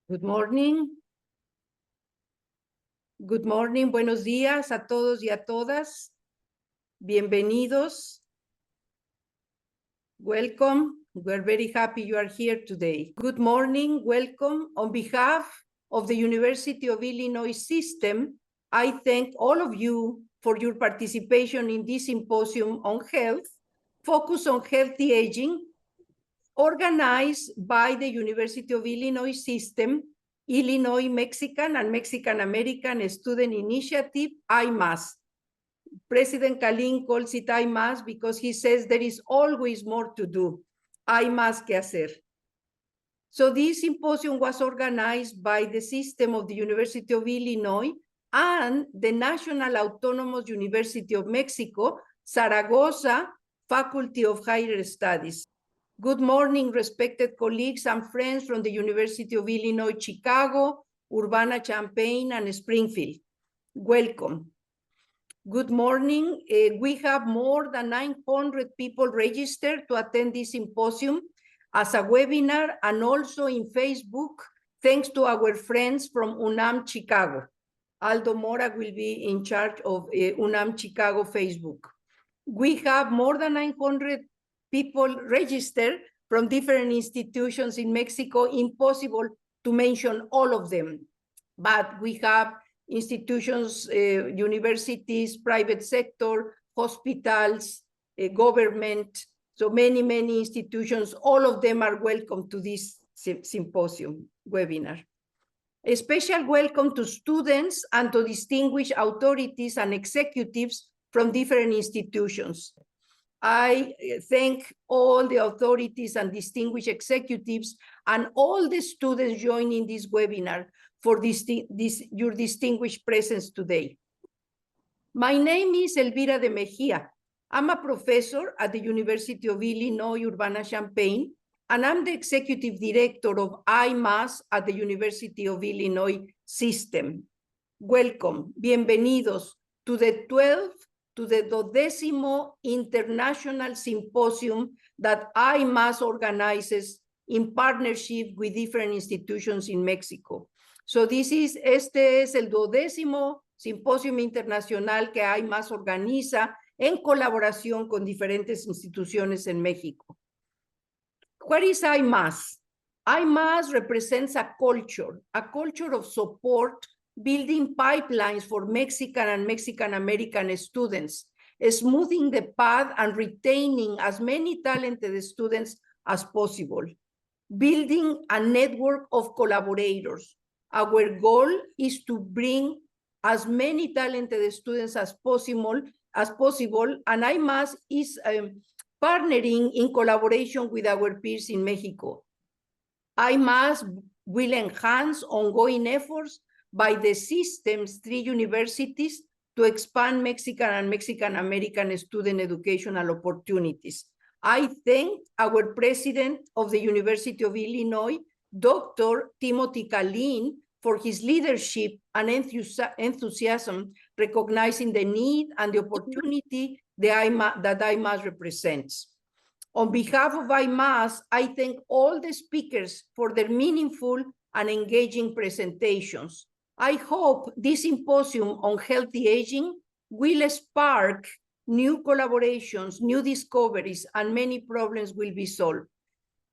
Good morning. Good morning. Buenos días a todos y a todas. Bienvenidos. Welcome. We're very happy you are here today. Good morning. Welcome. On behalf of the University of Illinois system, I thank all of you for your participation in this symposium on health, focus on healthy aging, organized by the University of Illinois system, Illinois Mexican and Mexican American Student Initiative, I-MMAS. President Kalin calls it I-MMAS because he says there is always more to do. Hay más que hacer. So this symposium was organized by the system of the University of Illinois and the National Autonomous University of Mexico, Zaragoza Faculty of Higher Studies. Good morning, respected colleagues and friends from the University of Illinois, Chicago, Urbana-Champaign, and Springfield. Welcome. Good morning. We have more than 900 people registered to attend this symposium as a webinar and also in Facebook, thanks to our friends from UNAM Chicago. Aldo Mora will be in charge of UNAM Chicago Facebook. We have more than 900 people registered from different institutions in Mexico. Impossible to mention all of them, but we have institutions, universities, private sector, hospitals, government, so many institutions. All of them are welcome to this symposium webinar. A special welcome to students and to distinguished authorities and executives from different institutions. I thank all the authorities and distinguished executives and all the students joining this webinar for your distinguished presence today. My name is Elvira de Mejia. I'm a professor at the University of Illinois, Urbana-Champaign, and I'm the executive director of I-MMAS at the University of Illinois system. Welcome, bienvenidos to the 12th International Symposium that I-MMAS organizes in partnership with different institutions in Mexico. So este es el 12º Simposium Internacional que I-MMAS organiza en colaboración con diferentes instituciones en México. What is I-MMAS? I-MMAS represents a culture of support, building pipelines for Mexican and Mexican-American students, smoothing the path and retaining as many talented students as possible, building a network of collaborators. Our goal is to bring as many talented students as possible, and I-MMAS is partnering in collaboration with our peers in Mexico. I-MMAS will enhance ongoing efforts by the system's 3 universities to expand Mexican and Mexican-American student educational opportunities. I thank our president of the University of Illinois, Dr. Timothy Kalin, for his leadership and enthusiasm, recognizing the need and the opportunity that I-MMAS represents. On behalf of I-MMAS, I thank all the speakers for their meaningful and engaging presentations. I hope this symposium on healthy aging will spark new collaborations, new discoveries, and many problems will be solved.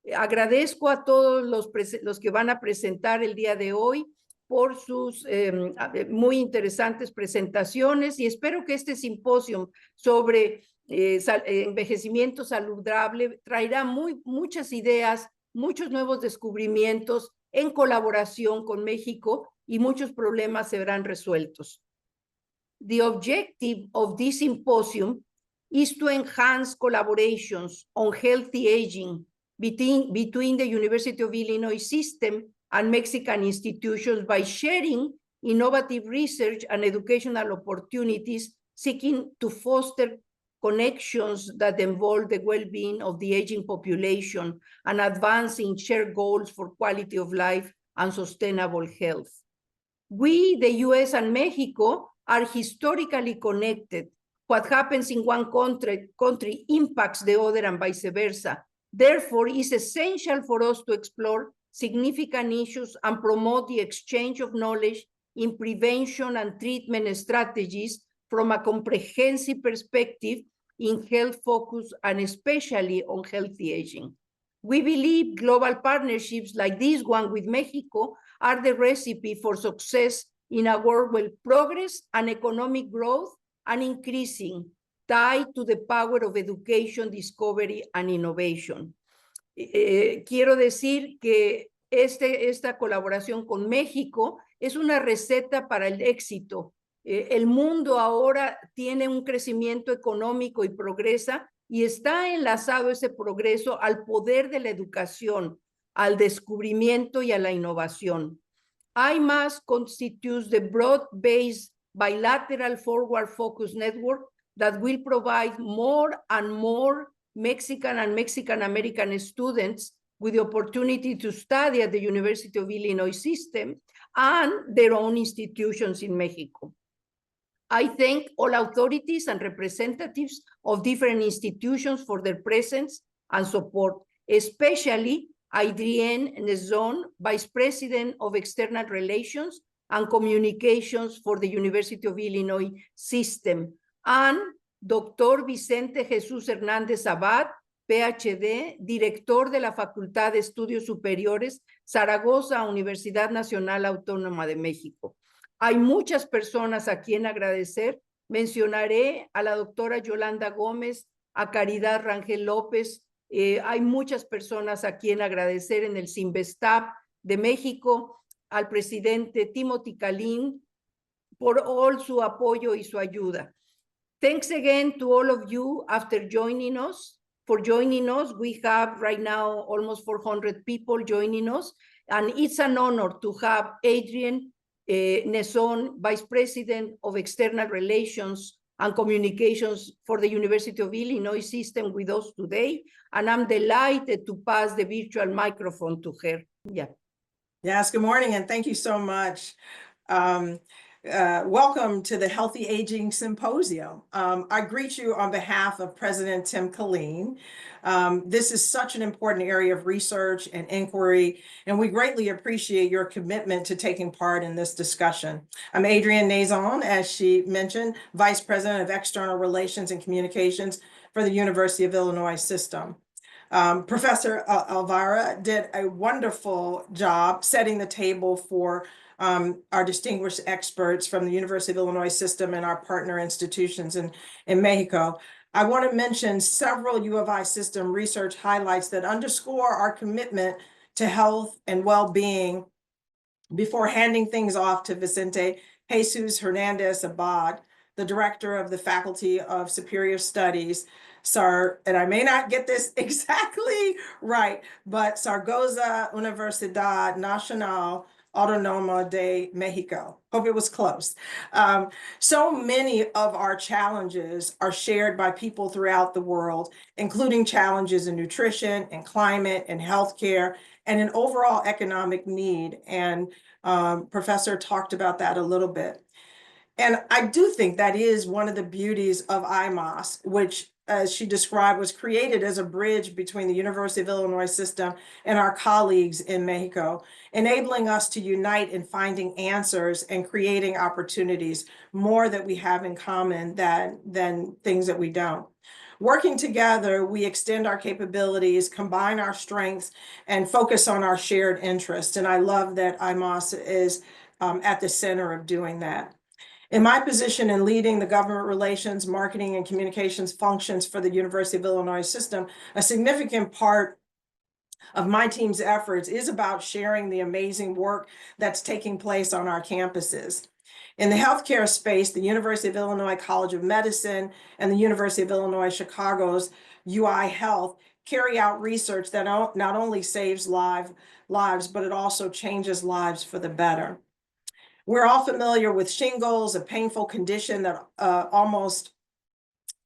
Agradezco a todos los que van a presentar el día de hoy por sus muy interesantes presentaciones y espero que este simposio sobre envejecimiento saludable traerá muchas ideas, muchos nuevos descubrimientos en colaboración con México y muchos problemas serán resueltos. The objective of this symposium is to enhance collaborations on healthy aging between the University of Illinois system and Mexican institutions by sharing innovative research and educational opportunities, seeking to foster connections that involve the well-being of the aging population and advancing shared goals for quality of life and sustainable health. We, the US and Mexico, are historically connected. What happens in one country impacts the other and vice versa. Therefore, it's essential for us to explore significant issues and promote the exchange of knowledge in prevention and treatment strategies from a comprehensive perspective in health focus and especially on healthy aging. We believe global partnerships like this one with Mexico are the recipe for success in a world where progress and economic growth are increasing, tied to the power of education, discovery, and innovation. Quiero decir que esta colaboración con México es una receta para el éxito. El mundo ahora tiene un crecimiento económico y progresa, y está enlazado ese progreso al poder de la educación, al descubrimiento y a la innovación. I-MMAS constitutes the broad-based bilateral forward-focused network that will provide more and more Mexican and Mexican-American students with the opportunity to study at the University of Illinois system and their own institutions in Mexico. I thank all authorities and representatives of different institutions for their presence and support, especially Adrienne Nezon, Vice President of External Relations and Communications for the University of Illinois system, and Dr. Vicente Jesús Hernández Abad, PhD, director de la Facultad de Estudios Superiores, Zaragoza, Universidad Nacional Autónoma de México. Hay muchas personas a quien agradecer. Mencionaré a la doctora Yolanda Gómez, a Caridad Rangel López. Hay muchas personas a quien agradecer en el Sinvestap de México, al presidente Timothy Kalin por all su apoyo y su ayuda. Thanks again to all of you after joining us. For joining us, we have right now almost 400 people joining us, and it's an honor to have Adrienne Nezon, Vice President of External Relations and Communications for the University of Illinois system with us today, and I'm delighted to pass the virtual microphone to her. Yeah. Yes, good morning, and thank you so much. Welcome to the Healthy Aging Symposium. I greet you on behalf of President Tim Kalin. This is such an important area of research and inquiry, and we greatly appreciate your commitment to taking part in this discussion. I'm Adrienne Nezon, as she mentioned, Vice President of External Relations and Communications for the University of Illinois system. Professor Alvara did a wonderful job setting the table for our distinguished experts from the University of Illinois system and our partner institutions in Mexico. I want to mention several U of I system research highlights that underscore our commitment to health and well-being before handing things off to Vicente Jesus Hernandez Abad, the director of the Faculty of Superior Studies, and I may not get this exactly right, but Zaragoza Universidad Nacional Autónoma de Mexico. Hope it was close. So many of our challenges are shared by people throughout the world, including challenges in nutrition and climate and healthcare and an overall economic need. And Professor talked about that a little bit. And I do think that is one of the beauties of I-MMAS, which, as she described, was created as a bridge between the University of Illinois system and our colleagues in Mexico, enabling us to unite in finding answers and creating opportunities, more that we have in common than things that we don't. Working together, we extend our capabilities, combine our strengths, and focus on our shared interests. And I love that I-MMAS is at the center of doing that. In my position in leading the government relations, marketing, and communications functions for the University of Illinois system, a significant part of my team's efforts is about sharing the amazing work that's taking place on our campuses. In the healthcare space, the University of Illinois College of Medicine and the University of Illinois Chicago's UI Health carry out research that not only saves lives, but it also changes lives for the better. We're all familiar with shingles, a painful condition that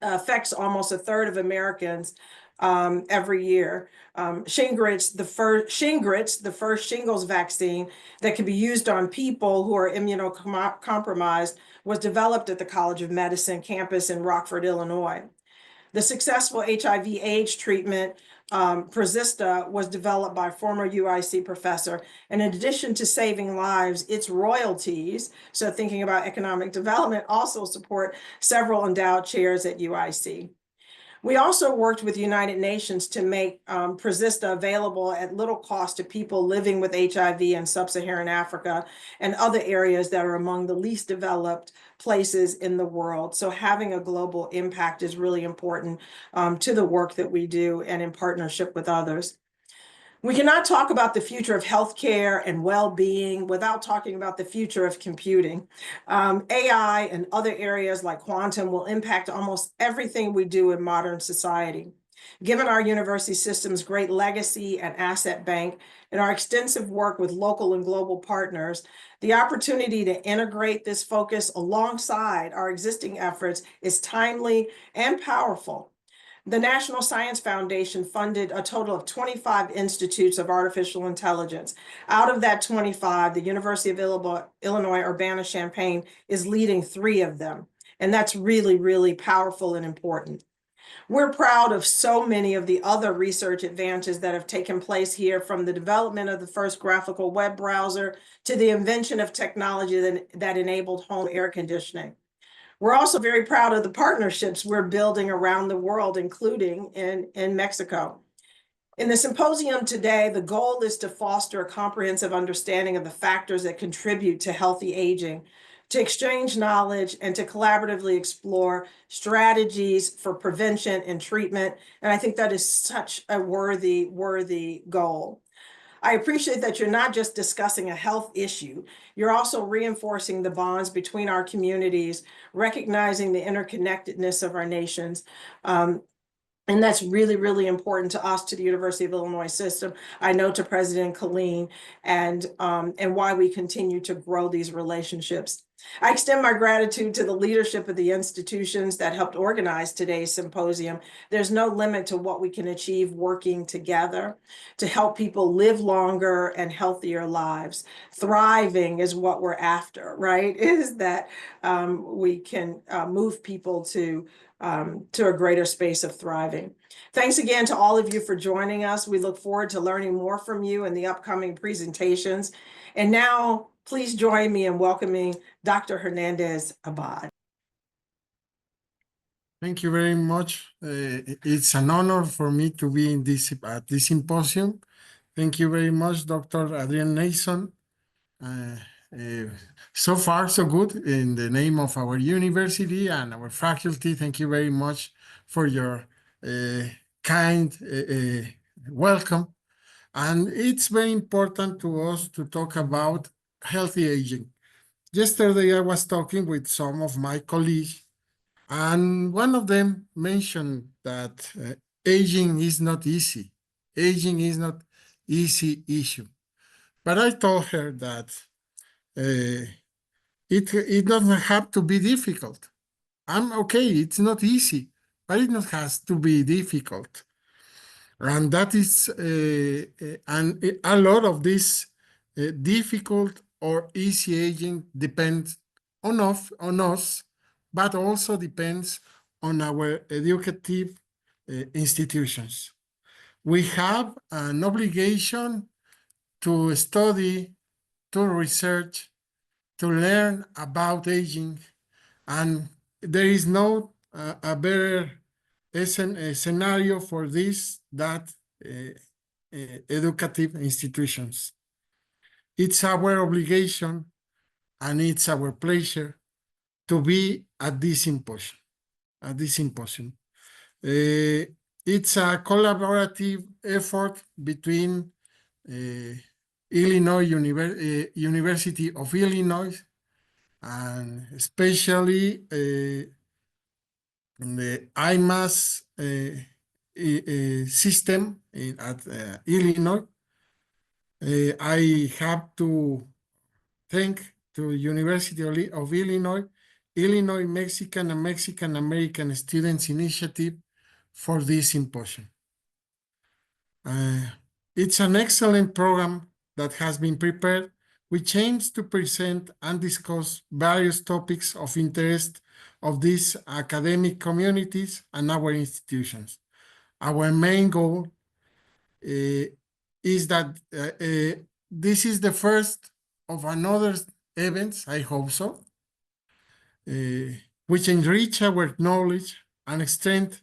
affects almost a third of Americans every year. Shingrix, the first shingles vaccine that can be used on people who are immunocompromised, was developed at the College of Medicine campus in Rockford, Illinois. The successful HIV/AIDS treatment Persista was developed by former UIC professor. And in addition to saving lives, its royalties, so thinking about economic development, also support several endowed chairs at UIC. We also worked with the United Nations to make Persista available at little cost to people living with HIV in sub-Saharan Africa and other areas that are among the least developed places in the world. So having a global impact is really important to the work that we do and in partnership with others. We cannot talk about the future of healthcare and well-being without talking about the future of computing. AI and other areas like quantum will impact almost everything we do in modern society. Given our university system's great legacy and asset bank and our extensive work with local and global partners, the opportunity to integrate this focus alongside our existing efforts is timely and powerful. The National Science Foundation funded a total of 25 institutes of artificial intelligence. Out of that 25, the University of Illinois Urbana-Champaign is leading 3 of them. And that's really, really powerful and important. We're proud of so many of the other research advances that have taken place here, from the development of the first graphical web browser to the invention of technology that enabled home air conditioning. We're also very proud of the partnerships we're building around the world, including in Mexico. In the symposium today, the goal is to foster a comprehensive understanding of the factors that contribute to healthy aging, to exchange knowledge, and to collaboratively explore strategies for prevention and treatment. And I think that is such a worthy goal. I appreciate that you're not just discussing a health issue, you're also reinforcing the bonds between our communities, recognizing the interconnectedness of our nations. And that's really, really important to us, to the University of Illinois system. I know to President Killeen, and why we continue to grow these relationships. I extend my gratitude to the leadership of the institutions that helped organize today's symposium. There's no limit to what we can achieve working together to help people live longer and healthier lives. Thriving is what we're after, right? Is that we can move people to a greater space of thriving. Thanks again to all of you for joining us. We look forward to learning more from you in the upcoming presentations. And now, please join me in welcoming Dr. Hernandez Abad. Thank you very much. It's an honor for me to be in at this symposium. Thank you very much, Dr. Adrienne Nason. So far, so good. In the name of our university and our faculty, thank you very much for your kind welcome. And it's very important to us to talk about healthy aging. Yesterday, I was talking with some of my colleagues, and one of them mentioned that aging is not easy. Aging is not easy issue. But I told her that it doesn't have to be difficult. I'm okay, it's not easy, but it not has to be difficult. And that is, and a lot of this difficult or easy aging depends on us, but also depends on our educative institutions. We have an obligation to study, to research, to learn about aging, and there is no a better scenario for this than educative institutions. It's our obligation and it's our pleasure to be at this symposium. It's a collaborative effort between University of Illinois, and especially the I-MMAS system at Illinois. I have to thank to University of Illinois, Illinois Mexican and Mexican American Students Initiative for this symposium. It's an excellent program that has been prepared, which aims to present and discuss various topics of interest of these academic communities and our institutions. Our main goal is that this is the first of another events, I hope so, which enrich our knowledge and extend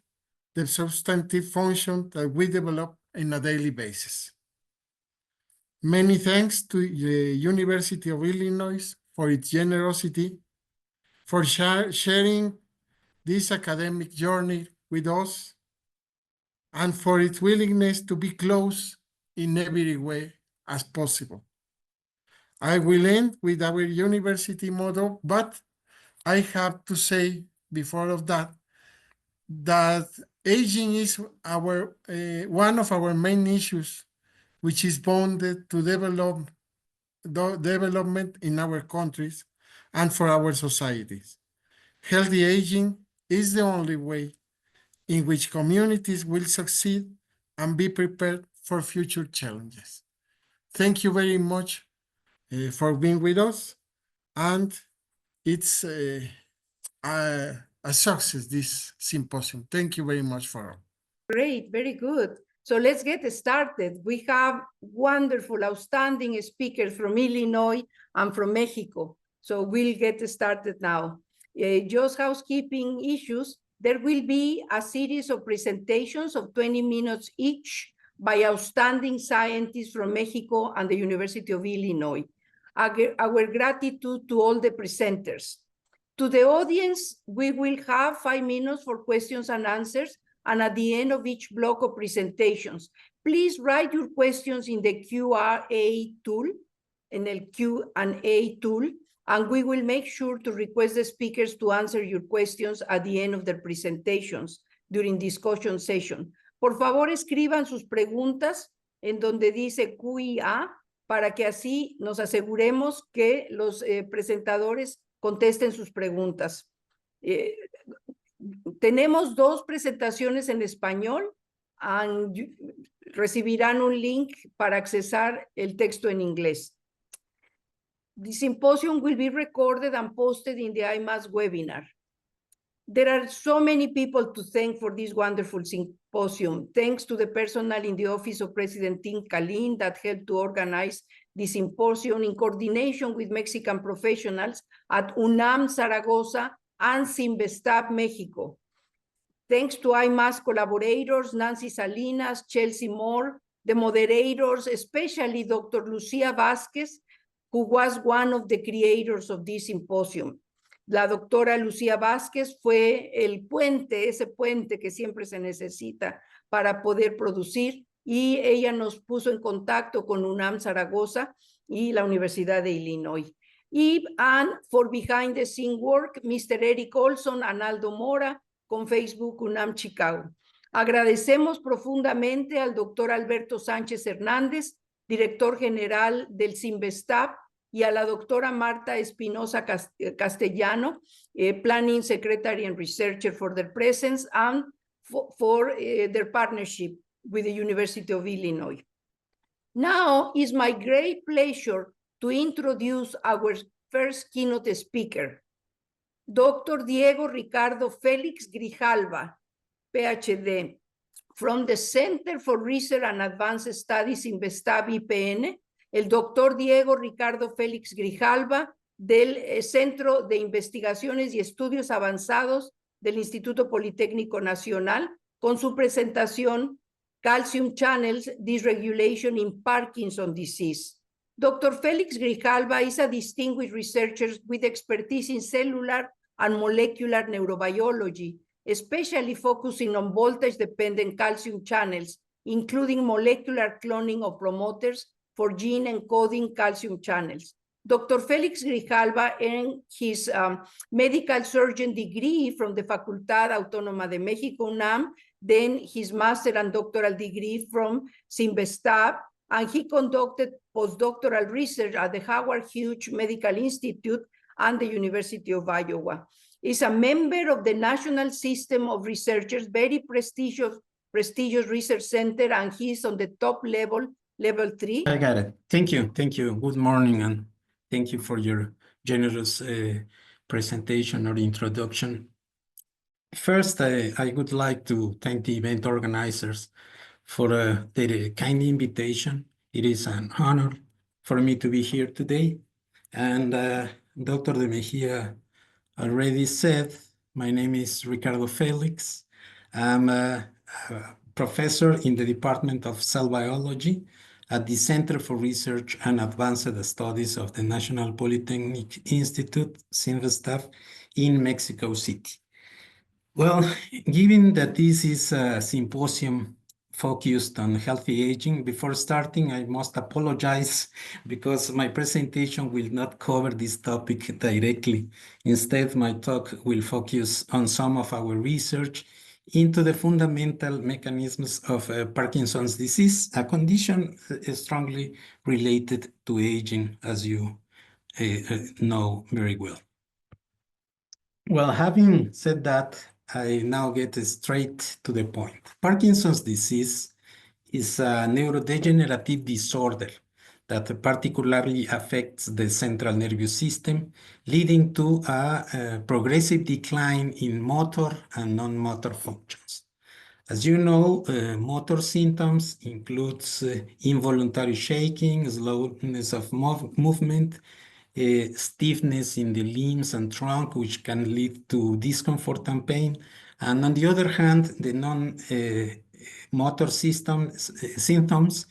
the substantive function that we develop on a daily basis. Many thanks to the University of Illinois for its generosity, for sharing this academic journey with us, and for its willingness to be close in every way as possible. I will end with our university motto, but I have to say before of that aging is our one of our main issues, which is bonded to development in our countries and for our societies. Healthy aging is the only way in which communities will succeed and be prepared for future challenges. Thank you very much for being with us, and it's a success, this symposium. Thank you very much for all. Great, very good. So let's get started. We have wonderful, outstanding speakers from Illinois and from Mexico. So we'll get started now. Just housekeeping issues. There will be a series of presentations of 20 minutes each by outstanding scientists from Mexico and the University of Illinois. Our gratitude to all the presenters. To the audience, we will have 5 minutes for questions and answers, and at the end of each block of presentations, please write your questions in the Q&A tool, and we will make sure to request the speakers to answer your questions at the end of their presentations during discussion session. Por favor, escriban sus preguntas en donde dice Q&A para que así nos aseguremos que los presentadores contesten sus preguntas. Tenemos 2 presentaciones en español. Recibirán un link para accesar el texto en inglés. The symposium will be recorded and posted in the I-MMAS webinar. There are so many people to thank for this wonderful symposium. Thanks to the personnel in the office of President Tim Kaline that helped to organize the symposium in coordination with Mexican professionals at UNAM Zaragoza and Sinvestab Mexico. Thanks to I-MMAS collaborators, Nancy Salinas, Chelsea Moore, the moderators, especially Dr. Lucia Vázquez, who was one of the creators of this symposium. La doctora Lucía Vázquez fue el puente, ese puente que siempre se necesita para poder producir, y ella nos puso en contacto con UNAM Zaragoza y la Universidad de Illinois. And for behind the scene work, Mr. Eric Olson, Analdo Mora, con Facebook UNAM Chicago. Agradecemos profundamente al doctor Alberto Sánchez Hernández, director general del Sinvestab, y a la doctora Marta Espinosa Castellano, Planning Secretary and Researcher, for their presence and for their partnership with the University of Illinois. Now it's my great pleasure to introduce our first keynote speaker, Dr. Diego Ricardo Félix Grijalva, PhD, from the Center for Research and Advanced Studies in Sinvestab IPN, el doctor Diego Ricardo Félix Grijalva del Centro de Investigaciones y Estudios Avanzados del Instituto Politécnico Nacional, con su presentación Calcium Channels Dysregulation in Parkinson's Disease. Dr. Félix Grijalva is a distinguished researcher with expertise in cellular and molecular neurobiology, especially focusing on voltage-dependent calcium channels, including molecular cloning of promoters for gene encoding calcium channels. Dr. Félix Grijalva earned his medical surgeon degree from the Facultad Autónoma de México, UNAM, then his master and doctoral degree from Sinvestab, and he conducted postdoctoral research at the Howard Hughes Medical Institute and the University of Iowa. He's a member of the National System of Researchers, very prestigious research center, and he's on the top level 3. I got it. Thank you. Thank you. Good morning, and thank you for your generous presentation or introduction. First, I would like to thank the event organizers for the kind invitation. It is an honor for me to be here today. And Dr. De Mejia already said, my name is Ricardo Felix. I'm a professor in the Department of Cell Biology at the Center for Research and Advanced Studies of the National Polytechnic Institute, CINVSTAF, in Mexico City. Well, given that this is a symposium focused on healthy aging, before starting, I must apologize because my presentation will not cover this topic directly. Instead, my talk will focus on some of our research into the fundamental mechanisms of Parkinson's disease, a condition strongly related to aging, as you know very well. Well, having said that, I now get straight to the point. Parkinson's disease is a neurodegenerative disorder that particularly affects the central nervous system, leading to a progressive decline in motor and non-motor functions. As you know, motor symptoms includes involuntary shaking, slowness of movement, stiffness in the limbs and trunk, which can lead to discomfort and pain. And on the other hand, the non-motor symptoms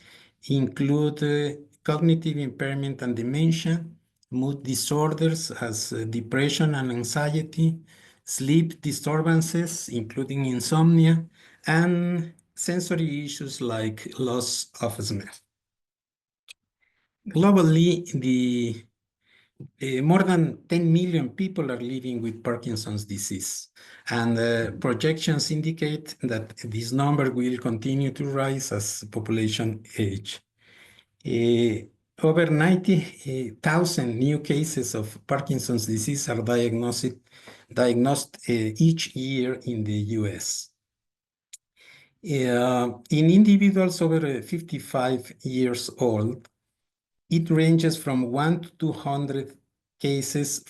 include cognitive impairment and dementia, mood disorders as depression and anxiety, sleep disturbances, including insomnia, and sensory issues like loss of smell. Globally, more than 10 million people are living with Parkinson's disease, and projections indicate that this number will continue to rise as population age. Over 90,000 new cases of Parkinson's disease are diagnosed each year in the US. In individuals over 55 years old, it ranges from 1 to 200 cases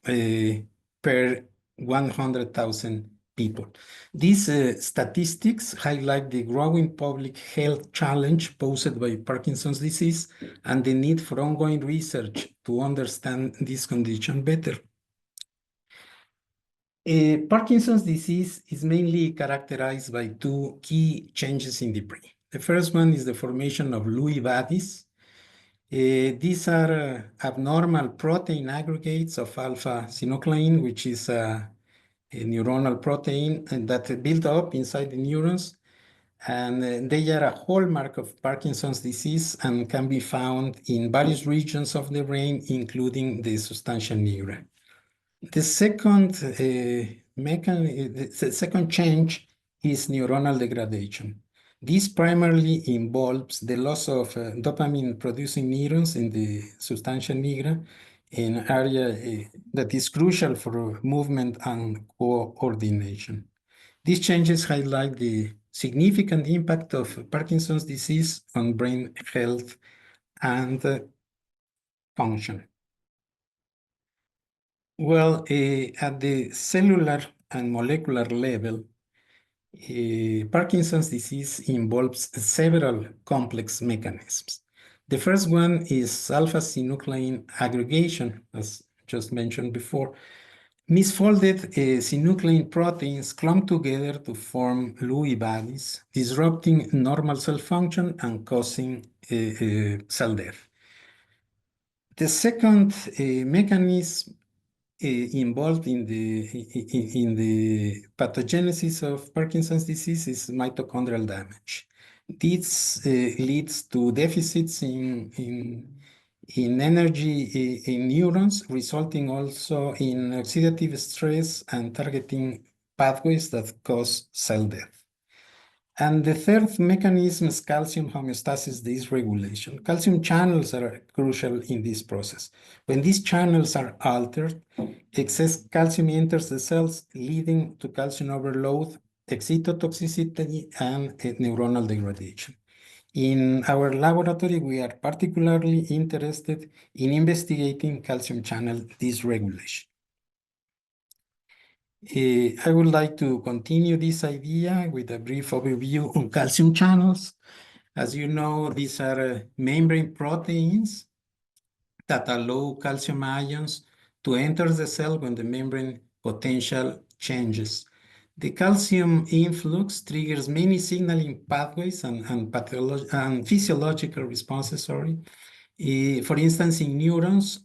per 100,000 people. These statistics highlight the growing public health challenge posed by Parkinson's disease and the need for ongoing research to understand this condition better. Parkinson's disease is mainly characterized by two key changes in the brain. The first one is the formation of Lewy bodies. These are abnormal protein aggregates of alpha-synuclein, which is a neuronal protein that build up inside the neurons. And they are a hallmark of Parkinson's disease and can be found in various regions of the brain, including the substantia nigra. The second change is neuronal degradation. This primarily involves the loss of dopamine-producing neurons in the substantia nigra, an area that is crucial for movement and coordination. These changes highlight the significant impact of Parkinson's disease on brain health and function. Well, at the cellular and molecular level, Parkinson's disease involves several complex mechanisms. The first one is alpha-synuclein aggregation, as just mentioned before. Misfolded synuclein proteins clump together to form Lewy bodies, disrupting normal cell function and causing cell death. The second mechanism involved in the pathogenesis of Parkinson's disease is mitochondrial damage. This leads to deficits in energy in neurons, resulting also in oxidative stress and targeting pathways that cause cell death. And the third mechanism is calcium homeostasis dysregulation. Calcium channels are crucial in this process. When these channels are altered, excess calcium enters the cells, leading to calcium overload, excitotoxicity, and neuronal degradation. In our laboratory, we are particularly interested in investigating calcium channel dysregulation. I would like to continue this idea with a brief overview on calcium channels. As you know, these are membrane proteins that allow calcium ions to enter the cell when the membrane potential changes. The calcium influx triggers many signaling pathways and physiological responses, sorry. For instance, in neurons,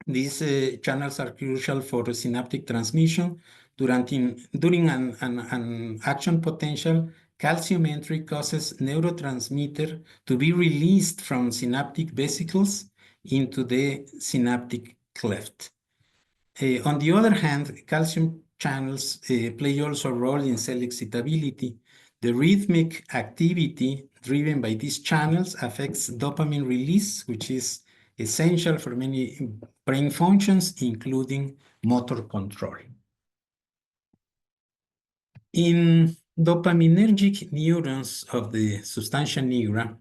these channels are crucial for synaptic transmission. During an action potential, calcium entry causes neurotransmitter to be released from synaptic vesicles into the synaptic cleft. On the other hand, calcium channels play also a role in cell excitability. The rhythmic activity driven by these channels affects dopamine release, which is essential for many brain functions, including motor control. In dopaminergic neurons of the substantia nigra,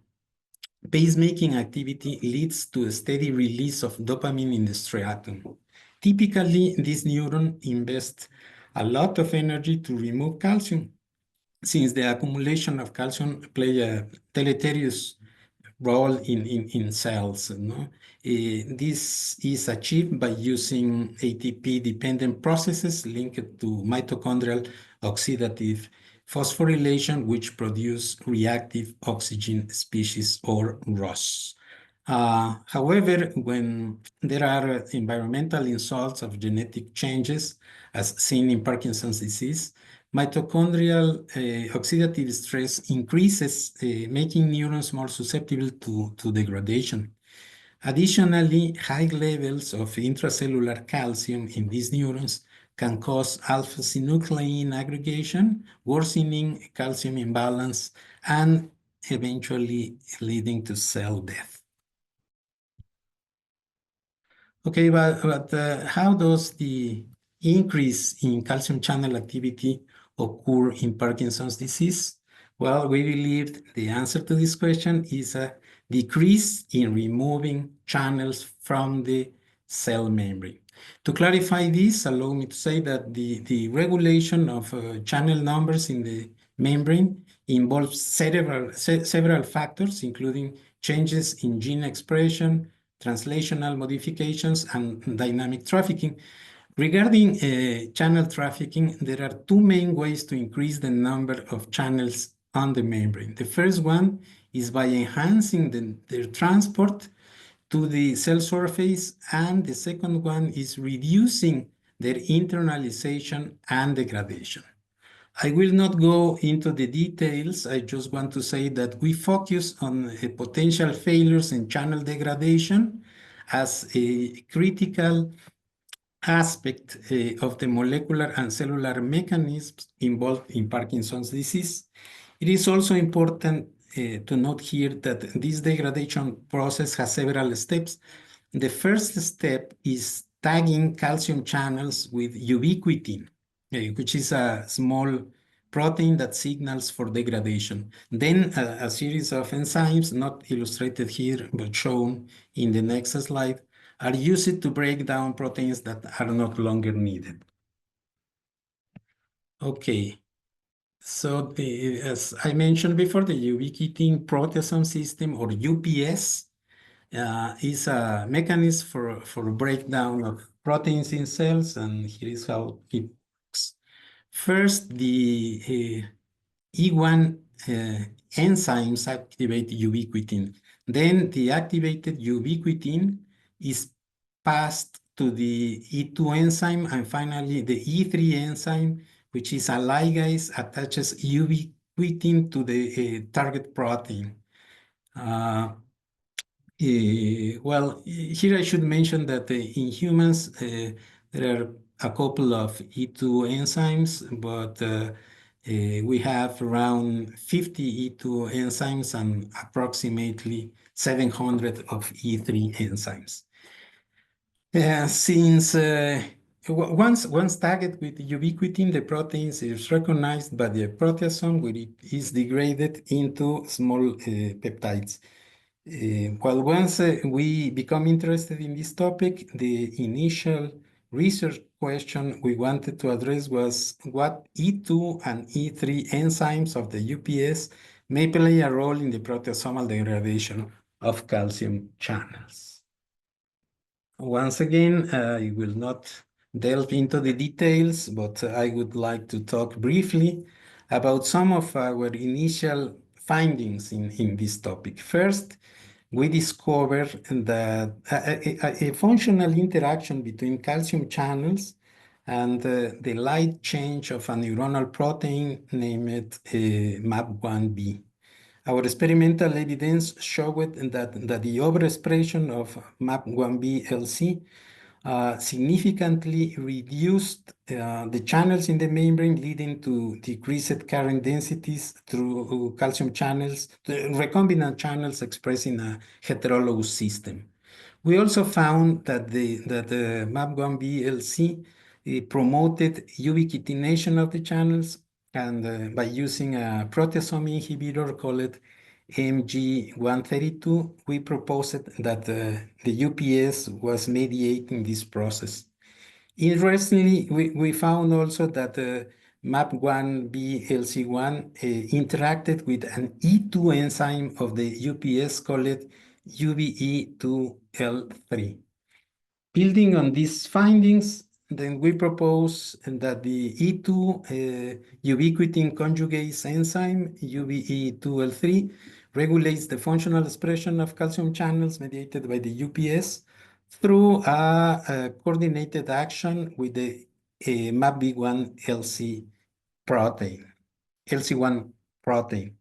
pacemaking activity leads to a steady release of dopamine in the striatum. Typically, this neuron invests a lot of energy to remove calcium, since the accumulation of calcium play a deleterious role in cells. No? This is achieved by using ATP-dependent processes linked to mitochondrial oxidative phosphorylation, which produce reactive oxygen species or ROS. However, when there are environmental insults of genetic changes, as seen in Parkinson's disease, mitochondrial oxidative stress increases, making neurons more susceptible to degradation. Additionally, high levels of intracellular calcium in these neurons can cause alpha-synuclein aggregation, worsening calcium imbalance, and eventually leading to cell death. Okay, but how does the increase in calcium channel activity occur in Parkinson's disease? Well, we believe the answer to this question is a decrease in removing channels from the cell membrane. To clarify this, allow me to say that the regulation of channel numbers in the membrane involves several factors, including changes in gene expression, translational modifications, and dynamic trafficking. Regarding channel trafficking, there are two main ways to increase the number of channels on the membrane. The first one is by enhancing their transport to the cell surface, and the second one is reducing their internalization and degradation. I will not go into the details. I just want to say that we focus on potential failures in channel degradation as a critical aspect of the molecular and cellular mechanisms involved in Parkinson's disease. It is also important to note here that this degradation process has several steps. The first step is tagging calcium channels with ubiquitin, which is a small protein that signals for degradation. Then a series of enzymes, not illustrated here, but shown in the next slide, are used to break down proteins that are no longer needed. Okay, so as I mentioned before, the ubiquitin proteasome system, or UPS, is a mechanism for breakdown of proteins in cells, and here is how it works. First, the E1 enzymes activate ubiquitin. Then the activated ubiquitin is passed to the E2 enzyme, and finally the E3 enzyme, which is a ligase, attaches ubiquitin to the target protein. Well, here I should mention that in humans, there are a couple of E2 enzymes, but we have around 50 E2 enzymes and approximately 700 of E3 enzymes. Since once tagged with ubiquitin, the protein is recognized by the proteasome, where it is degraded into small peptides. Well, once we become interested in this topic, the initial research question we wanted to address was what E2 and E3 enzymes of the UPS may play a role in the proteasomal degradation of calcium channels. Once again, I will not delve into the details, but I would like to talk briefly about some of our initial findings in this topic. First, we discovered that a functional interaction between calcium channels and the light change of a neuronal protein named MAP1B. Our experimental evidence showed that the overexpression of MAP1B-LC significantly reduced the channels in the membrane, leading to decreased current densities through calcium channels, recombinant channels expressed in a heterologous system. We also found that the MAP1B-LC promoted ubiquitination of the channels, and by using a proteasome inhibitor called MG132, we proposed that the UPS was mediating this process. Interestingly, we found also that MAP1B-LC1 interacted with an E2 enzyme of the UPS called UBE2L3. Building on these findings, then we propose that the E2 ubiquitin conjugase enzyme, UBE2L3, regulates the functional expression of calcium channels mediated by the UPS through a coordinated action with the MAP1 protein, LC1 protein.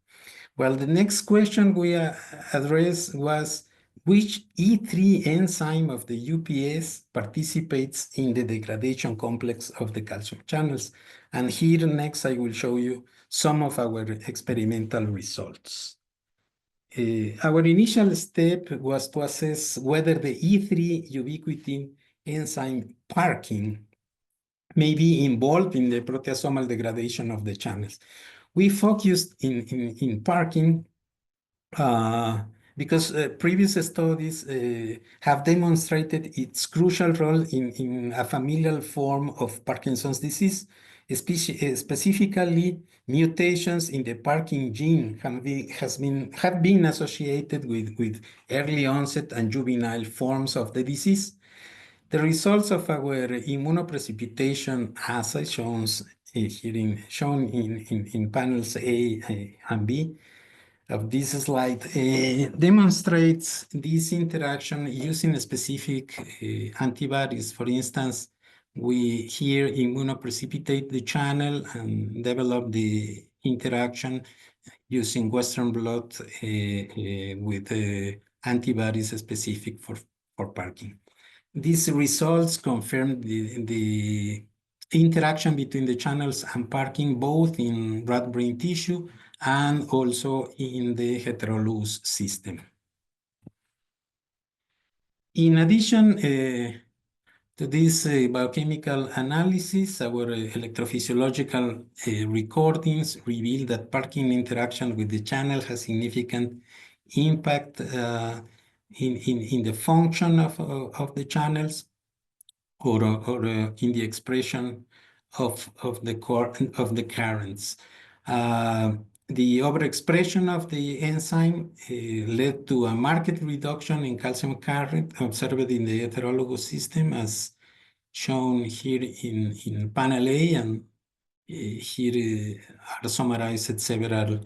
Well, the next question we addressed was which E3 enzyme of the UPS participates in the degradation complex of the calcium channels. And here next I will show you some of our experimental results. Our initial step was to assess whether the E3 ubiquitin enzyme parking may be involved in the proteasomal degradation of the channels. We focused in parking because previous studies have demonstrated its crucial role in a familial form of Parkinson's disease. Specifically, mutations in the parking gene have been associated with early onset and juvenile forms of the disease. The results of our immunoprecipitation assay shown in panels A and B of this slide demonstrates this interaction using specific antibodies. For instance, we here immunoprecipitate the channel and develop the interaction using Western blot with antibodies specific for parking. These results confirm the interaction between the channels and parking both in rat brain tissue and also in the heterologous system. In addition to this biochemical analysis, our electrophysiological recordings reveal that parking interaction with the channel has significant impact in the function of the channels or in the expression of the currents. The overexpression of the enzyme led to a marked reduction in calcium current observed in the heterologous system, as shown here in panel A, and here are summarized several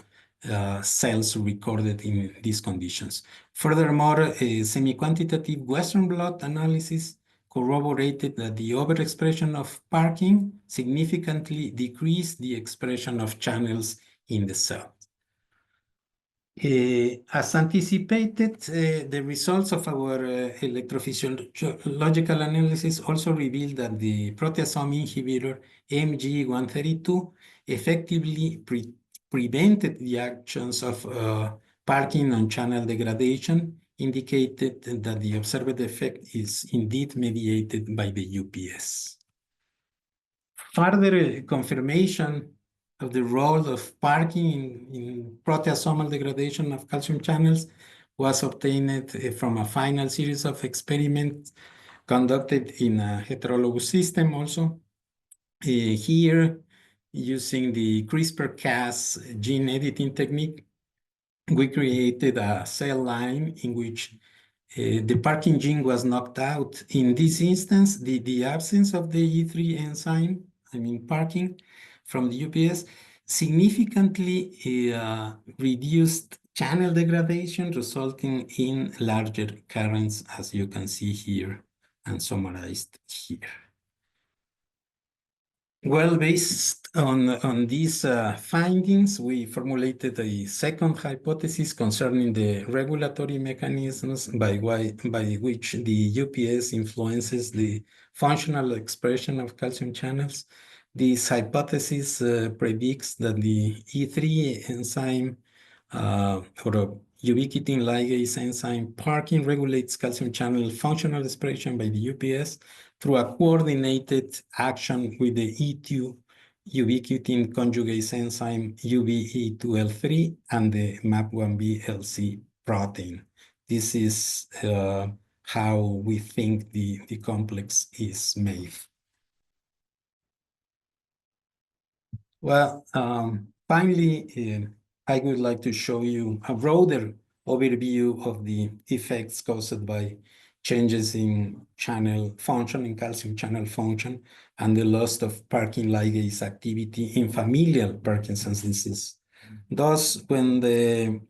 cells recorded in these conditions. Furthermore, a semi-quantitative Western blot analysis corroborated that the overexpression of parking significantly decreased the expression of channels in the cell. As anticipated, the results of our electrophysiological analysis also revealed that the proteasome inhibitor MG132 effectively prevented the actions of parking on channel degradation, indicated that the observed effect is indeed mediated by the UPS. Further confirmation of the role of parking in proteasomal degradation of calcium channels was obtained from a final series of experiments conducted in a heterologous system also. Here, using the CRISPR-Cas gene editing technique, we created a cell line in which the parking gene was knocked out. In this instance, the absence of the E3 enzyme, parking from the UPS, significantly reduced channel degradation, resulting in larger currents, as you can see here and summarized here. Well, based on these findings, we formulated a second hypothesis concerning the regulatory mechanisms by which the UPS influences the functional expression of calcium channels. This hypothesis predicts that the E3 enzyme or a ubiquitin ligase enzyme parking regulates calcium channel functional expression by the UPS through a coordinated action with the E2 ubiquitin conjugase enzyme UBE2L3 and the MAP1B-LC protein. This is how we think the complex is made. Well, finally, I would like to show you a broader overview of the effects caused by changes in channel function, in calcium channel function, and the loss of parking ligase activity in familial Parkinson's disease. Thus, when the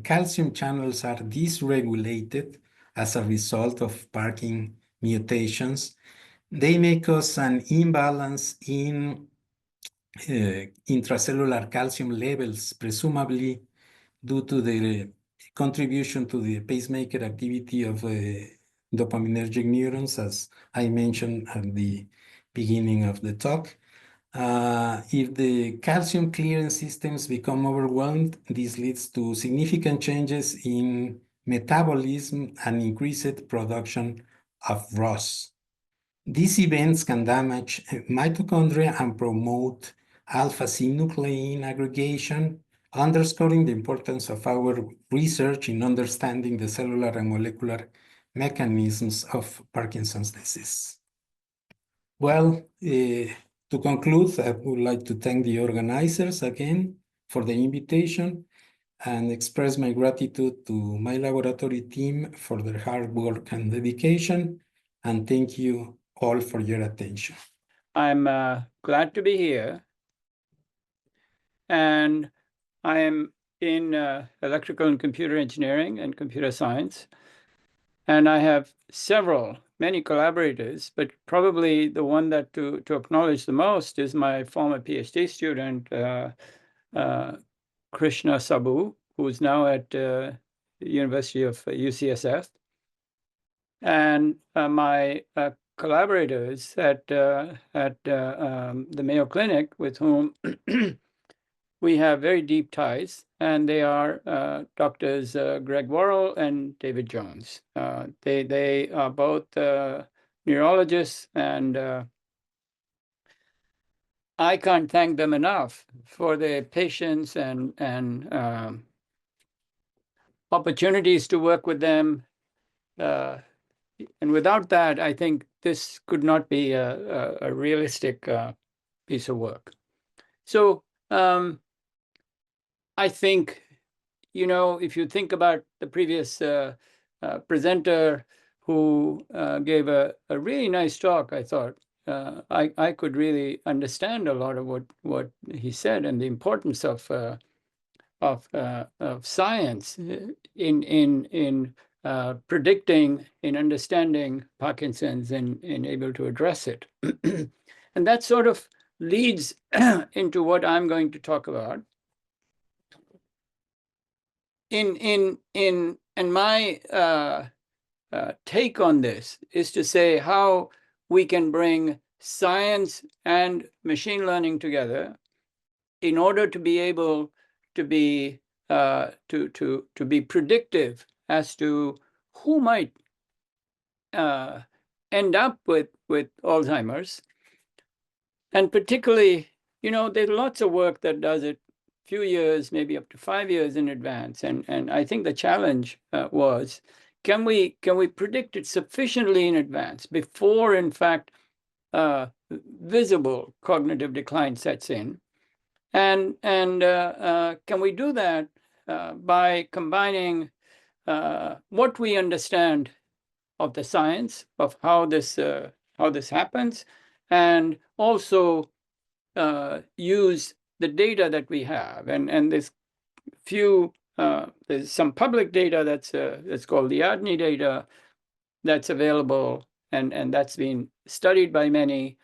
calcium channels are dysregulated as a result of parking mutations, they may cause an imbalance in intracellular calcium levels, presumably due to the contribution to the pacemaker activity of dopaminergic neurons, as I mentioned at the beginning of the talk. If the calcium clearance systems become overwhelmed, this leads to significant changes in metabolism and increased production of ROS. These events can damage mitochondria and promote alpha-synuclein aggregation, underscoring the importance of our research in understanding the cellular and molecular mechanisms of Parkinson's disease. Well, to conclude, I would like to thank the organizers again for the invitation and express my gratitude to my laboratory team for their hard work and dedication. And thank you all for your attention. I'm glad to be here. And I am in electrical and computer engineering and computer science. And I have many collaborators, but probably the one that to acknowledge the most is my former PhD student, Krishna Sabu, who is now at the University of UCSF. And my collaborators at the Mayo Clinic, with whom we have very deep ties, and they are Doctors Greg Worrell and David Jones. They are both neurologists, and I can't thank them enough for their patience and opportunities to work with them. And without that, I think this could not be a realistic piece of work. So I think, if you think about the previous presenter who gave a really nice talk, I thought I could really understand a lot of what he said and the importance of science in predicting, in understanding Parkinson's and able to address it. And that sort of leads into what I'm going to talk about. And my take on this is to say how we can bring science and machine learning together in order to be able to be predictive as to who might end up with Alzheimer's. And particularly, there's lots of work that does it few years, maybe up to 5 years in advance. And I think the challenge was, can we predict it sufficiently in advance before, in fact, visible cognitive decline sets in? And can we do that by combining what we understand of the science of how this happens, and also use the data that we have? And there's there's some public data that's called the ADNI data that's available, and that's been studied by many.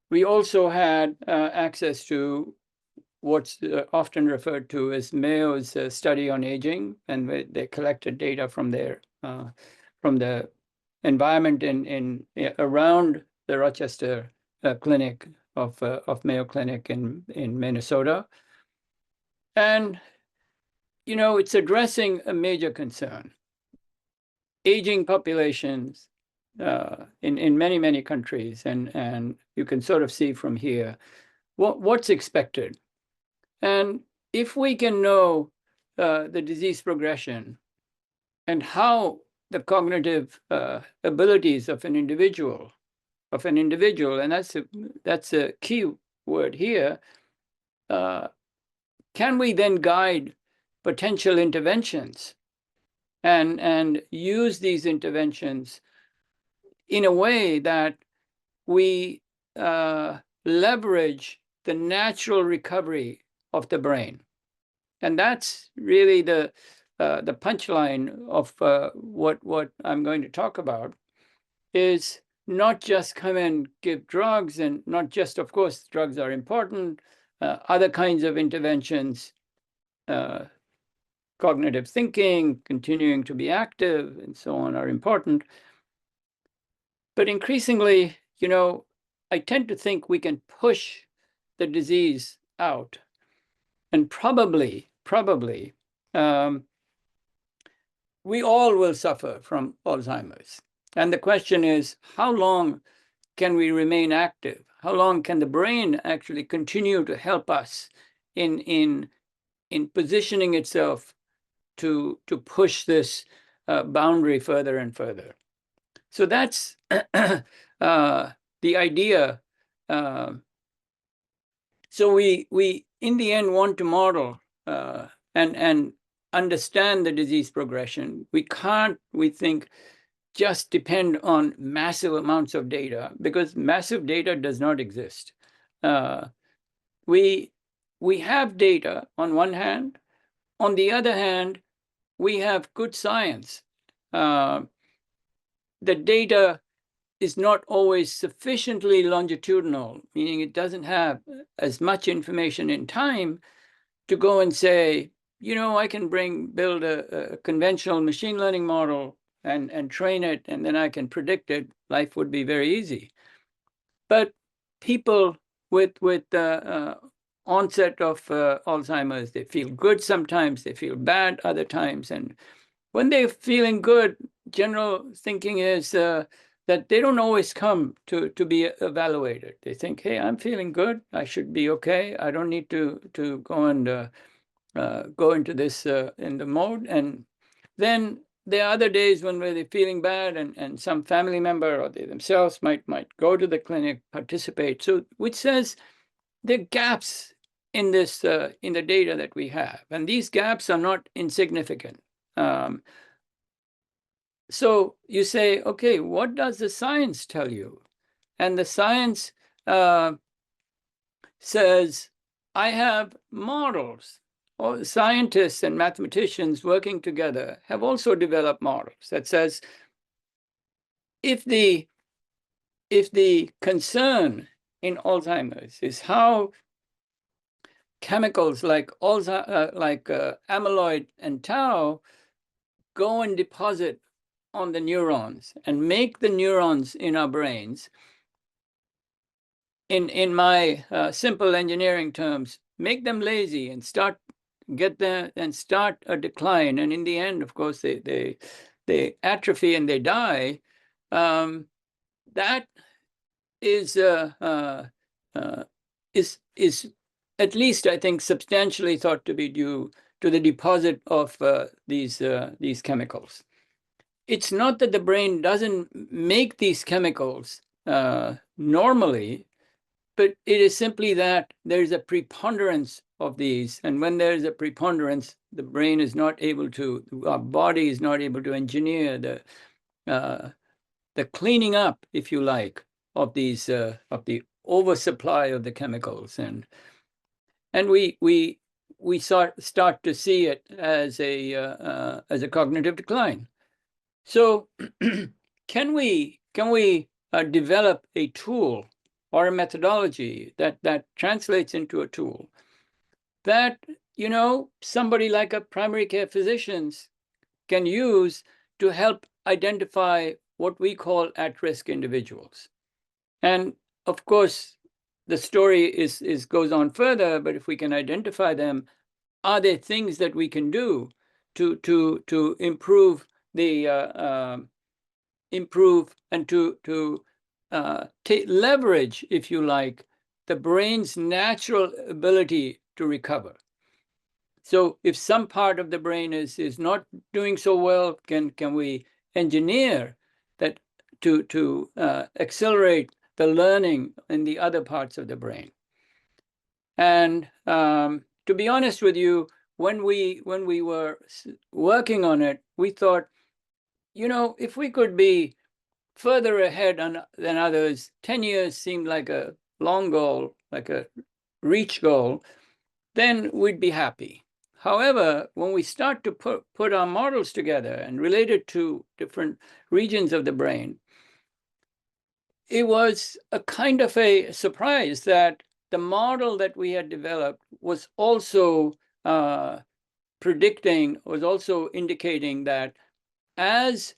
We also had access to what's often referred to as Mayo's study on aging, and they collected data from from the environment in around the Rochester clinic of Mayo Clinic in Minnesota. And it's addressing a major concern. Aging populations in many countries, and you can sort of see from here what's expected. And if we can know the disease progression and how the cognitive abilities of an individual, and that's a key word here, can we then guide potential interventions and use these interventions in a way that we leverage the natural recovery of the brain? And that's really the punchline of what I'm going to talk about, is not just come and give drugs, and not just, of course, drugs are important, other kinds of interventions, cognitive thinking, continuing to be active, and so on are important. But increasingly, I tend to think we can push the disease out. And probably, we all will suffer from Alzheimer's. And the question is, how long can we remain active? How long can the brain actually continue to help us in positioning itself to push this boundary further and further? So that's the idea. So we in the end want to model and understand the disease progression. We can't, we think, just depend on massive amounts of data, because massive data does not exist. We have data on one hand. On the other hand, we have good science. The data is not always sufficiently longitudinal, meaning it doesn't have as much information in time to go and say, I can build a conventional machine learning model and train it, and then I can predict it. Life would be very easy. But people with onset of Alzheimer's, they feel good sometimes, they feel bad other times. And when they're feeling good, general thinking is that they don't always come to be evaluated. They think, hey, I'm feeling good, I should be okay. I don't need to go and go into this in the mode. And then there are other days when they're feeling bad, and some family member or they themselves might go to the clinic, participate. So, which says there are gaps in this in the data that we have, and these gaps are not insignificant. So you say, okay, what does the science tell you? And the science says, I have models. All scientists and mathematicians working together have also developed models that says, if the concern in Alzheimer's is how chemicals like amyloid and tau go and deposit on the neurons and make the neurons in our brains, in my simple engineering terms, make them lazy and start a decline, and in the end, of course, they atrophy and they die. That is at least, I think, substantially thought to be due to the deposit of these chemicals. it's not that the brain doesn't make these chemicals normally, but it is simply that there's a preponderance of these. And when there's a preponderance, the brain is not able to, our body is not able to engineer the cleaning up, if you like, of these of the oversupply of the chemicals. And we start to see it as a cognitive decline. So can we develop a tool or a methodology that translates into a tool that, you know, somebody like a primary care physician can use to help identify what we call at-risk individuals? And of course, the story goes on further, but if we can identify them, are there things that we can do to improve the improve and to leverage, if you like, the brain's natural ability to recover? So if some part of the brain is not doing so well, can we engineer that to accelerate the learning in the other parts of the brain? And to be honest with you, when we were working on it, we thought, you know, if we could be further ahead than others, 10 years seemed like a long goal, like a reach goal, then we'd be happy. However, when we start to put our models together and relate it to different regions of the brain, it was a kind of a surprise that the model that we had developed was also was also indicating that as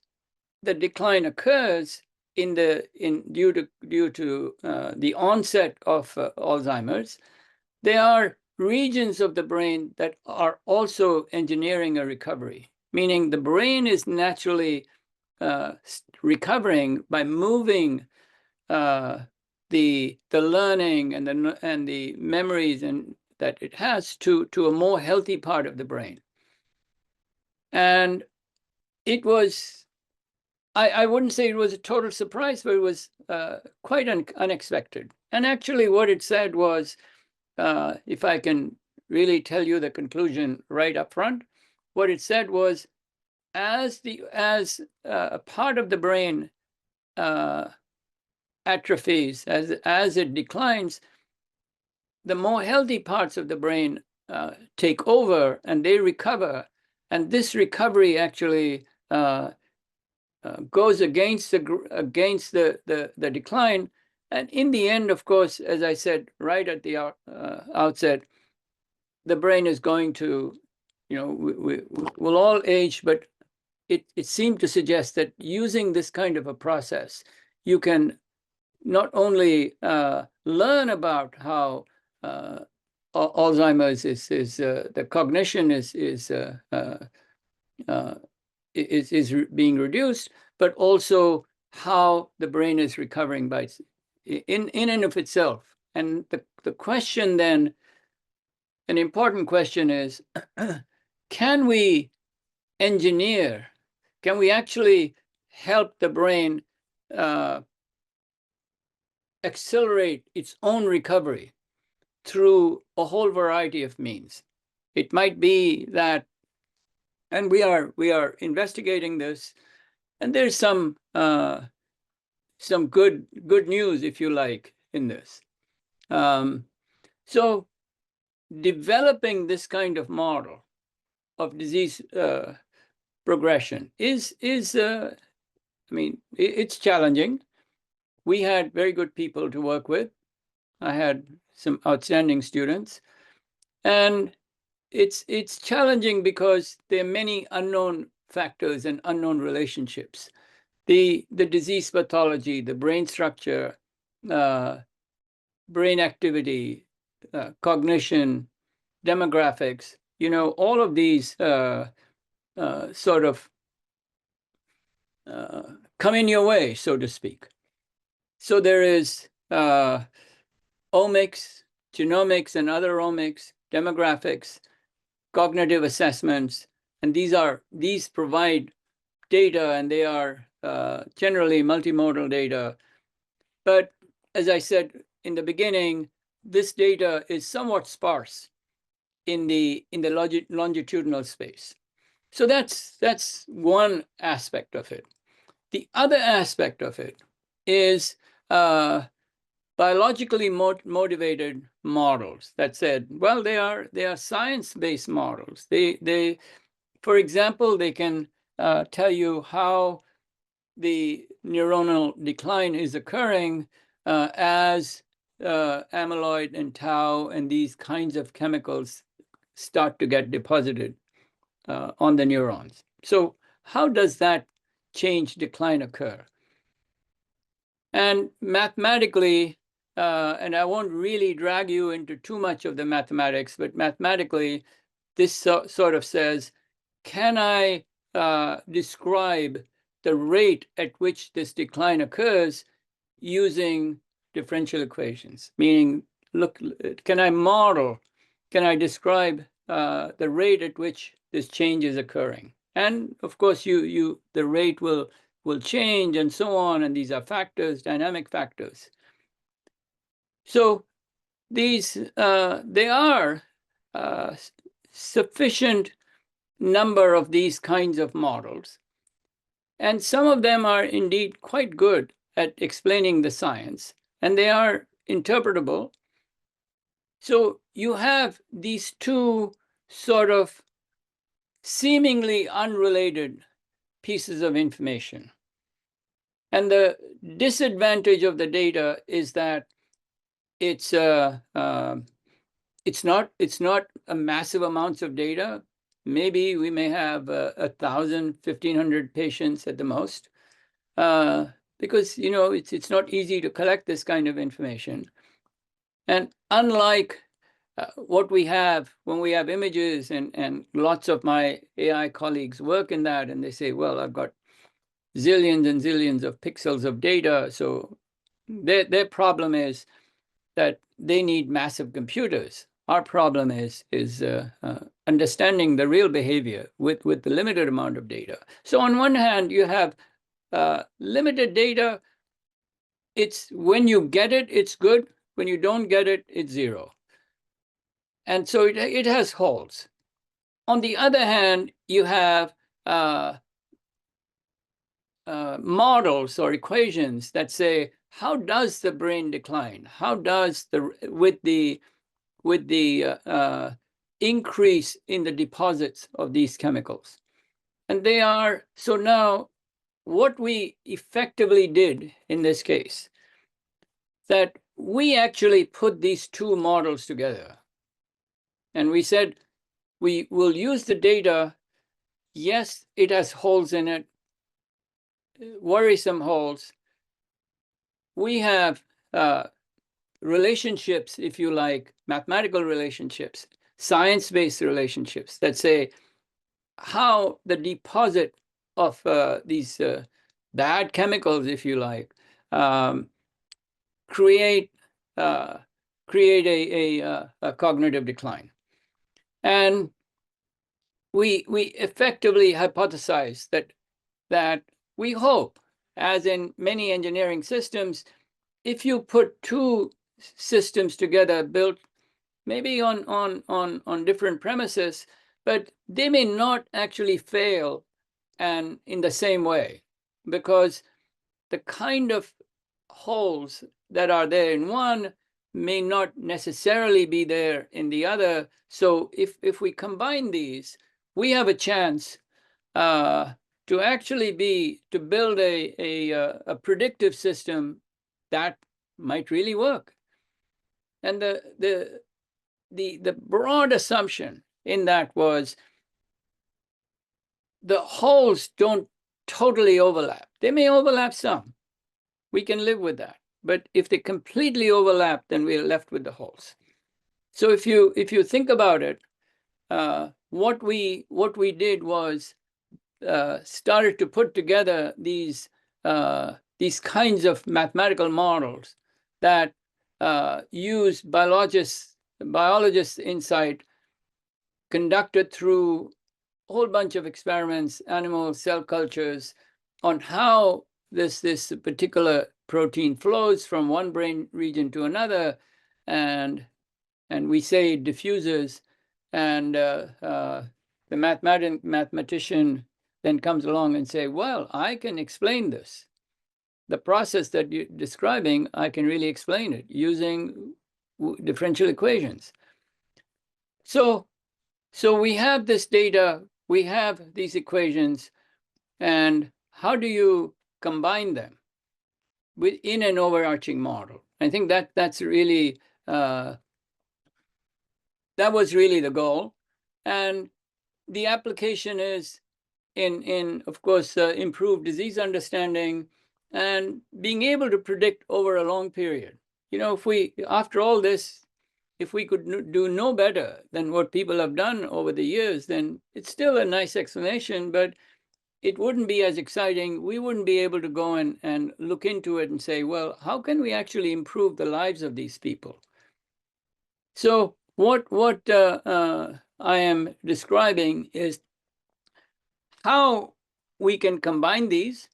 the decline occurs due to the onset of Alzheimer's, there are regions of the brain that are also engineering a recovery, meaning the brain is naturally recovering by moving the learning and the memories that it has to a more healthy part of the brain. And it was, I wouldn't say it was a total surprise, but it was quite unexpected. And actually what it said was, if I can really tell you the conclusion right up front, what it said was, as a part of the brain atrophies, as it declines, the more healthy parts of the brain take over and they recover. And this recovery actually goes against the decline. And in the end, of course, as I said right at the outset, the brain is going to, you know, we'll all age, but it seemed to suggest that using this kind of a process, you can not only learn about how Alzheimer's is the cognition is being reduced, but also how the brain is recovering by in and of itself. And the question then, an important question is, can we engineer? Can we actually help the brain accelerate its own recovery through a whole variety of means? It might be that, and we are investigating this, and there's some good news, if you like, in this. So developing this kind of model of disease progression is I mean, it's challenging. We had very good people to work with. I had some outstanding students, and it's challenging because there are many unknown factors and unknown relationships. The disease pathology, the brain structure, brain activity, cognition, demographics, you know, all of these sort of come in your way, so to speak. So there is omics, genomics and other omics, demographics, cognitive assessments, and these provide data, and they are generally multimodal data. But as I said in the beginning, this data is somewhat sparse in the longitudinal space. So that's one aspect of it. The other aspect of it is biologically motivated models that said, well, they are science-based models. They, for example, they can tell you how the neuronal decline is occurring as amyloid and tau and these kinds of chemicals start to get deposited on the neurons. So how does that change decline occur? And mathematically, and I won't really drag you into too much of the mathematics, but mathematically, this sort of says, can I describe the rate at which this decline occurs using differential equations? Meaning, look, can I describe the rate at which this change is occurring? And of course, the rate will change and so on, and these are factors, dynamic factors. So these, they are sufficient number of these kinds of models. And some of them are indeed quite good at explaining the science, and they are interpretable. So you have these two sort of seemingly unrelated pieces of information. And the disadvantage of the data is that it's not a massive amounts of data. Maybe we may have 1,000, 1,500 patients at the most, because it's not easy to collect this kind of information. And unlike what we have when we have images, and lots of my AI colleagues work in that, and they say, well, I've got zillions and zillions of pixels of data. So their problem is that they need massive computers. Our problem is understanding the real behavior with the limited amount of data. So on one hand, you have limited data. It's when you get it, it's good. When you don't get it, it's zero. And so it has holes. On the other hand, you have models or equations that say, how does the brain decline? How does with the increase in the deposits of these chemicals? And they are, so now what we effectively did in this case, that we actually put these two models together. And we said, we will use the data. Yes, it has holes in it, worrisome holes. We have relationships, if you like, mathematical relationships, science-based relationships that say how the deposit of these bad chemicals, if you like, create a cognitive decline. And we effectively hypothesize that we hope, as in many engineering systems, if you put two systems together built maybe on different premises, but they may not actually fail and in the same way, because the kind of holes that are there in one may not necessarily be there in the other. So if we combine these, we have a chance to actually build a predictive system that might really work. And the broad assumption in that was the holes don't totally overlap. They may overlap some. We can live with that. But if they completely overlap, then we're left with the holes. So if you think about it, what we did was started to put together these kinds of mathematical models that use biologists' insight conducted through whole bunch of experiments, animal cell cultures, on how this particular protein flows from one brain region to another, and we say it diffuses, and the mathematician then comes along and say, well, I can explain this. The process that you're describing, I can really explain it using differential equations. So we have this data, we have these equations, and how do you combine them within an overarching model? I think that's really, that was really the goal. And the application is in of course, improved disease understanding and being able to predict over a long period. You know, if we, after all this, if we could do no better than what people have done over the years, then it's still a nice explanation, but it wouldn't be as exciting. We wouldn't be able to go and look into it and say, well, how can we actually improve the lives of these people? So what I am describing is how we can combine these.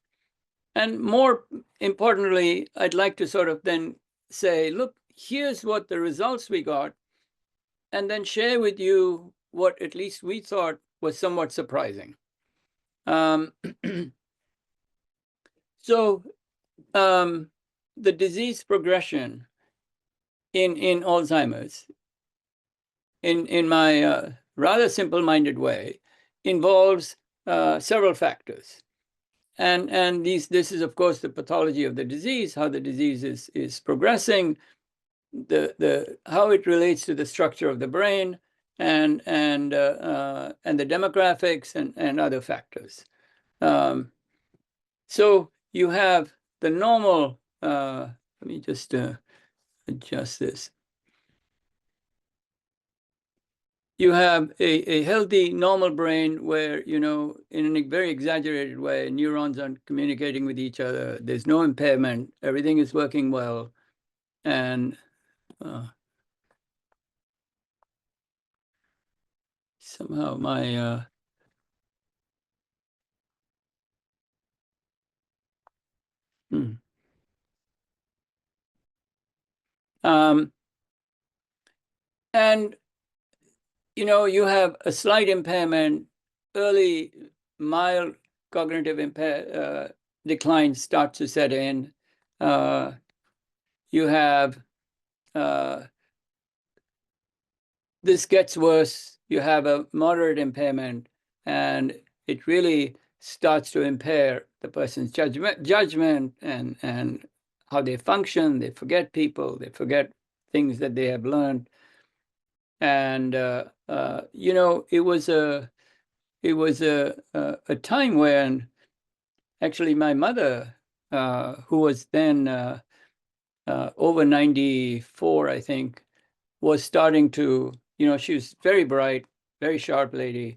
And more importantly, I'd like to sort of then say, look, here's what the results we got, and then share with you what at least we thought was somewhat surprising. So the disease progression in Alzheimer's, in my rather simple-minded way, involves several factors. And this is, of course, the pathology of the disease, how the disease is progressing, how it relates to the structure of the brain, and the demographics and other factors. So you have the normal. Let me just adjust this. You have a healthy, normal brain where, you know, in a very exaggerated way, neurons are communicating with each other. There's no impairment. Everything is working well. And somehow my... and you know, you have a slight impairment, early mild cognitive decline starts to set in. You have, this gets worse, you have a moderate impairment, and it really starts to impair the person's judgment and how they function. They forget people, they forget things that they have learned. And you know, it was a time when actually my mother, who was then over 94, I think, was starting to, you know, she was very bright, very sharp lady,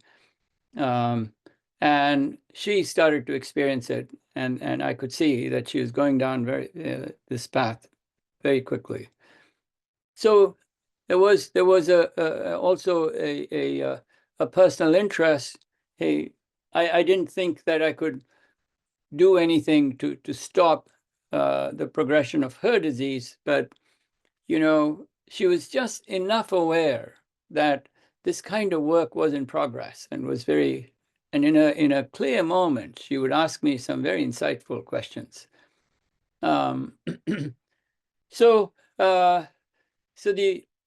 and she started to experience it, and I could see that she was going down this path very quickly. So there was also a personal interest. Hey, I didn't think that I could do anything to stop the progression of her disease, but you know, she was just enough aware that this kind of work was in progress and was very, and in a clear moment, she would ask me some very insightful questions. So the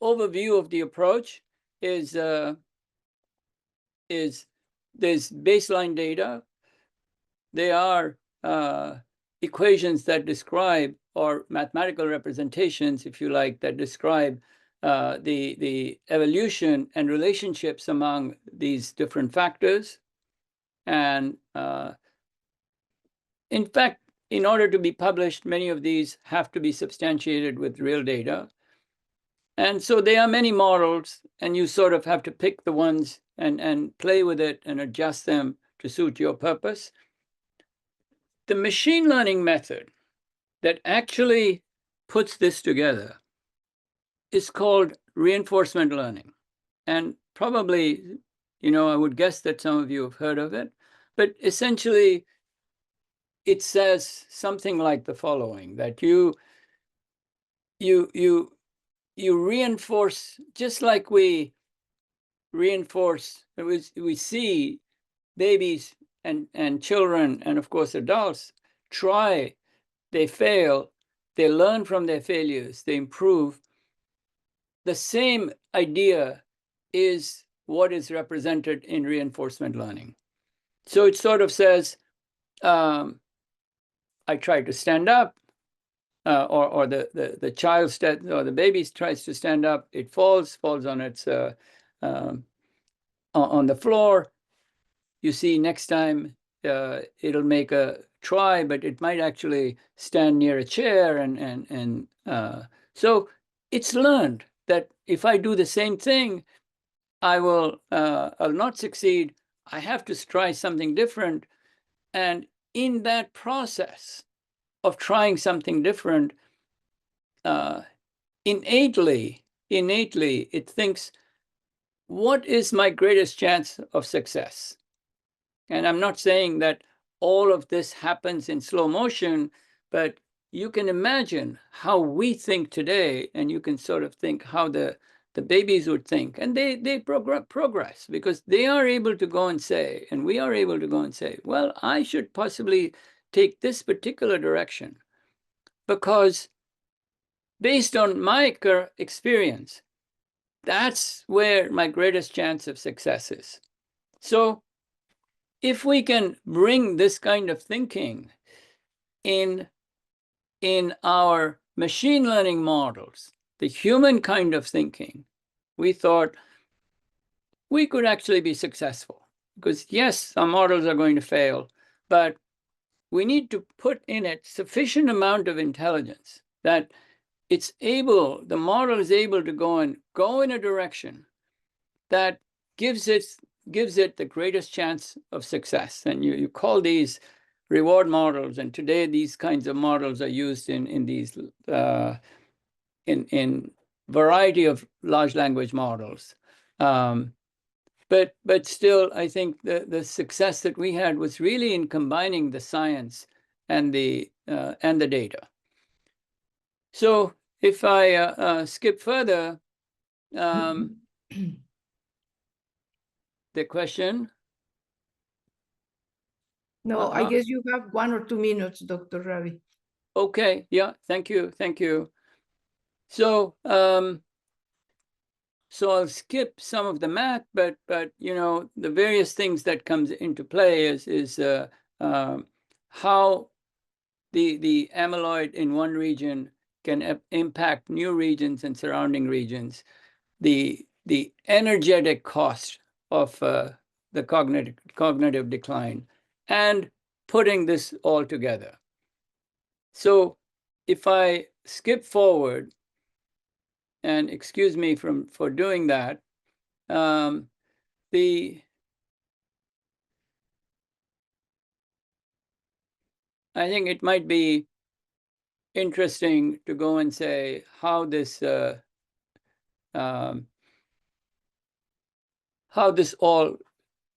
overview of the approach is there's baseline data. There are equations that describe, or mathematical representations, if you like, that describe the evolution and relationships among these different factors. And in fact, in order to be published, many of these have to be substantiated with real data. And so there are many models, and you sort of have to pick the ones and play with it and adjust them to suit your purpose. The machine learning method that actually puts this together is called reinforcement learning. And probably You know, I would guess that some of you have heard of it, but essentially it says something like the following, that you reinforce, just like we reinforce, we see babies and children, and of course adults, try, they fail, they learn from their failures, they improve. The same idea is what is represented in reinforcement learning. So it sort of says, I try to stand up, or the child or the baby tries to stand up, it falls on its on the floor. You see, next time it'll make a try, but it might actually stand near a chair, and so it's learned that if I do the same thing, I'll not succeed. I have to try something different, and in that process of trying something different, innately, it thinks, what is my greatest chance of success? And I'm not saying that all of this happens in slow motion, but you can imagine how we think today, and you can sort of think how the babies would think, and they progress, because they are able to go and say, and we are able to go and say, well, I should possibly take this particular direction, because based on my experience, that's where my greatest chance of success is. So if we can bring this kind of thinking in our machine learning models, the human kind of thinking, we thought we could actually be successful. Because yes, some models are going to fail, but we need to put in it sufficient amount of intelligence that the model is able to go in a direction that gives it the greatest chance of success. And you call these reward models, and today these kinds of models are used in these in variety of large language models. But still, I think the success that we had was really in combining the science and the data. So if I skip further, the question. No, I guess you have 1 or 2 minutes, Dr. Ravi. Okay, yeah, thank you. So so I'll skip some of the math, but you know, the various things that comes into play is how the amyloid in one region can impact new regions and surrounding regions, the energetic cost of the cognitive decline, and putting this all together. So if I skip forward, and excuse me for doing that, I think it might be interesting to go and say how this all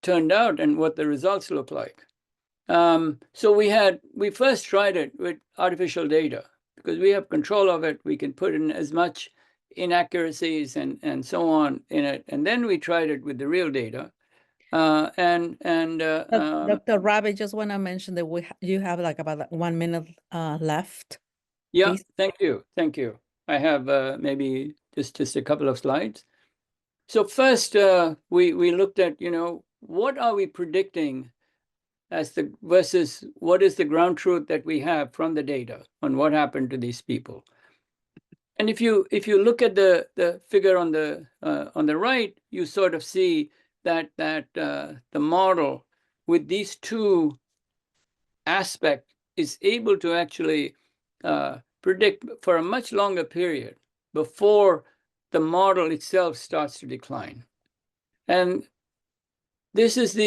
turned out and what the results look like. So we first tried it with artificial data, because we have control of it. We can put in as much inaccuracies and so on in it, and then we tried it with the real data. Dr. Ravi, just want to mention that you have like about 1 minute left. Yeah, Please. thank you. I have maybe just a couple of slides. So first, we looked at, you know, what are we predicting versus what is the ground truth that we have from the data on what happened to these people. And if you look at the figure on the right, you sort of see that the model with these two aspects is able to actually predict for a much longer period before the model itself starts to decline. And this is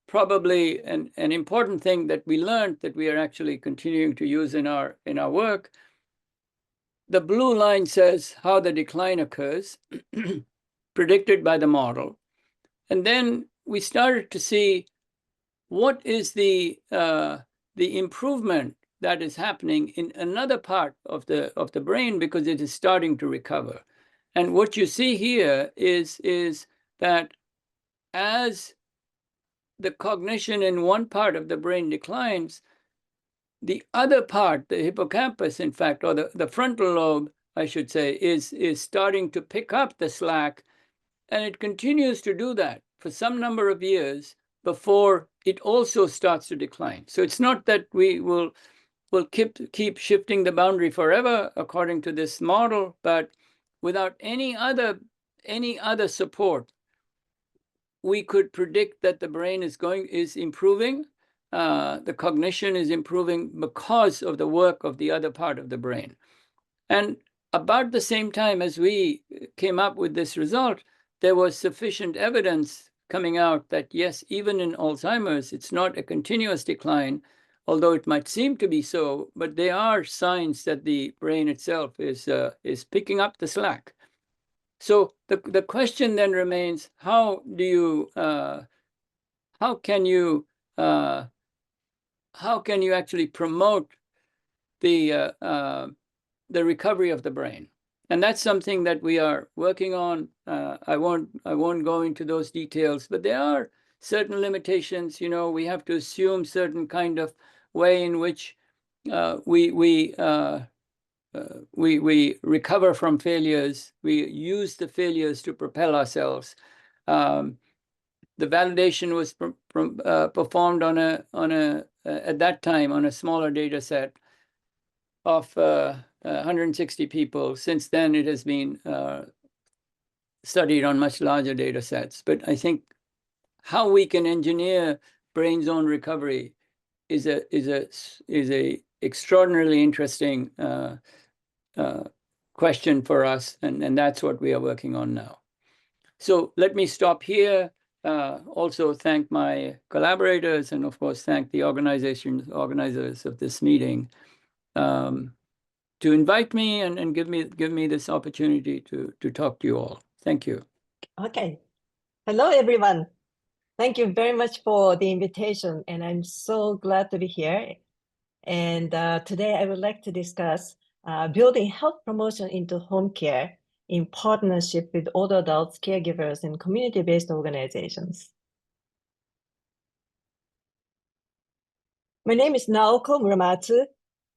probably an important thing that we learned, that we are actually continuing to use in our work. The blue line says how the decline occurs. predicted by the model. And then we started to see what is the improvement that is happening in another part of the brain, because it is starting to recover. And what you see here is that as the cognition in one part of the brain declines, the other part, the hippocampus, in fact, or the frontal lobe, I should say, is starting to pick up the slack, and it continues to do that for some number of years before it also starts to decline. So it's not that we will keep shifting the boundary forever according to this model, but without any other support, we could predict that the brain is improving. The cognition is improving because of the work of the other part of the brain. And about the same time as we came up with this result, there was sufficient evidence coming out that yes, even in Alzheimer's, it's not a continuous decline, although it might seem to be so, but there are signs that the brain itself is picking up the slack. So the question then remains: how can you actually promote the recovery of the brain? And that's something that we are working on. I won't go into those details, but there are certain limitations. You know, we have to assume certain kind of way in which we recover from failures. We use the failures to propel ourselves. The validation was performed at that time on a smaller data set of 160 people. Since then, it has been studied on much larger data sets. But I think how we can engineer brain zone recovery is a extraordinarily interesting question for us, and that's what we are working on now. So let me stop here. Also thank my collaborators, and of course thank the organizers of this meeting to invite me and give me this opportunity to talk to you all. Thank you. Okay. Hello, everyone. Thank you very much for the invitation, and I'm so glad to be here. And today I would like to discuss building health promotion into home care in partnership with older adults, caregivers, and community-based organizations. My name is Naoko Muramatsu.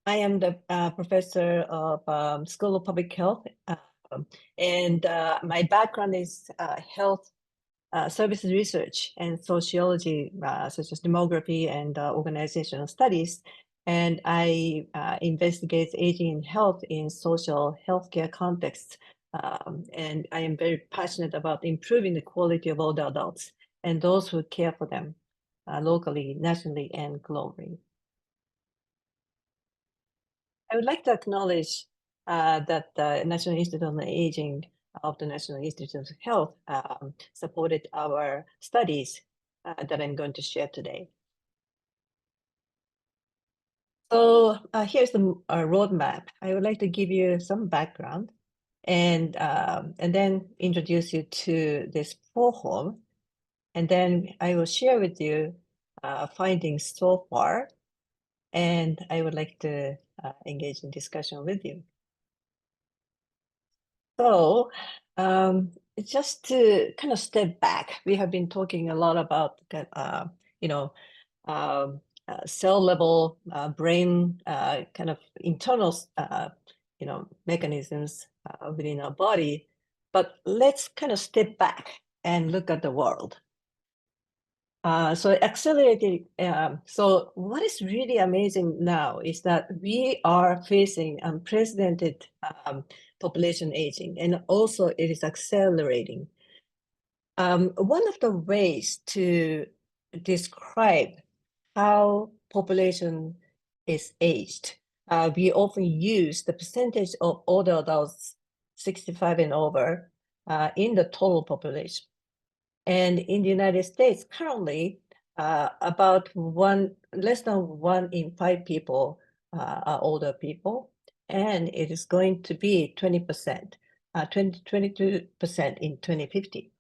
I am the professor of School of Public Health, and my background is health services research and sociology, such as demography and organizational studies. And I investigate aging and health in social healthcare contexts. And I am very passionate about improving the quality of older adults and those who care for them locally, nationally, and globally. I would like to acknowledge that the National Institute on Aging of the National Institute of Health supported our studies that I'm going to share today. So here's the roadmap. I would like to give you some background and then introduce you to this program. And then I will share with you findings so far. And I would like to engage in discussion with you. So just to kind of step back, we have been talking a lot about, cell level, brain kind of internal, mechanisms within our body. But let's kind of step back and look at the world. So what is really amazing now is that we are facing unprecedented population aging, and also it is accelerating. One of the ways to describe how population is aged, we often use the percentage of older adults 65 and over in the total population. And in the United States, currently, about less than 1 in 5 people are older people, and it is going to be 20% 22% in 2050.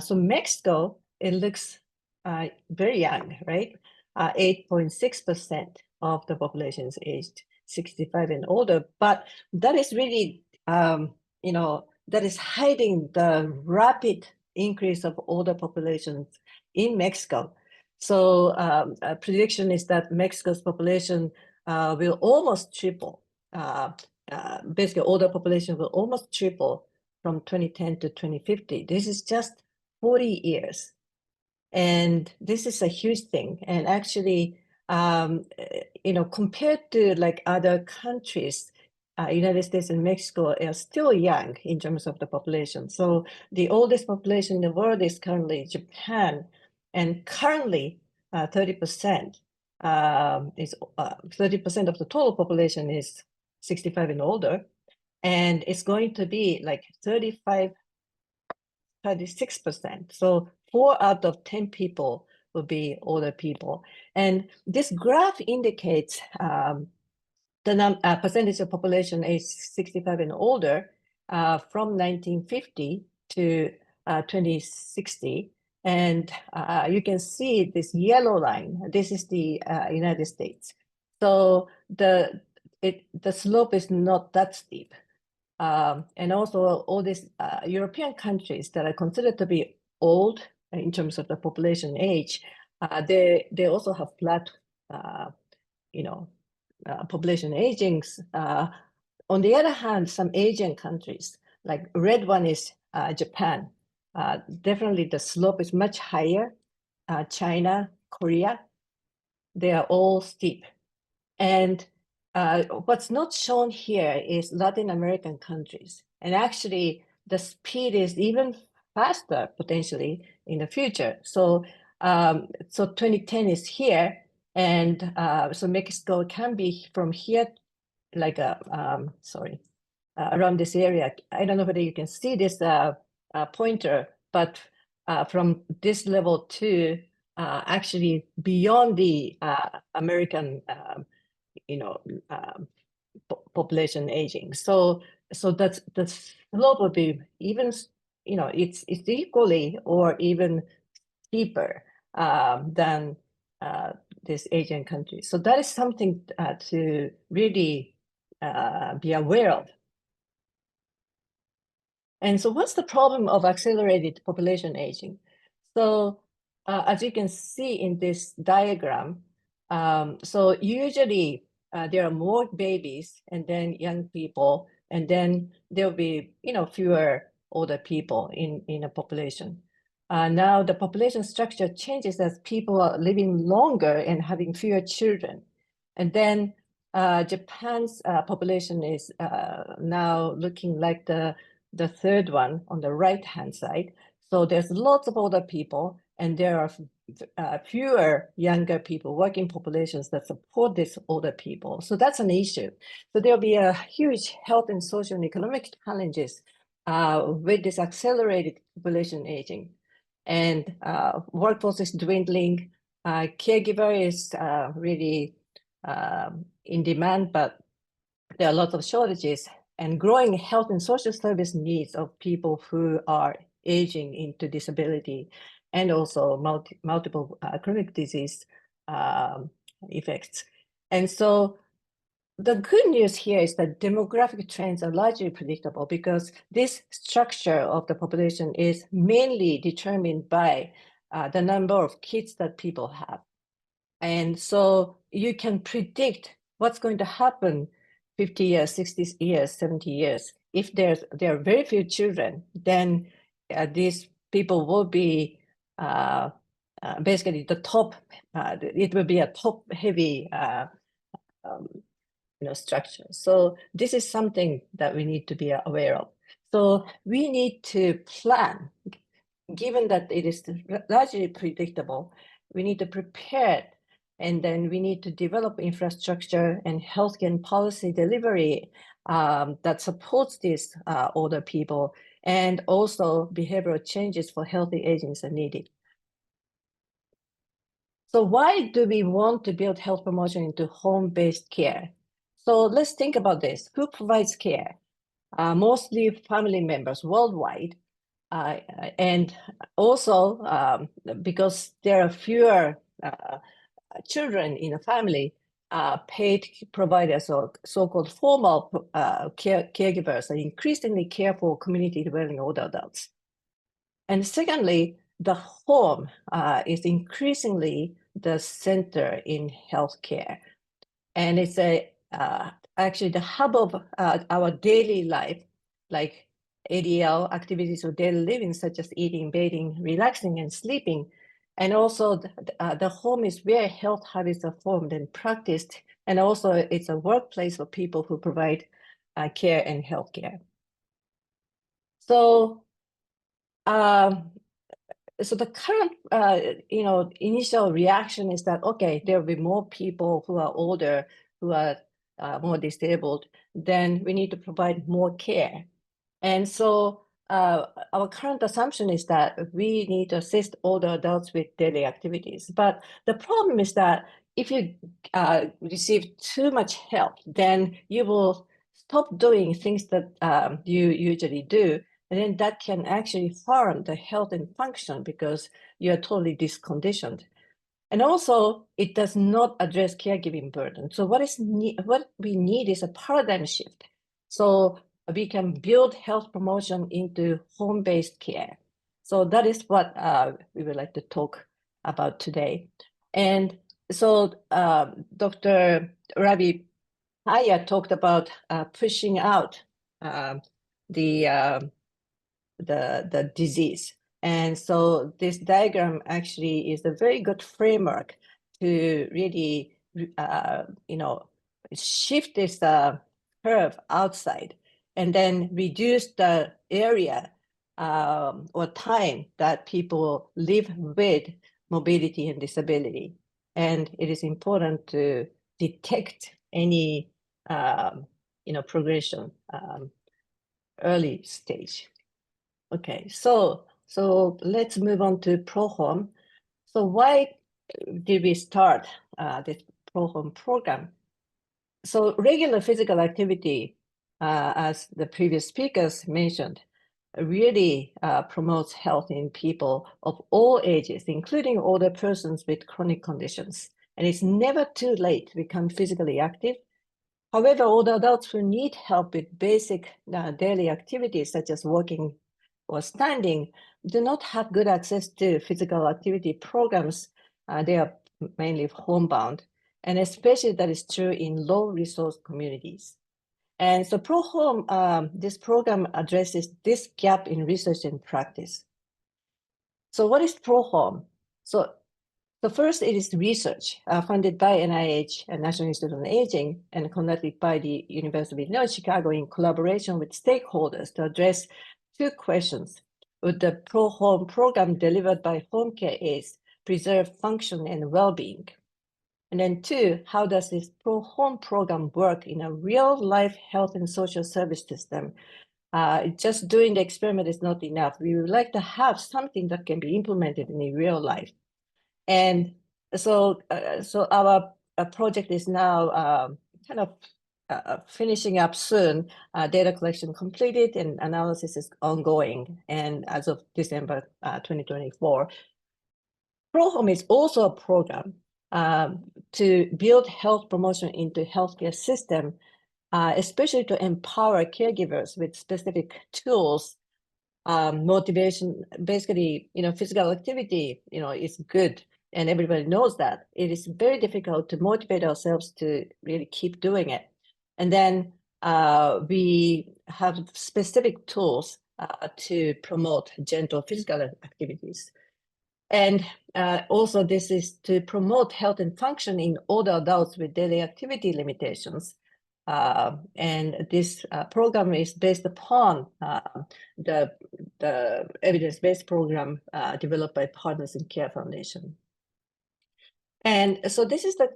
So Mexico, it looks very young, right? 8.6% of the population is aged 65 and older, but that is really, that is hiding the rapid increase of older populations in Mexico. So a prediction is that Mexico's population will almost triple. Basically, older population will almost triple from 2010 to 2050. This is just 40 years. And this is a huge thing. And actually, compared to like other countries, United States and Mexico are still young in terms of the population. So the oldest population in the world is currently Japan, and currently 30% is 30% of the total population is 65 and older, and it's going to be like 36%. So 4 out of 10 people will be older people. And this graph indicates the percentage of population age 65 and older from 1950 to 2060. And you can see this yellow line. This is the United States. So the slope is not that steep. And also all these European countries that are considered to be old in terms of the population age, they also have flat, population agings. On the other hand, some Asian countries, like red one is Japan. Definitely the slope is much higher. China, Korea, they are all steep. And what's not shown here is Latin American countries. And actually, the speed is even faster potentially in the future. So, so 2010 is here, and so Mexico can be from here, like around this area. I don't know whether you can see this pointer, but from this level to actually beyond the American population aging. So that's the slope would be even, it's equally or even steeper than this Asian country. So that is something to really be aware of. And so what's the problem of accelerated population aging? So as you can see in this diagram, so usually there are more babies and then young people, and then there'll be, fewer older people in a population. Now the population structure changes as people are living longer and having fewer children. And then Japan's population is now looking like the third one on the right-hand side. So there's lots of older people, and there are fewer younger people, working populations that support these older people. So that's an issue. So there'll be a huge health and social and economic challenges with this accelerated population aging. And workforce is dwindling. Caregiver is really in demand, but there are lots of shortages, and growing health and social service needs of people who are aging into disability, and also multiple chronic disease effects. And so the good news here is that demographic trends are largely predictable, because this structure of the population is mainly determined by the number of kids that people have. And so you can predict what's going to happen 50 years, 60 years, 70 years. If there are very few children, then these people will be basically the top, it will be a top-heavy structure. So this is something that we need to be aware of. So we need to plan, given that it is largely predictable, we need to prepare, and then we need to develop infrastructure and healthcare and policy delivery that supports these older people, and also behavioral changes for healthy aging are needed. So why do we want to build health promotion into home-based care? So let's think about this. Who provides care? mostly family members worldwide. And also because there are fewer children in a family, paid providers or so-called formal caregivers are increasingly care for community dwelling older adults. And secondly, the home is increasingly the center in healthcare. And it's actually the hub of our daily life, like ADL activities of daily living, such as eating, bathing, relaxing, and sleeping. And also the home is where health habits are formed and practiced. And also it's a workplace for people who provide care and healthcare. So, so the current, initial reaction is that, okay, there will be more people who are older, who are more disabled, then we need to provide more care. And so our current assumption is that we need to assist older adults with daily activities. But the problem is that if you receive too much help, then you will stop doing things that you usually do. And then that can actually harm the health and function because you're totally disconditioned. And also, it does not address caregiving burden. So what we need is a paradigm shift. So we can build health promotion into home-based care. So that is what we would like to talk about today. And so Dr. Ravi Haya talked about pushing out the disease. And so this diagram actually is a very good framework to really, shift this curve outside and then reduce the area or time that people live with mobility and disability. And it is important to detect any, progression early stage. Okay, so let's move on to ProHome. So why did we start this ProHome program? So regular physical activity, as the previous speakers mentioned, really promotes health in people of all ages, including older persons with chronic conditions. And it's never too late to become physically active. However, older adults who need help with basic daily activities such as walking or standing do not have good access to physical activity programs. They are mainly homebound, and especially that is true in low-resource communities. And so ProHome, this program addresses this gap in research and practice. So what is ProHome? So first, it is research funded by NIH and National Institute on Aging and conducted by the University of Illinois Chicago in collaboration with stakeholders to address two questions. Would the ProHome program delivered by home care aides preserve function and well-being? And then two, how does this ProHome program work in a real-life health and social service system? Just doing the experiment is not enough. We would like to have something that can be implemented in a real life. And so our project is now kind of finishing up soon. Data collection completed and analysis is ongoing. And as of December 2024, ProHome is also a program to build health promotion into healthcare system, especially to empower caregivers with specific tools. Motivation, basically, physical activity, is good. And everybody knows that. It is very difficult to motivate ourselves to really keep doing it. And then we have specific tools to promote gentle physical activities. And also this is to promote health and function in older adults with daily activity limitations. And this program is based upon the evidence-based program developed by Partners in Care Foundation. And so this is the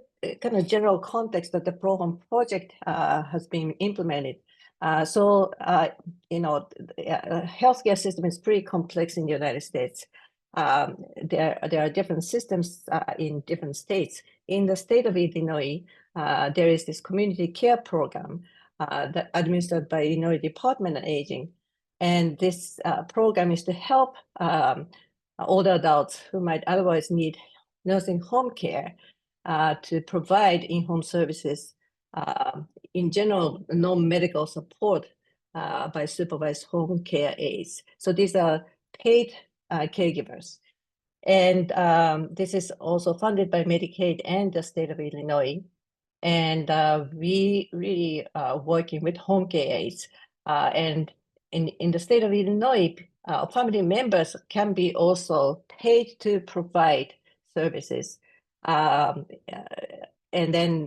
kind of general context that the ProHome project has been implemented. Healthcare system is pretty complex in the United States. There are different systems in different states. In the state of Illinois, there is this community care program that administered by Illinois Department of Aging. And this program is to help older adults who might otherwise need nursing home care to provide in-home services, in general, non-medical support by supervised home care aides. So these are paid caregivers. And this is also funded by Medicaid and the state of Illinois. And we really working with home care aides. And in the state of Illinois, family members can be also paid to provide services. And then,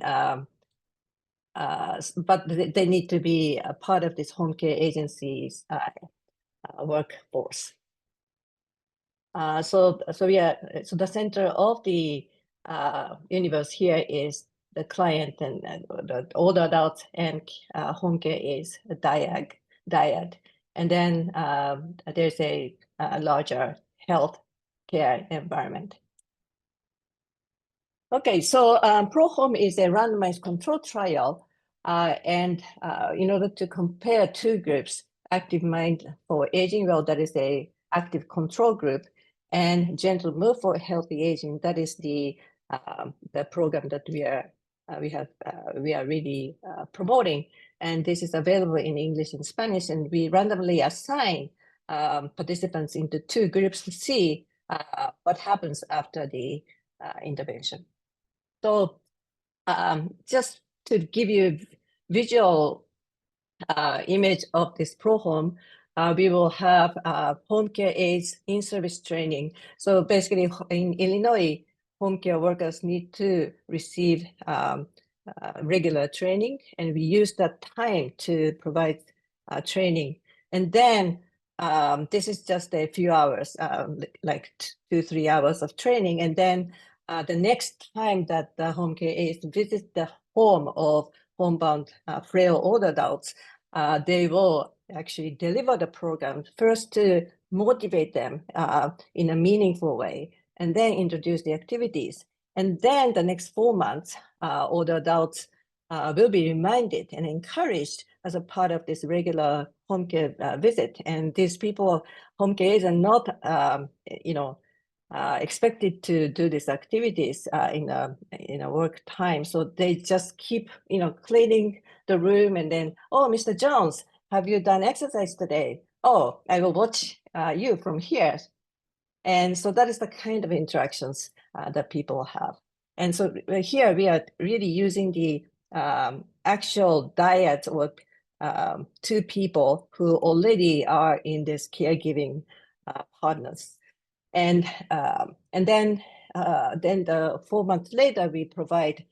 but they need to be a part of this home care agency's workforce. So the center of the universe here is the client and the older adults, and home care is a dyad. And then there's a larger health care environment. Okay, so ProHome is a randomized controlled trial, and in order to compare two groups, Active Mind for Aging Well, that is a active control group, and Gentle Move for Healthy Aging, that is the program that we are really promoting. And this is available in English and Spanish, and we randomly assign participants into two groups to see what happens after the intervention. So just to give you a visual image of this ProHome, we will have home care aides in-service training. So basically in Illinois, home care workers need to receive regular training, and we use that time to provide training. And then this is just a few hours, like 2-3 hours of training. And then the next time that the home care aides visit the home of homebound frail older adults, they will actually deliver the program first to motivate them in a meaningful way, and then introduce the activities. And then the next 4 months, older adults will be reminded and encouraged as a part of this regular home care visit. And these people, home care aides, are not, expected to do these activities in a work time. So they just keep, cleaning the room, and then, oh, Mr. Jones, have you done exercise today? Oh, I will watch you from here. And so that is the kind of interactions that people have. And so here we are really using the actual diet with two people who already are in this caregiving partners. And then the 4 months later, we provide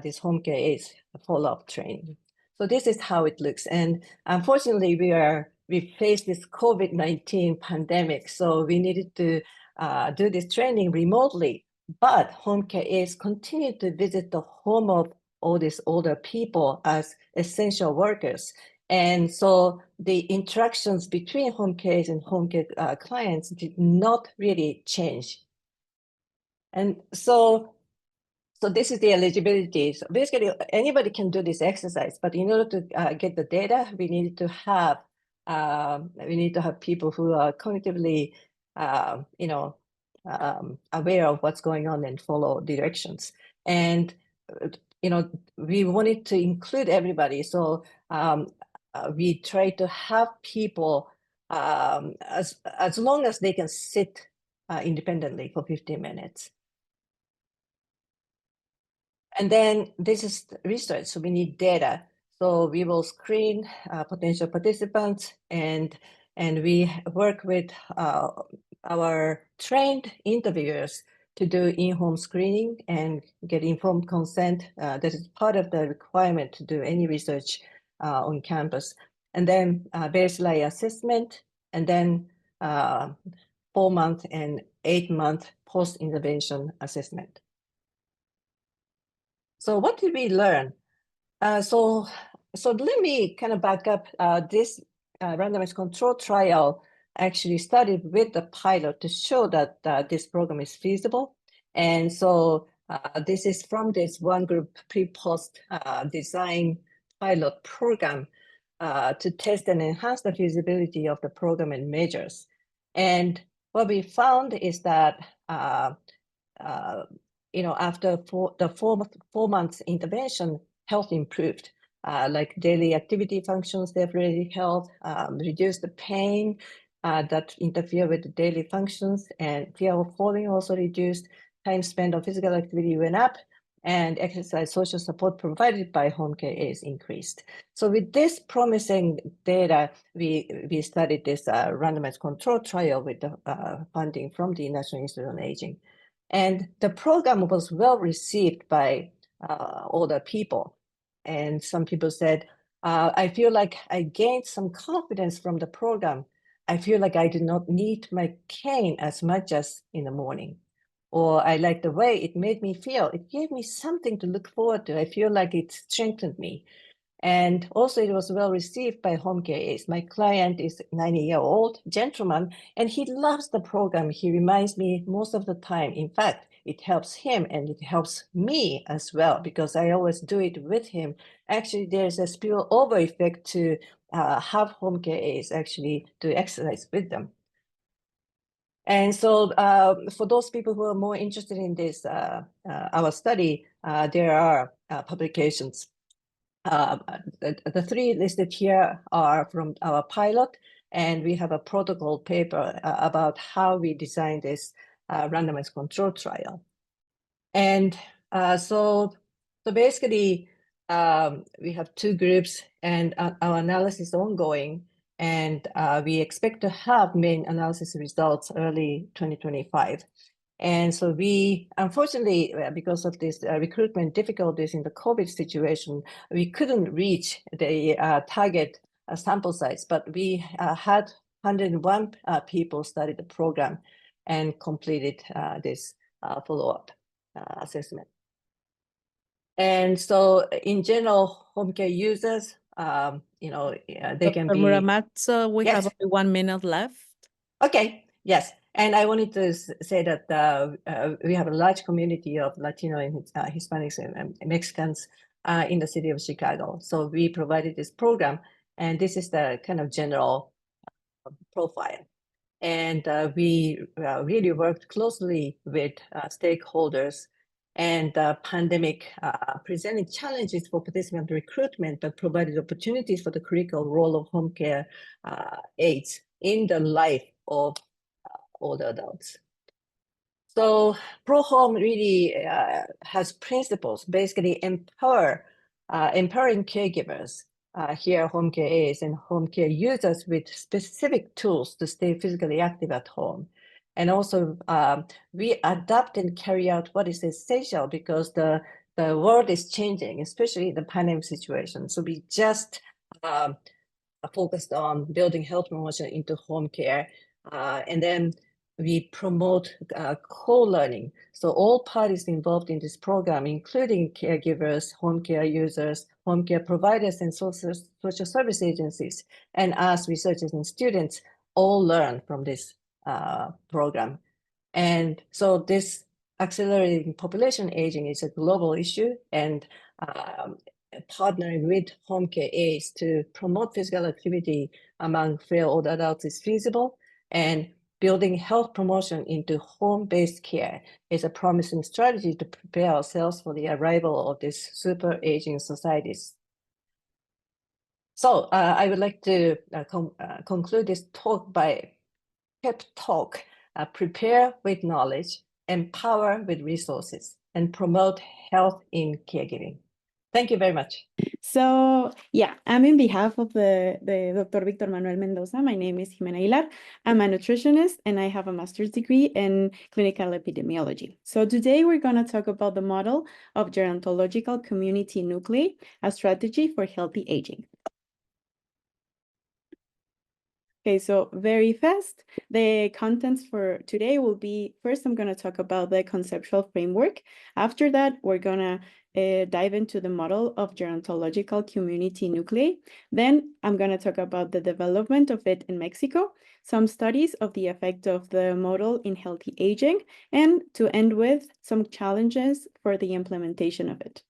this home care aides follow-up training. So this is how it looks. And unfortunately, we faced this COVID-19 pandemic, so we needed to do this training remotely. But home care aides continue to visit the home of all these older people as essential workers. And so the interactions between home care and home care clients did not really change. And so this is the eligibility. So basically, anybody can do this exercise, but in order to get the data, we need to have people who are cognitively, aware of what's going on and follow directions. And we wanted to include everybody. So we try to have people as long as they can sit independently for 15 minutes. And then this is research, so we need data. So we will screen potential participants, and we work with our trained interviewers to do in-home screening and get informed consent. That is part of the requirement to do any research on campus. And then baseline assessment, and then 4-month and 8-month post-intervention assessment. So what did we learn? So let me kind of back up. This randomized control trial actually started with the pilot to show that this program is feasible. And so this is from this one group pre-post design pilot program to test and enhance the feasibility of the program and measures. And what we found is that after the four months intervention, health improved. Like daily activity functions, they've really helped reduce the pain that interfere with the daily functions, and fear of falling also reduced. Time spent on physical activity went up, and exercise social support provided by home care aides increased. So with this promising data, we studied this randomized control trial with the funding from the National Institute on Aging. And the program was well received by older people. And some people said, I feel like I gained some confidence from the program. I feel like I did not need my cane as much as in the morning. Or I like the way it made me feel. It gave me something to look forward to. I feel like it strengthened me. And also it was well received by home care aides. My client is 90-year-old gentleman, and he loves the program. He reminds me most of the time. In fact, it helps him and it helps me as well, because I always do it with him. Actually, there's a spillover effect to have home care aides actually do exercise with them. And so for those people who are more interested in this, our study, there are publications. The three listed here are from our pilot, and we have a protocol paper about how we designed this randomized control trial. And so basically, we have two groups, and our analysis is ongoing, and we expect to have main analysis results early 2025. And so we, unfortunately, because of this recruitment difficulties in the COVID situation, we couldn't reach the target sample size, but we had 101 people study the program and completed this follow-up assessment. And so in general, home care users, they can Dr. be— Muramatsu, we have Yes. only 1 minute left. Okay, yes. And I wanted to say that we have a large community of Latino and Hispanics and Mexicans in the city of Chicago. So we provided this program, and this is the kind of general profile. And we really worked closely with stakeholders, and the pandemic presented challenges for participant recruitment, but provided opportunities for the critical role of home care aides in the life of older adults. So ProHome really has principles, basically empowering caregivers, here home care aides and home care users with specific tools to stay physically active at home. And also we adapt and carry out what is essential, because the world is changing, especially in the pandemic situation. So we just focused on building health promotion into home care. And then we promote co-learning. So all parties involved in this program, including caregivers, home care users, home care providers, and social service agencies, and us researchers and students, all learn from this program. And so this accelerating population aging is a global issue, and partnering with home care aides to promote physical activity among frail older adults is feasible, and building health promotion into home-based care is a promising strategy to prepare ourselves for the arrival of these super aging societies. So I would like to conclude this talk by pep talk: prepare with knowledge, empower with resources, and promote health in caregiving. Thank you very much. So yeah, I'm in behalf of the Dr. Victor Manuel Mendoza. My name is Jimena Aguilar. I'm a nutritionist and I have a master's degree in clinical epidemiology. So today we're going to talk about the model of gerontological community nuclei, a strategy for healthy aging. Okay, so very fast, the contents for today will be, first I'm going to talk about the conceptual framework. After that, we're going to dive into the model of gerontological community nuclei. Then I'm going to talk about the development of it in Mexico, some studies of the effect of the model in healthy aging, and to end with some challenges for the implementation of it.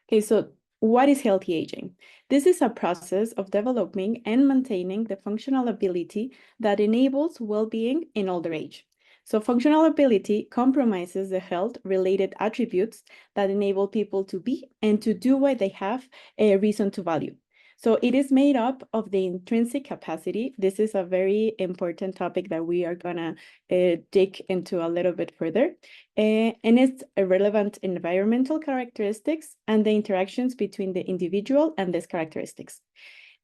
Okay, so what is healthy aging? This is a process of developing and maintaining the functional ability that enables well-being in older age. So functional ability compromises the health-related attributes that enable people to be and to do what they have a reason to value. So it is made up of the intrinsic capacity. This is a very important topic that we are gonna dig into a little bit further. And its relevant environmental characteristics and the interactions between the individual and these characteristics.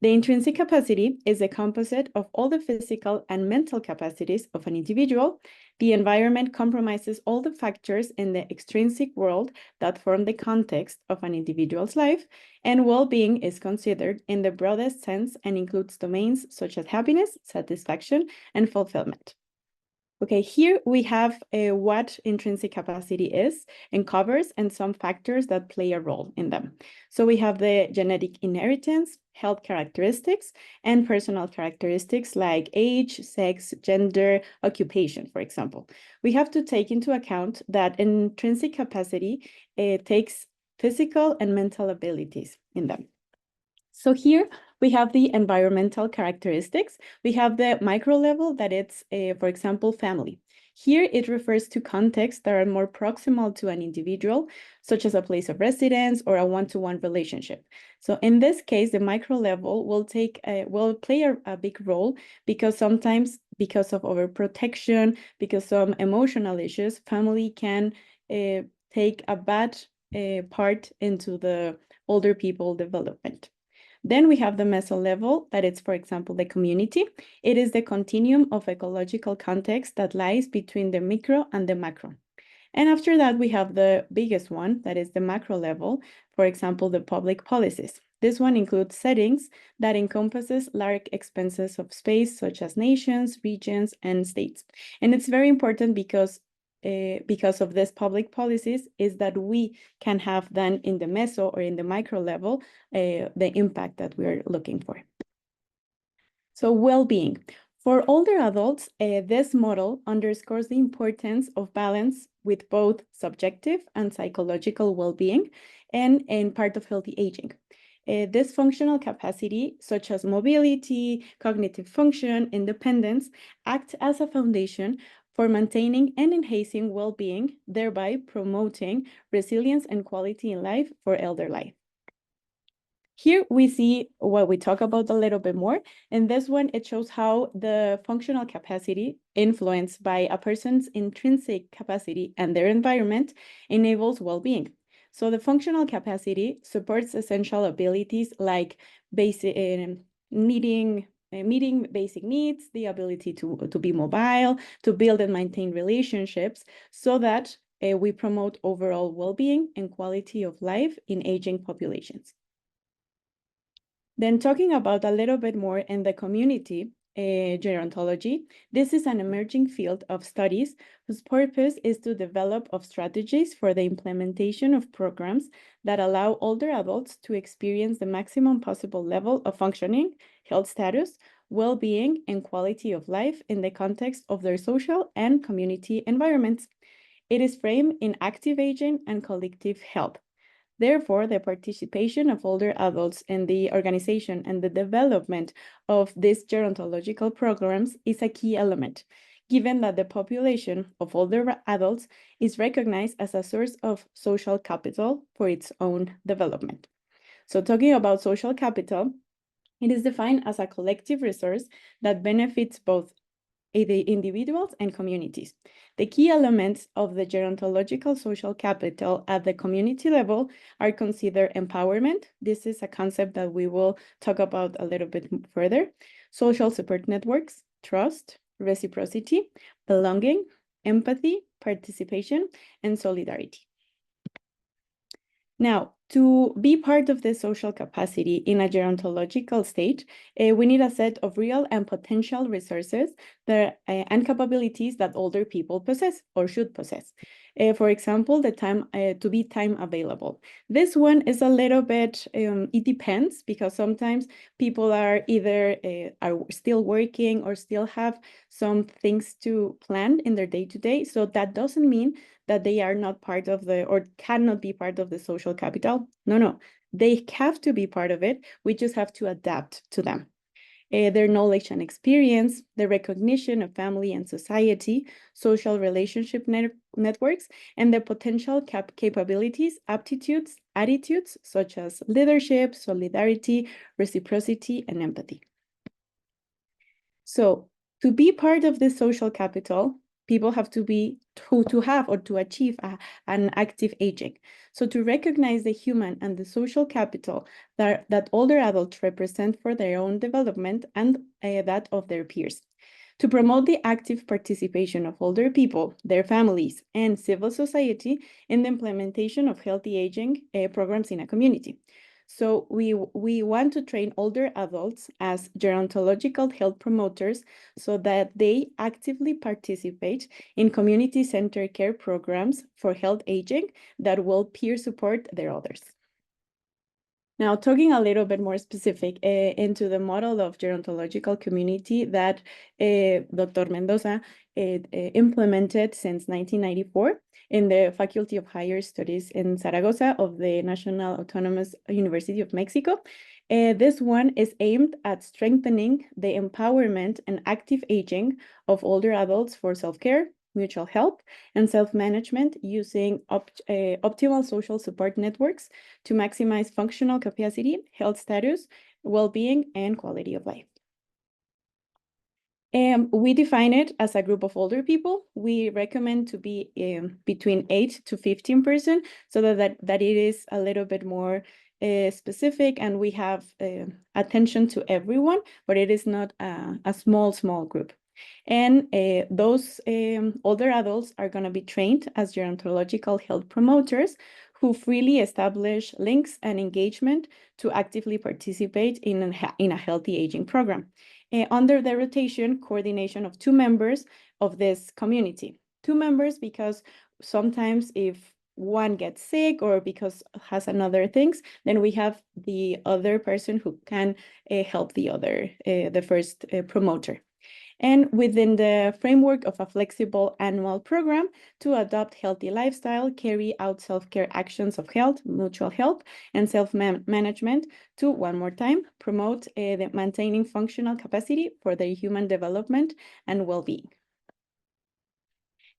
The intrinsic capacity is a composite of all the physical and mental capacities of an individual. The environment compromises all the factors in the extrinsic world that form the context of an individual's life, and well-being is considered in the broadest sense and includes domains such as happiness, satisfaction, and fulfillment. Okay, here we have what intrinsic capacity is and covers and some factors that play a role in them. So we have the genetic inheritance, health characteristics, and personal characteristics like age, sex, gender, occupation, for example. We have to take into account that intrinsic capacity takes physical and mental abilities in them. So here we have the environmental characteristics. We have the micro level that it's, for example, family. Here it refers to contexts that are more proximal to an individual, such as a place of residence or a one-to-one relationship. So in this case, the micro level will play a big role because sometimes because of overprotection, because some emotional issues, family can take a bad part into the older people development. Then we have the meso level, that is, for example, the community. It is the continuum of ecological context that lies between the micro and the macro. And after that, we have the biggest one, that is the macro level, for example, the public policies. This one includes settings that encompasses large expanses of space, such as nations, regions, and states. And it's very important because of these public policies is that we can have then in the meso or in the micro level the impact that we're looking for. So well-being. For older adults, this model underscores the importance of balance with both subjective and psychological well-being and part of healthy aging. This functional capacity, such as mobility, cognitive function, independence, act as a foundation for maintaining and enhancing well-being, thereby promoting resilience and quality in life for elder life. Here we see what we talk about a little bit more. In this one, it shows how the functional capacity influenced by a person's intrinsic capacity and their environment enables well-being. So the functional capacity supports essential abilities like meeting basic needs, the ability to be mobile, to build and maintain relationships, so that we promote overall well-being and quality of life in aging populations. Then talking about a little bit more in the community gerontology, this is an emerging field of studies whose purpose is to develop strategies for the implementation of programs that allow older adults to experience the maximum possible level of functioning, health status, well-being, and quality of life in the context of their social and community environments. It is framed in active aging and collective health. Therefore, the participation of older adults in the organization and the development of these gerontological programs is a key element, given that the population of older adults is recognized as a source of social capital for its own development. So talking about social capital, it is defined as a collective resource that benefits both the individuals and communities. The key elements of the gerontological social capital at the community level are considered empowerment. This is a concept that we will talk about a little bit further. Social support networks, trust, reciprocity, belonging, empathy, participation, and solidarity. Now, to be part of the social capacity in a gerontological state, we need a set of real and potential resources and capabilities that older people possess or should possess. For example, the time to be time available. This one is a little bit, it depends, because sometimes people are either are still working or still have some things to plan in their day-to-day. So that doesn't mean that they are not part of the, or cannot be part of the social capital. No, they have to be part of it. We just have to adapt to them. Their knowledge and experience, the recognition of family and society, social relationship networks, and the potential capabilities, aptitudes, attitudes, such as leadership, solidarity, reciprocity, and empathy. So to be part of this social capital, people have to be to have or to achieve an active aging. So to recognize the human and the social capital that older adults represent for their own development and that of their peers. To promote the active participation of older people, their families, and civil society in the implementation of healthy aging programs in a community. So we want to train older adults as gerontological health promoters so that they actively participate in community-centered care programs for health aging that will peer support their others. Now, talking a little bit more specific into the model of gerontological community that Dr. Mendoza implemented since 1994 in the Faculty of Higher Studies in Zaragoza of the National Autonomous University of Mexico. This one is aimed at strengthening the empowerment and active aging of older adults for self-care, mutual help, and self-management using optimal social support networks to maximize functional capacity, health status, well-being, and quality of life. We define it as a group of older people. We recommend to be between 8 to 15%, so that it is a little bit more specific, and we have attention to everyone, but it is not a small group. And those older adults are going to be trained as gerontological health promoters who freely establish links and engagement to actively participate in a healthy aging program. Under the rotation coordination of 2 members of this community. 2 members because sometimes if one gets sick or because has another things, then we have the other person who can help the first promoter. And within the framework of a flexible annual program to adopt healthy lifestyle, carry out self-care actions of health, mutual help, and self-management to, one more time, promote the maintaining functional capacity for their human development and well-being.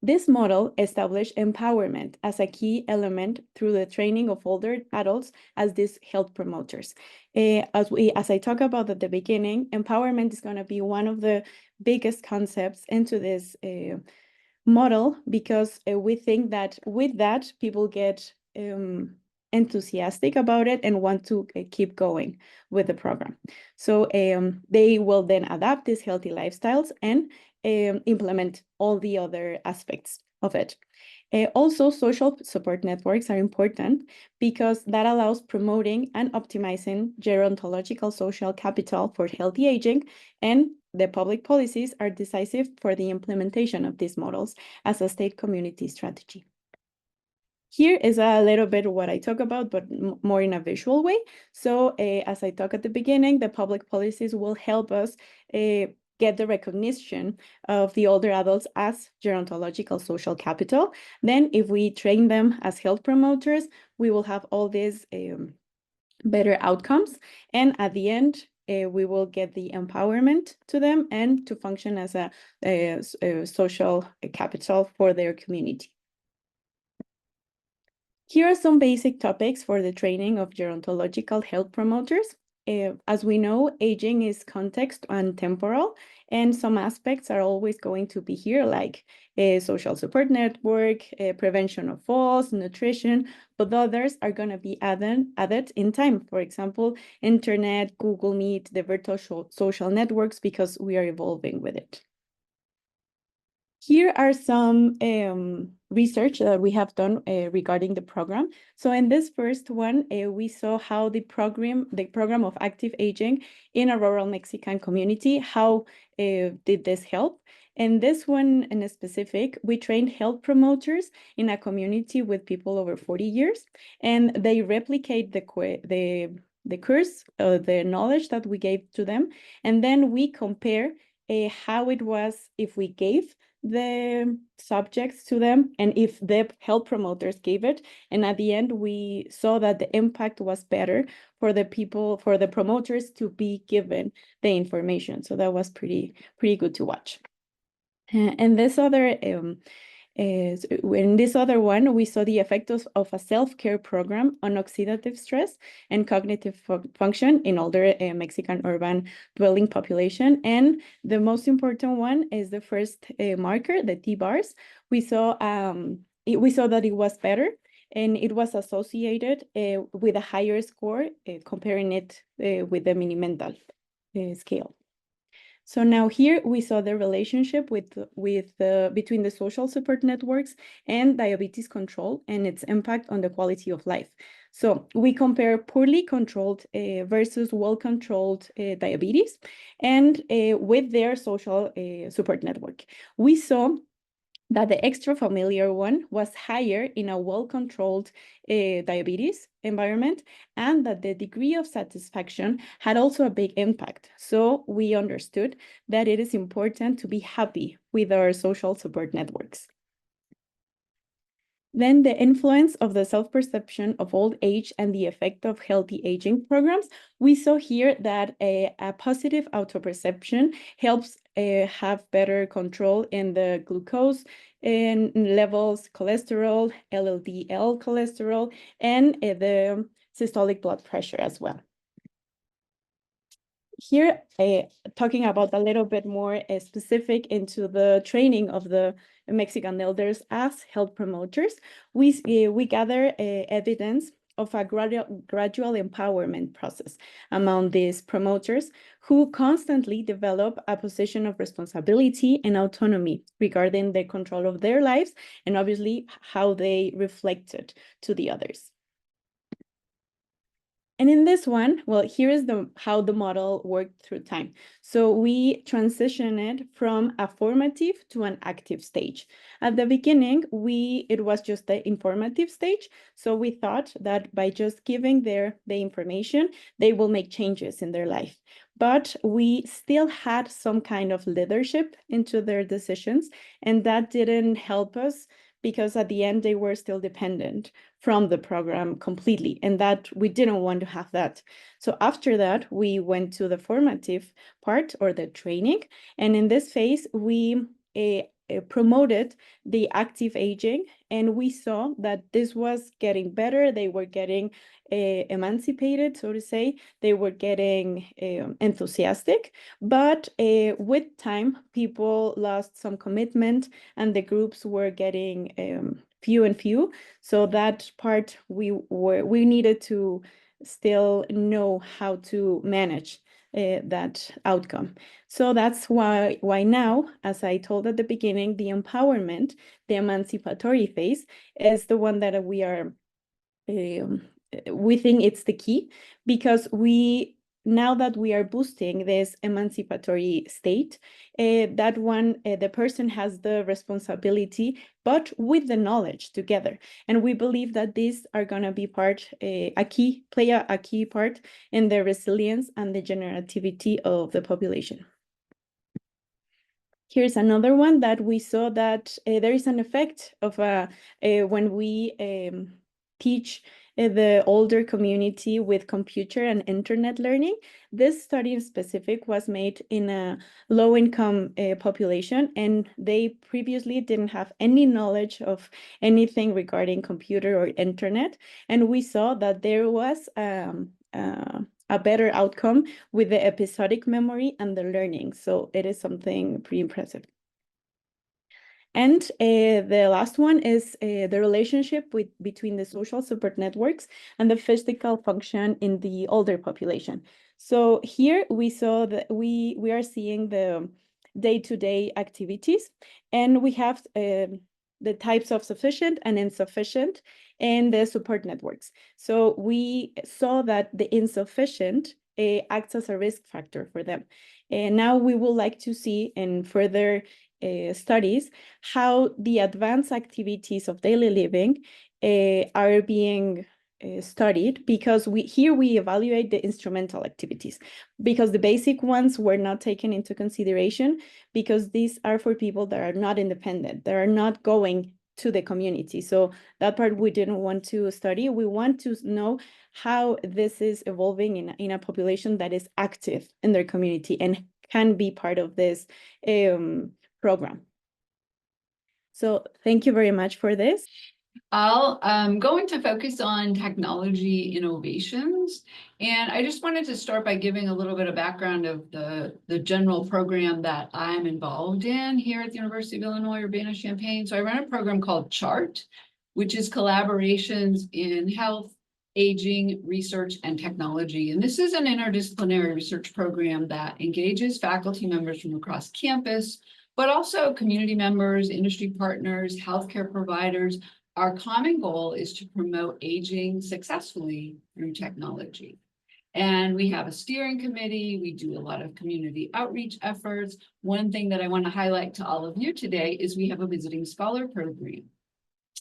This model established empowerment as a key element through the training of older adults as these health promoters. As I talked about at the beginning, empowerment is going to be one of the biggest concepts into this model, because we think that with that, people get enthusiastic about it and want to keep going with the program. So they will then adapt these healthy lifestyles and implement all the other aspects of it. Also, social support networks are important because that allows promoting and optimizing gerontological social capital for healthy aging, and the public policies are decisive for the implementation of these models as a state community strategy. Here is a little bit what I talk about, but more in a visual way. So as I talked at the beginning, the public policies will help us get the recognition of the older adults as gerontological social capital. Then if we train them as health promoters, we will have all these better outcomes. And at the end, we will get the empowerment to them and to function as a social capital for their community. Here are some basic topics for the training of gerontological health promoters. As we know, aging is context and temporal, and some aspects are always going to be here, like a social support network, prevention of falls, nutrition, but others are going to be added in time. For example, internet, Google Meet, the virtual social networks, because we are evolving with it. Here are some research that we have done regarding the program. So in this first one, we saw how the program of active aging in a rural Mexican community, how did this help? And this one in specific, we trained health promoters in a community with people over 40 years, and they replicate the course, the knowledge that we gave to them, and then we compare how it was if we gave the subjects to them and if the health promoters gave it. And at the end, we saw that the impact was better for the people, for the promoters to be given the information. So that was pretty good to watch. And this other in this other one, we saw the effect of a self-care program on oxidative stress and cognitive function in older Mexican urban dwelling population. And the most important one is the first marker, the T-bars. We saw that it was better, and it was associated with a higher score, comparing it with the mini-mental scale. So now here we saw the relationship between the social support networks and diabetes control and its impact on the quality of life. So we compare poorly controlled versus well-controlled diabetes and with their social support network. We saw that the extra familiar one was higher in a well-controlled diabetes environment, and that the degree of satisfaction had also a big impact. So we understood that it is important to be happy with our social support networks. Then the influence of the self-perception of old age and the effect of healthy aging programs. We saw here that a positive auto-perception helps have better control in the glucose and levels, cholesterol, LDL cholesterol, and the systolic blood pressure as well. Here, talking about a little bit more specific into the training of the Mexican elders as health promoters, we gather evidence of a gradual empowerment process among these promoters who constantly develop a position of responsibility and autonomy regarding the control of their lives and obviously how they reflect it to the others. And in this one, well, here is how the model worked through time. So we transitioned from a formative to an active stage. At the beginning, it was just the informative stage. So we thought that by just giving the information, they will make changes in their life. But we still had some kind of leadership into their decisions, and that didn't help us because at the end, they were still dependent from the program completely, and that we didn't want to have that. So after that, we went to the formative part or the training, and in this phase, we promoted the active aging, and we saw that this was getting better. They were getting emancipated, so to say. They were getting enthusiastic, but with time, people lost some commitment, and the groups were getting few and few. So that part we needed to still know how to manage that outcome. So that's why now, as I told at the beginning, the empowerment, the emancipatory phase is the one that we are, we think it's the key, because now that we are boosting this emancipatory state, that one, the person has the responsibility, but with the knowledge together. And we believe that these are going to be play a key part in the resilience and the generativity of the population. Here's another one that we saw that there is an effect of when we teach the older community with computer and internet learning. This study in specific was made in a low-income population, and they previously didn't have any knowledge of anything regarding computer or internet. And we saw that there was a better outcome with the episodic memory and the learning. So it is something pretty impressive. And the last one is the relationship between the social support networks and the physical function in the older population. So here we saw that we are seeing the day-to-day activities, and we have the types of sufficient and insufficient and the support networks. So we saw that the insufficient acts as a risk factor for them. And now we would like to see in further studies how the advanced activities of daily living are being studied, because we evaluate the instrumental activities, because the basic ones were not taken into consideration, because these are for people that are not independent, that are not going to the community. So that part we didn't want to study. We want to know how this is evolving in a population that is active in their community and can be part of this program. So thank you very much for this. I'm going to focus on technology innovations. And I just wanted to start by giving a little bit of background of the general program that I'm involved in here at the University of Illinois Urbana-Champaign. So I run a program called CHART, which is collaborations in health, aging, research, and technology. And this is an interdisciplinary research program that engages faculty members from across campus, but also community members, industry partners, healthcare providers. Our common goal is to promote aging successfully through technology. And we have a steering committee. We do a lot of community outreach efforts. One thing that I want to highlight to all of you today is we have a visiting scholar program.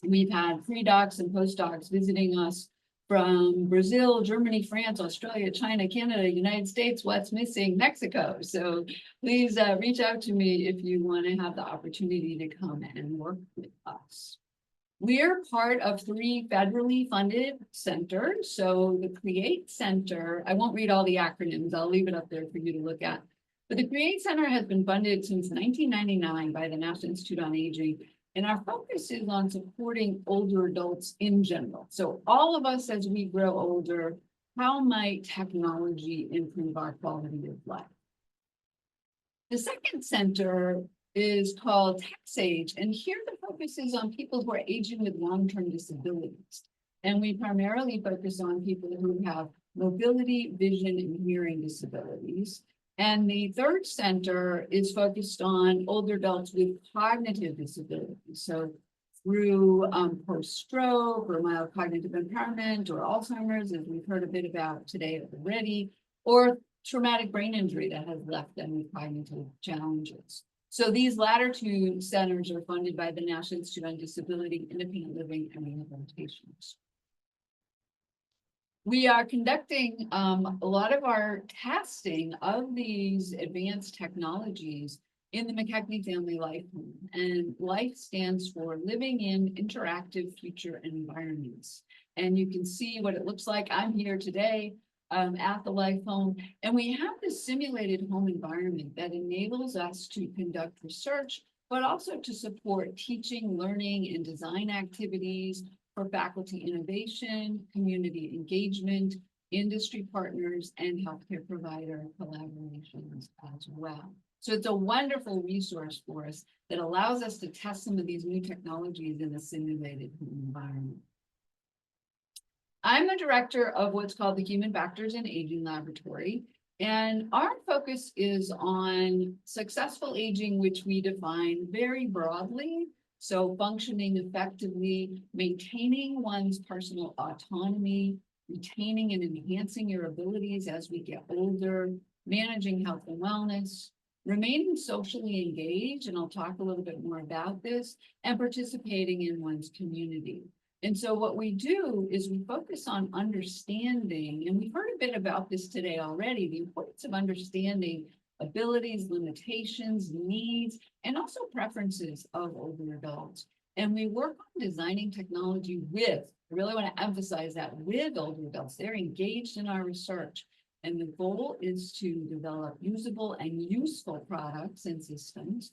We've had pre-docs and postdocs visiting us from Brazil, Germany, France, Australia, China, Canada, United States, what's missing, Mexico. So please reach out to me if you want to have the opportunity to come and work with us. We're part of 3 federally funded centers. So the CREATE Center, I won't read all the acronyms, I'll leave it up there for you to look at. But the CREATE Center has been funded since 1999 by the National Institute on Aging. And our focus is on supporting older adults in general. So all of us, as we grow older, how might technology improve our quality of life? The second center is called TexAge, and here the focus is on people who are aging with long-term disabilities. And we primarily focus on people who have mobility, vision, and hearing disabilities. And the third center is focused on older adults with cognitive disabilities. So through post-stroke or mild cognitive impairment or Alzheimer's, as we've heard a bit about today already, or traumatic brain injury that has left them with cognitive challenges. So these latter 2 centers are funded by the National Institute on Disability, Independent Living, and Rehabilitation. We are conducting a lot of our testing of these advanced technologies in the McKechnie Family Life Home. And LIFE stands for Living in Interactive Future Environments. And you can see what it looks like. I'm here today at the Life Home, and we have this simulated home environment that enables us to conduct research, but also to support teaching, learning, and design activities for faculty innovation, community engagement, industry partners, and healthcare provider collaborations as well. So it's a wonderful resource for us that allows us to test some of these new technologies in a simulated home environment. I'm the director of what's called the Human Factors in Aging Laboratory, and our focus is on successful aging, which we define very broadly. So functioning effectively, maintaining one's personal autonomy, retaining and enhancing your abilities as we get older, managing health and wellness, remaining socially engaged, and I'll talk a little bit more about this, and participating in one's community. And so what we do is we focus on understanding, and we've heard a bit about this today already, the importance of understanding abilities, limitations, needs, and also preferences of older adults. And we work on designing technology with, I really want to emphasize that, with older adults. They're engaged in our research. And the goal is to develop usable and useful products and systems,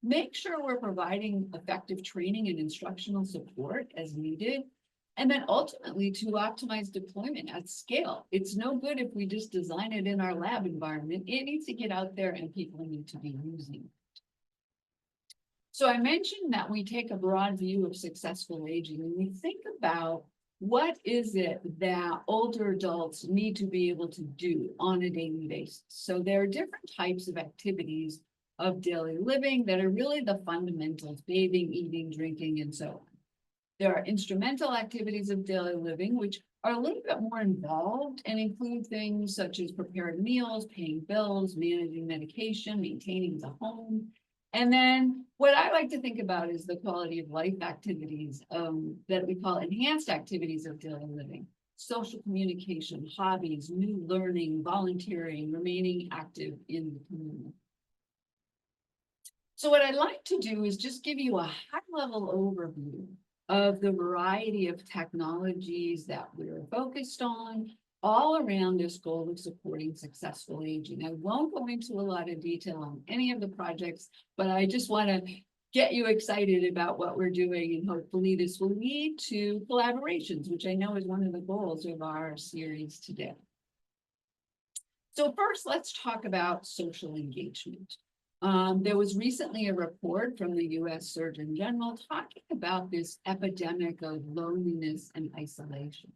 make sure we're providing effective training and instructional support as needed, and then ultimately to optimize deployment at scale. It's no good if we just design it in our lab environment. It needs to get out there and people need to be using it. So I mentioned that we take a broad view of successful aging, and we think about what is it that older adults need to be able to do on a daily basis. So there are different types of activities of daily living that are really the fundamentals: bathing, eating, drinking, and so on. There are instrumental activities of daily living, which are a little bit more involved and include things such as preparing meals, paying bills, managing medication, maintaining the home. And then what I like to think about is the quality of life activities that we call enhanced activities of daily living. social communication, hobbies, new learning, volunteering, remaining active in the community. So what I'd like to do is just give you a high-level overview of the variety of technologies that we're focused on all around this goal of supporting successful aging. I won't go into a lot of detail on any of the projects, but I just want to get you excited about what we're doing, and hopefully this will lead to collaborations, which I know is one of the goals of our series today. So first, let's talk about social engagement. There was recently a report from the US Surgeon General talking about this epidemic of loneliness and isolation.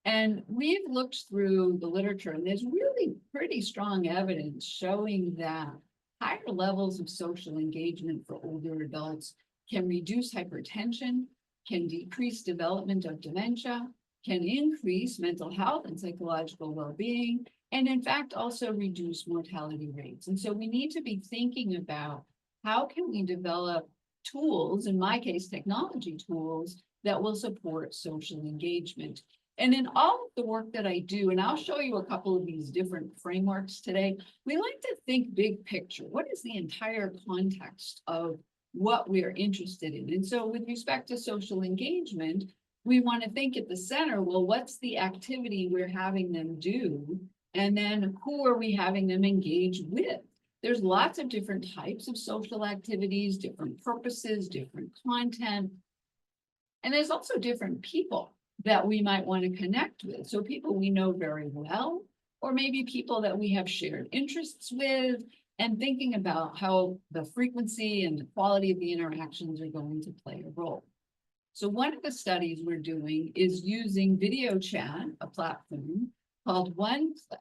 And we've looked through the literature, and there's really pretty strong evidence showing that higher levels of social engagement for older adults can reduce hypertension, can decrease development of dementia, can increase mental health and psychological well-being, and in fact also reduce mortality rates. And so we need to be thinking about how can we develop tools, in my case, technology tools, that will support social engagement. And in all of the work that I do, and I'll show you a couple of these different frameworks today, we like to think big picture. What is the entire context of what we are interested in? And so with respect to social engagement, we want to think at the center, well, what's the activity we're having them do? And then who are we having them engage with? There's lots of different types of social activities, different purposes, different content. And there's also different people that we might want to connect with. So people we know very well, or maybe people that we have shared interests with, and thinking about how the frequency and the quality of the interactions are going to play a role. So one of the studies we're doing is using video chat, a platform called OneClick,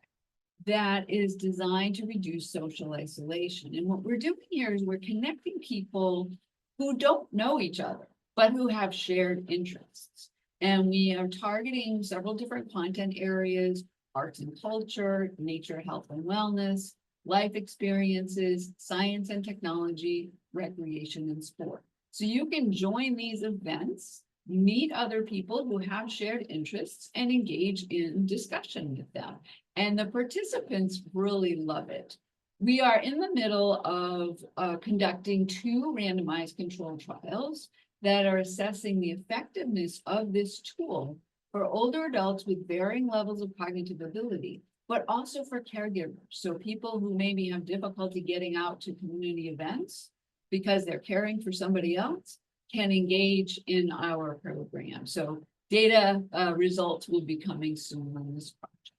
that is designed to reduce social isolation. And what we're doing here is we're connecting people who don't know each other, but who have shared interests. And we are targeting several different content areas: arts and culture, nature, health and wellness, life experiences, science and technology, recreation and sport. So you can join these events, meet other people who have shared interests, and engage in discussion with them. And the participants really love it. We are in the middle of conducting 2 randomized controlled trials that are assessing the effectiveness of this tool for older adults with varying levels of cognitive ability, but also for caregivers. So people who maybe have difficulty getting out to community events because they're caring for somebody else can engage in our program. So data results will be coming soon on this project.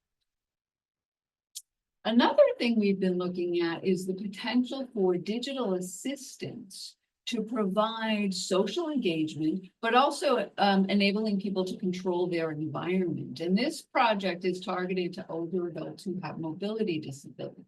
Another thing we've been looking at is the potential for digital assistants to provide social engagement, but also enabling people to control their environment. And this project is targeted to older adults who have mobility disabilities.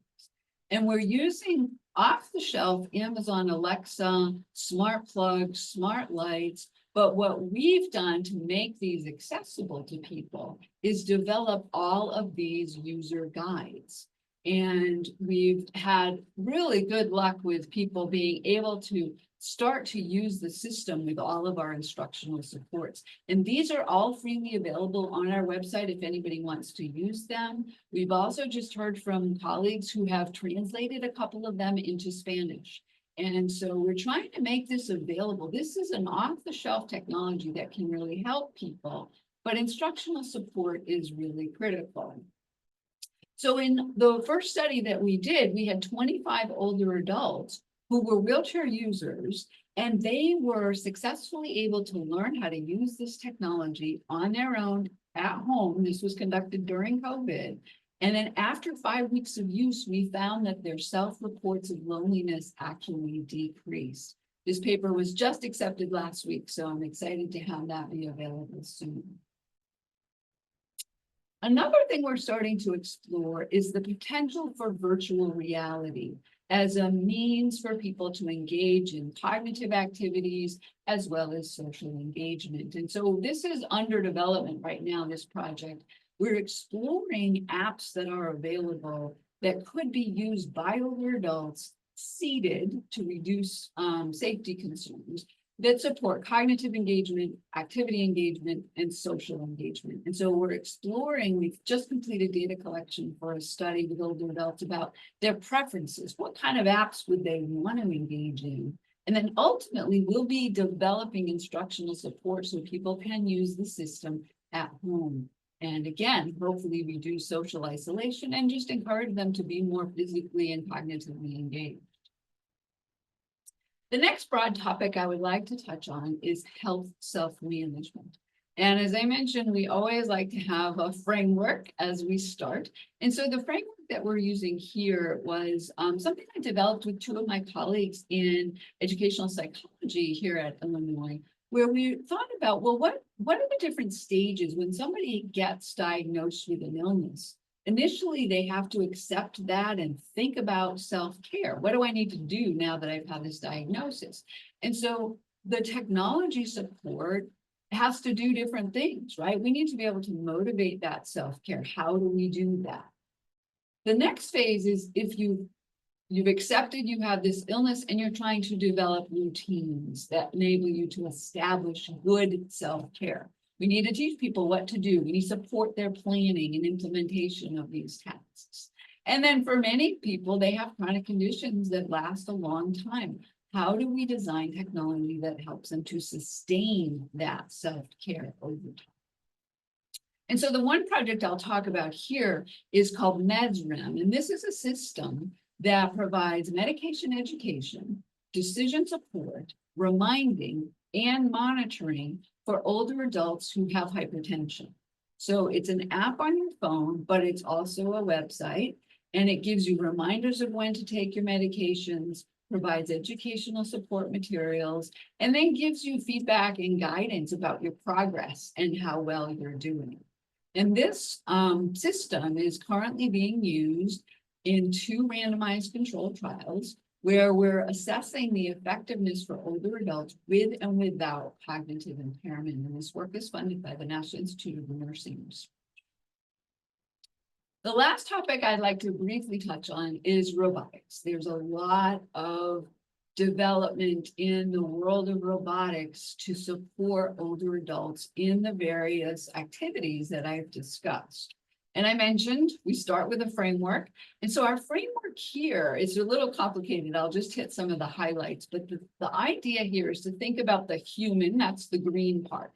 And we're using off-the-shelf Amazon Alexa, smart plugs, smart lights. But what we've done to make these accessible to people is develop all of these user guides. And we've had really good luck with people being able to start to use the system with all of our instructional supports. And these are all freely available on our website if anybody wants to use them. We've also just heard from colleagues who have translated a couple of them into Spanish. And so we're trying to make this available. This is an off-the-shelf technology that can really help people, but instructional support is really critical. So in the first study that we did, we had 25 older adults who were wheelchair users, and they were successfully able to learn how to use this technology on their own at home. This was conducted during COVID. And then after 5 weeks of use, we found that their self-reports of loneliness actually decreased. This paper was just accepted last week, so I'm excited to have that be available soon. Another thing we're starting to explore is the potential for virtual reality as a means for people to engage in cognitive activities as well as social engagement. And so this is under development right now, this project. We're exploring apps that are available that could be used by older adults seated to reduce safety concerns, that support cognitive engagement, activity engagement, and social engagement. And so we're exploring, we've just completed data collection for a study with older adults about their preferences. What kind of apps would they want to engage in? And then ultimately, we'll be developing instructional support so people can use the system at home. And again, hopefully reduce social isolation and just encourage them to be more physically and cognitively engaged. The next broad topic I would like to touch on is health self-management. And as I mentioned, we always like to have a framework as we start. And so the framework that we're using here was something I developed with two of my colleagues in educational psychology here at Illinois, where we thought about, well, what are the different stages when somebody gets diagnosed with an illness? Initially, they have to accept that and think about self-care. What do I need to do now that I've had this diagnosis? And so the technology support has to do different things, right? We need to be able to motivate that self-care. How do we do that? The next phase is if you've accepted you have this illness and you're trying to develop routines that enable you to establish good self-care. We need to teach people what to do. We need to support their planning and implementation of these tasks. And then for many people, they have chronic conditions that last a long time. How do we design technology that helps them to sustain that self-care over time? And so the one project I'll talk about here is called MedsREM. And this is a system that provides medication education, decision support, reminding, and monitoring for older adults who have hypertension. So it's an app on your phone, but it's also a website, and it gives you reminders of when to take your medications, provides educational support materials, and then gives you feedback and guidance about your progress and how well you're doing. And this system is currently being used in 2 randomized controlled trials where we're assessing the effectiveness for older adults with and without cognitive impairment. And this work is funded by the National Institute of Nursing Research. The last topic I'd like to briefly touch on is robotics. There's a lot of development in the world of robotics to support older adults in the various activities that I've discussed. And I mentioned we start with a framework. And so our framework here is a little complicated. I'll just hit some of the highlights. But the idea here is to think about the human, that's the green part.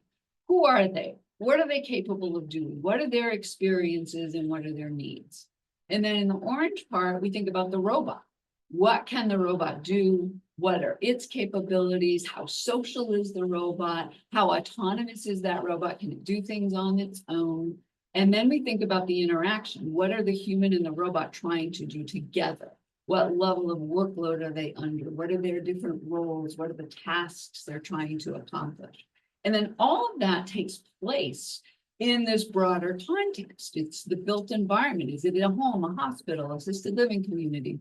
Who are they? What are they capable of doing? What are their experiences and what are their needs? And then in the orange part, we think about the robot. What can the robot do? What are its capabilities? How social is the robot? How autonomous is that robot? Can it do things on its own? And then we think about the interaction. What are the human and the robot trying to do together? What level of workload are they under? What are their different roles? What are the tasks they're trying to accomplish? And then all of that takes place in this broader context. It's the built environment. Is it a home, a hospital, assisted living community?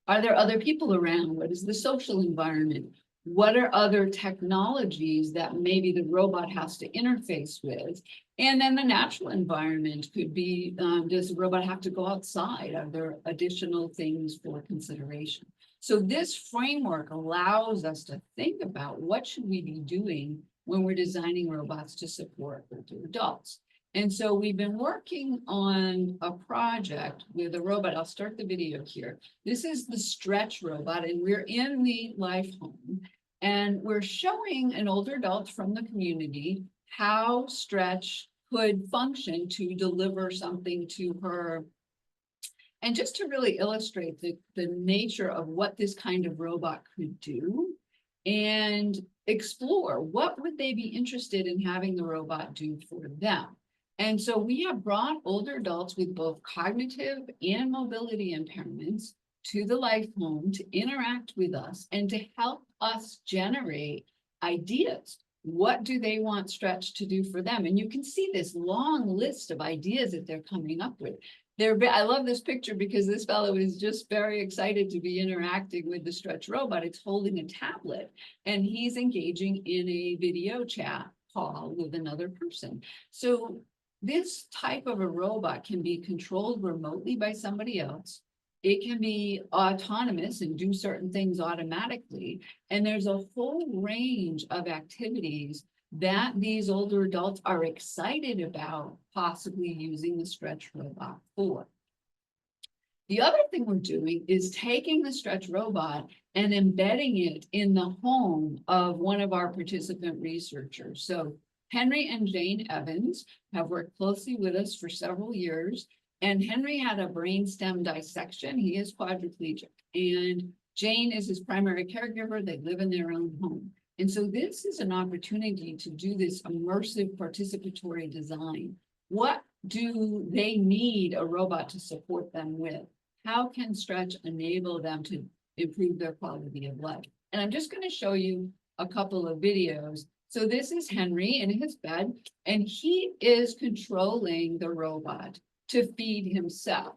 Are there other people around? What is the social environment? What are other technologies that maybe the robot has to interface with? And then the natural environment could be, does the robot have to go outside? Are there additional things for consideration? So this framework allows us to think about what should we be doing when we're designing robots to support older adults. And so we've been working on a project with a robot. I'll start the video here. This is the Stretch robot, and we're in the life home. And we're showing an older adult from the community how Stretch could function to deliver something to her. And just to really illustrate the nature of what this kind of robot could do and explore what would they be interested in having the robot do for them. And so we have brought older adults with both cognitive and mobility impairments to the life home to interact with us and to help us generate ideas. What do they want Stretch to do for them? And you can see this long list of ideas that they're coming up with. I love this picture because this fellow is just very excited to be interacting with the Stretch robot. It's holding a tablet and he's engaging in a video chat call with another person. So this type of a robot can be controlled remotely by somebody else. It can be autonomous and do certain things automatically. And there's a whole range of activities that these older adults are excited about possibly using the stretch robot for. The other thing we're doing is taking the stretch robot and embedding it in the home of one of our participant researchers. So Henry and Jane Evans have worked closely with us for several years, and Henry had a brainstem dissection. He is quadriplegic, and Jane is his primary caregiver. They live in their own home. And so this is an opportunity to do this immersive participatory design. What do they need a robot to support them with? How can stretch enable them to improve their quality of life? And I'm just going to show you a couple of videos. So this is Henry in his bed, and he is controlling the robot to feed himself.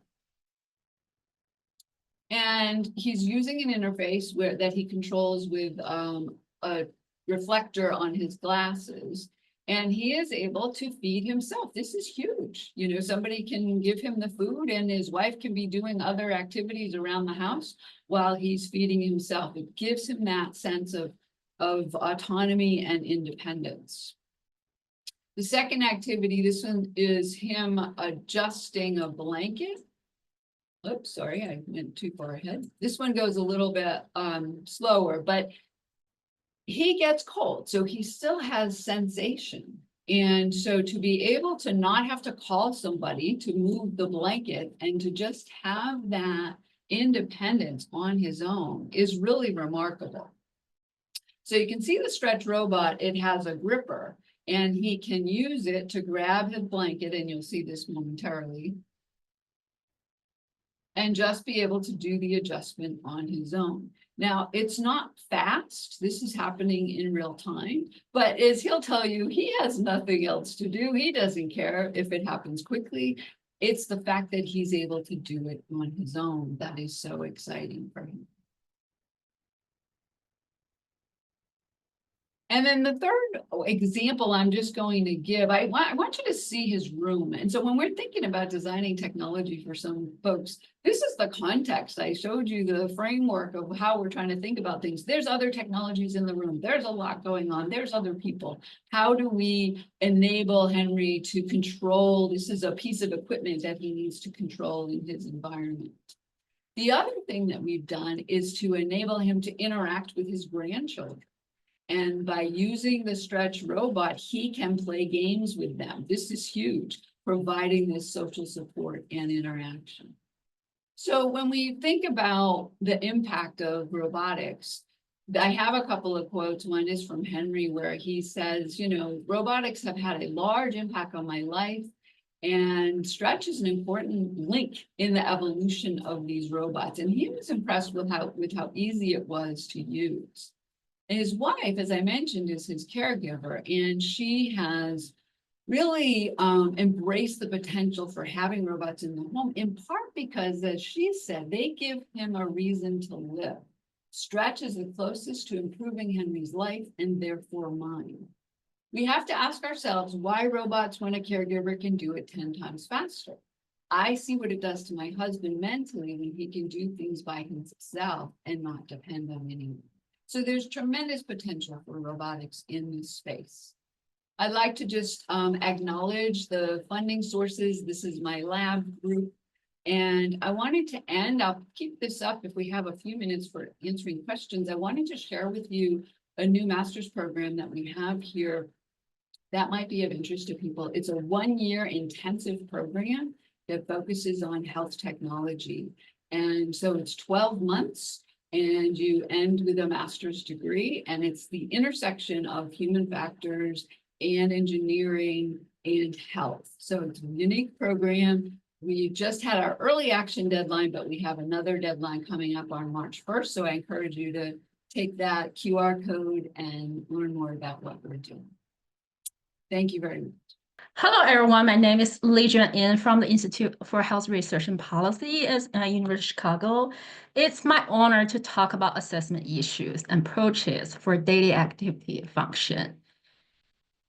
And he's using an interface that he controls with a reflector on his glasses. And he is able to feed himself. This is huge. You know, somebody can give him the food and his wife can be doing other activities around the house while he's feeding himself. It gives him that sense of autonomy and independence. The second activity, this one is him adjusting a blanket. Oops, sorry, I went too far ahead. This one goes a little bit slower, but he gets cold, so he still has sensation. And so to be able to not have to call somebody to move the blanket and to just have that independence on his own is really remarkable. So you can see the stretch robot, it has a gripper, and he can use it to grab his blanket, and you'll see this momentarily, and just be able to do the adjustment on his own. Now, it's not fast. This is happening in real time, but as he'll tell you, he has nothing else to do. He doesn't care if it happens quickly. It's the fact that he's able to do it on his own that is so exciting for him. And then the third example I'm just going to give, I want you to see his room. And so when we're thinking about designing technology for some folks, this is the context. I showed you the framework of how we're trying to think about things. There's other technologies in the room. There's a lot going on. There's other people. How do we enable Henry to control? This is a piece of equipment that he needs to control in his environment. The other thing that we've done is to enable him to interact with his grandchildren. And by using the stretch robot, he can play games with them. This is huge, providing this social support and interaction. So when we think about the impact of robotics, I have a couple of quotes. One is from Henry, where he says, you know, robotics have had a large impact on my life, and stretch is an important link in the evolution of these robots. And he was impressed with how easy it was to use. His wife, as I mentioned, is his caregiver, and she has really embraced the potential for having robots in the home, in part because, as she said, they give him a reason to live. Stretch is the closest to improving Henry's life and therefore mine. We have to ask ourselves why robots when a caregiver can do it 10 times faster. I see what it does to my husband mentally when he can do things by himself and not depend on anyone. So there's tremendous potential for robotics in this space. I'd like to just acknowledge the funding sources. This is my lab group. And I wanted to end, I'll keep this up if we have a few minutes for answering questions. I wanted to share with you a new master's program that we have here that might be of interest to people. It's a 1-year intensive program that focuses on health technology. And so it's 12 months. And you end with a master's degree, and it's the intersection of human factors and engineering and health. So it's a unique program. We just had our early action deadline, but we have another deadline coming up on March 1st. So I encourage you to take that QR code and learn more about what we're doing. Thank you very much. Hello, everyone. My name is Li Juan from the Institute for Health Research and Policy at University of Chicago. It's my honor to talk about assessment issues and approaches for daily activity function.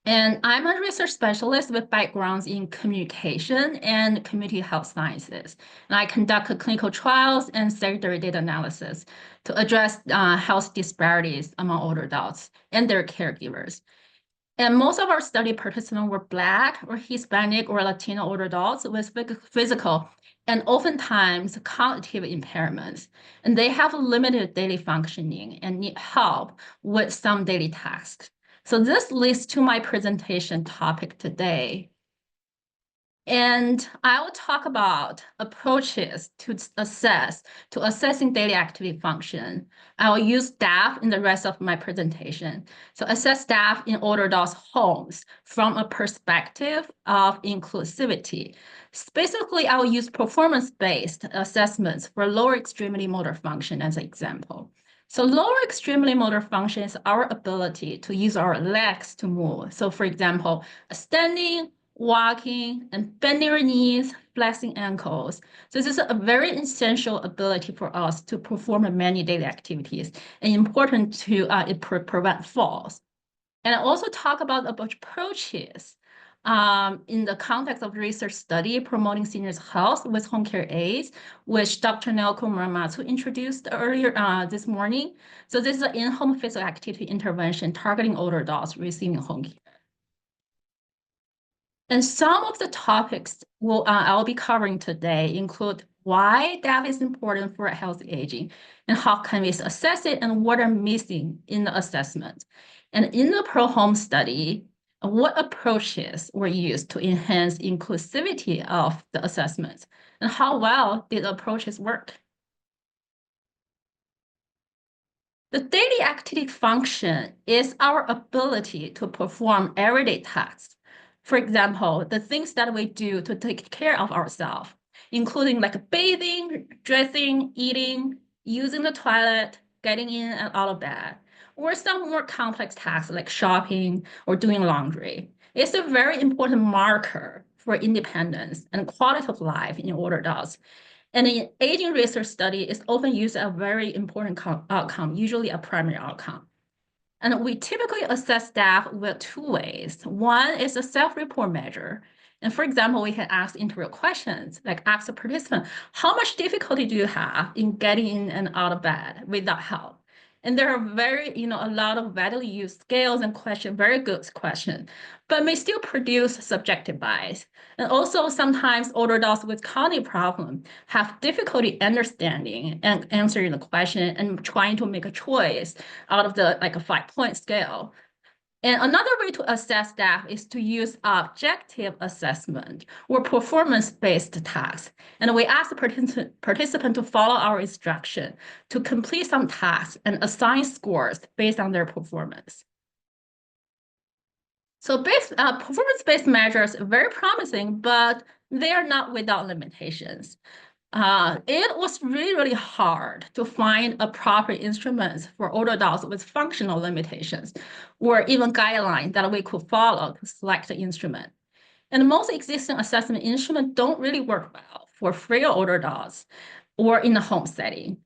And I'm a research specialist with backgrounds in communication and community health sciences. And I conduct clinical trials and secondary data analysis to address health disparities among older adults and their caregivers. And most of our study participants were Black or Hispanic or Latino older adults with physical and oftentimes cognitive impairments. And they have limited daily functioning and need help with some daily tasks. So this leads to my presentation topic today. And I will talk about approaches to assessing daily activity function. I will use staff in the rest of my presentation. So assess staff in older adults' homes from a perspective of inclusivity. Specifically, I will use performance-based assessments for lower extremity motor function as an example. So lower extremity motor function is our ability to use our legs to move. So for example, standing, walking, and bending your knees, flexing ankles. So this is a very essential ability for us to perform many daily activities and important to prevent falls. And I also talk about approaches in the context of research study promoting seniors' health with home care aids, which Dr. Naoko Muramatsu introduced earlier this morning. So this is an in-home physical activity intervention targeting older adults receiving home care. And some of the topics I'll be covering today include why DAF is important for healthy aging and how can we assess it and what are missing in the assessment. And in the Pro-Home study, what approaches were used to enhance inclusivity of the assessments and how well did the approaches work? The daily activity function is our ability to perform everyday tasks. For example, the things that we do to take care of ourselves, including like bathing, dressing, eating, using the toilet, getting in and out of bed, or some more complex tasks like shopping or doing laundry. It's a very important marker for independence and quality of life in older adults. And in aging research study is often used as a very important outcome, usually a primary outcome. And we typically assess staff with two ways. One is a self-report measure. And for example, we can ask interview questions, like ask the participant, how much difficulty do you have in getting in and out of bed without help? And there are a lot of widely used scales and questions, very good questions, but may still produce subjective bias. And also sometimes older adults with cognitive problems have difficulty understanding and answering the question and trying to make a choice out of the a 5-point scale. And another way to assess staff is to use objective assessment or performance-based tasks. And we ask the participant to follow our instruction to complete some tasks and assign scores based on their performance. So performance-based measures are very promising, but they are not without limitations. It was really hard to find appropriate instruments for older adults with functional limitations or even guidelines that we could follow to select the instrument. And most existing assessment instruments don't really work well for frail older adults or in a home setting.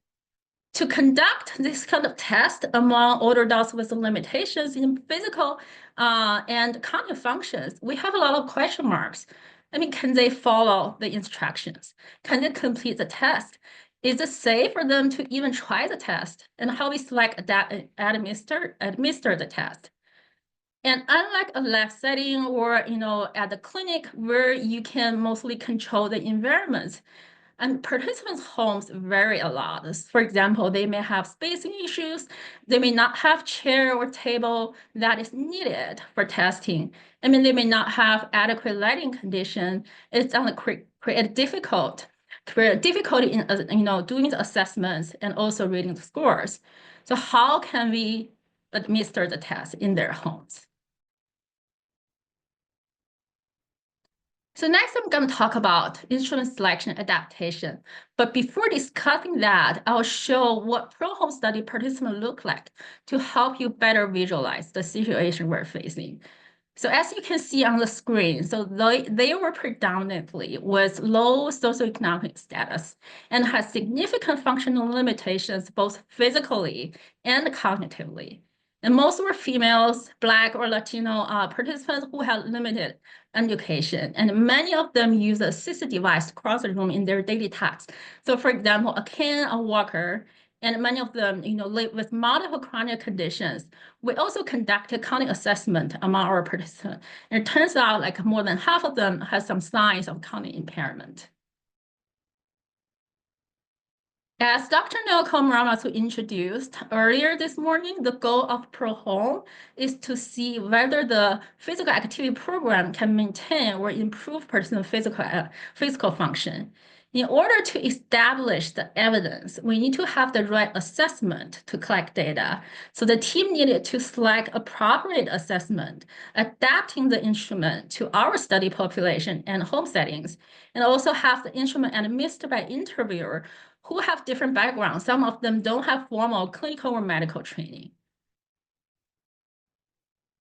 To conduct this kind of test among older adults with limitations in physical and cognitive functions, we have a lot of question marks. I mean, can they follow the instructions? Can they complete the test? Is it safe for them to even try the test? And how we select administer the test? And unlike a lab setting or at the clinic where you can mostly control the environment, and participants' homes vary a lot. For example, they may have spacing issues. They may not have chair or table that is needed for testing. I mean, they may not have adequate lighting condition. It's going to create difficulty in doing the assessments and also reading the scores. So how can we administer the test in their homes? So next, I'm going to talk about instrument selection adaptation. But before discussing that, I'll show what Pro-Home study participants look like to help you better visualize the situation we're facing. So as you can see on the screen, so they were predominantly with low socioeconomic status and had significant functional limitations, both physically and cognitively. And most were females, Black or Latino participants who had limited education. And many of them use an assistive device to cross the room in their daily tasks. So for example, a cane, a walker, and many of them, live with multiple chronic conditions. We also conducted cognitive assessment among our participants. And it turns out like more than half of them has some signs of cognitive impairment. As Dr. Naoko Muramatsu introduced earlier this morning, the goal of ProHome is to see whether the physical activity program can maintain or improve personal physical function. In order to establish the evidence, we need to have the right assessment to collect data. So the team needed to select appropriate assessment, adapting the instrument to our study population and home settings, and also have the instrument administered by interviewer who have different backgrounds. Some of them don't have formal clinical or medical training.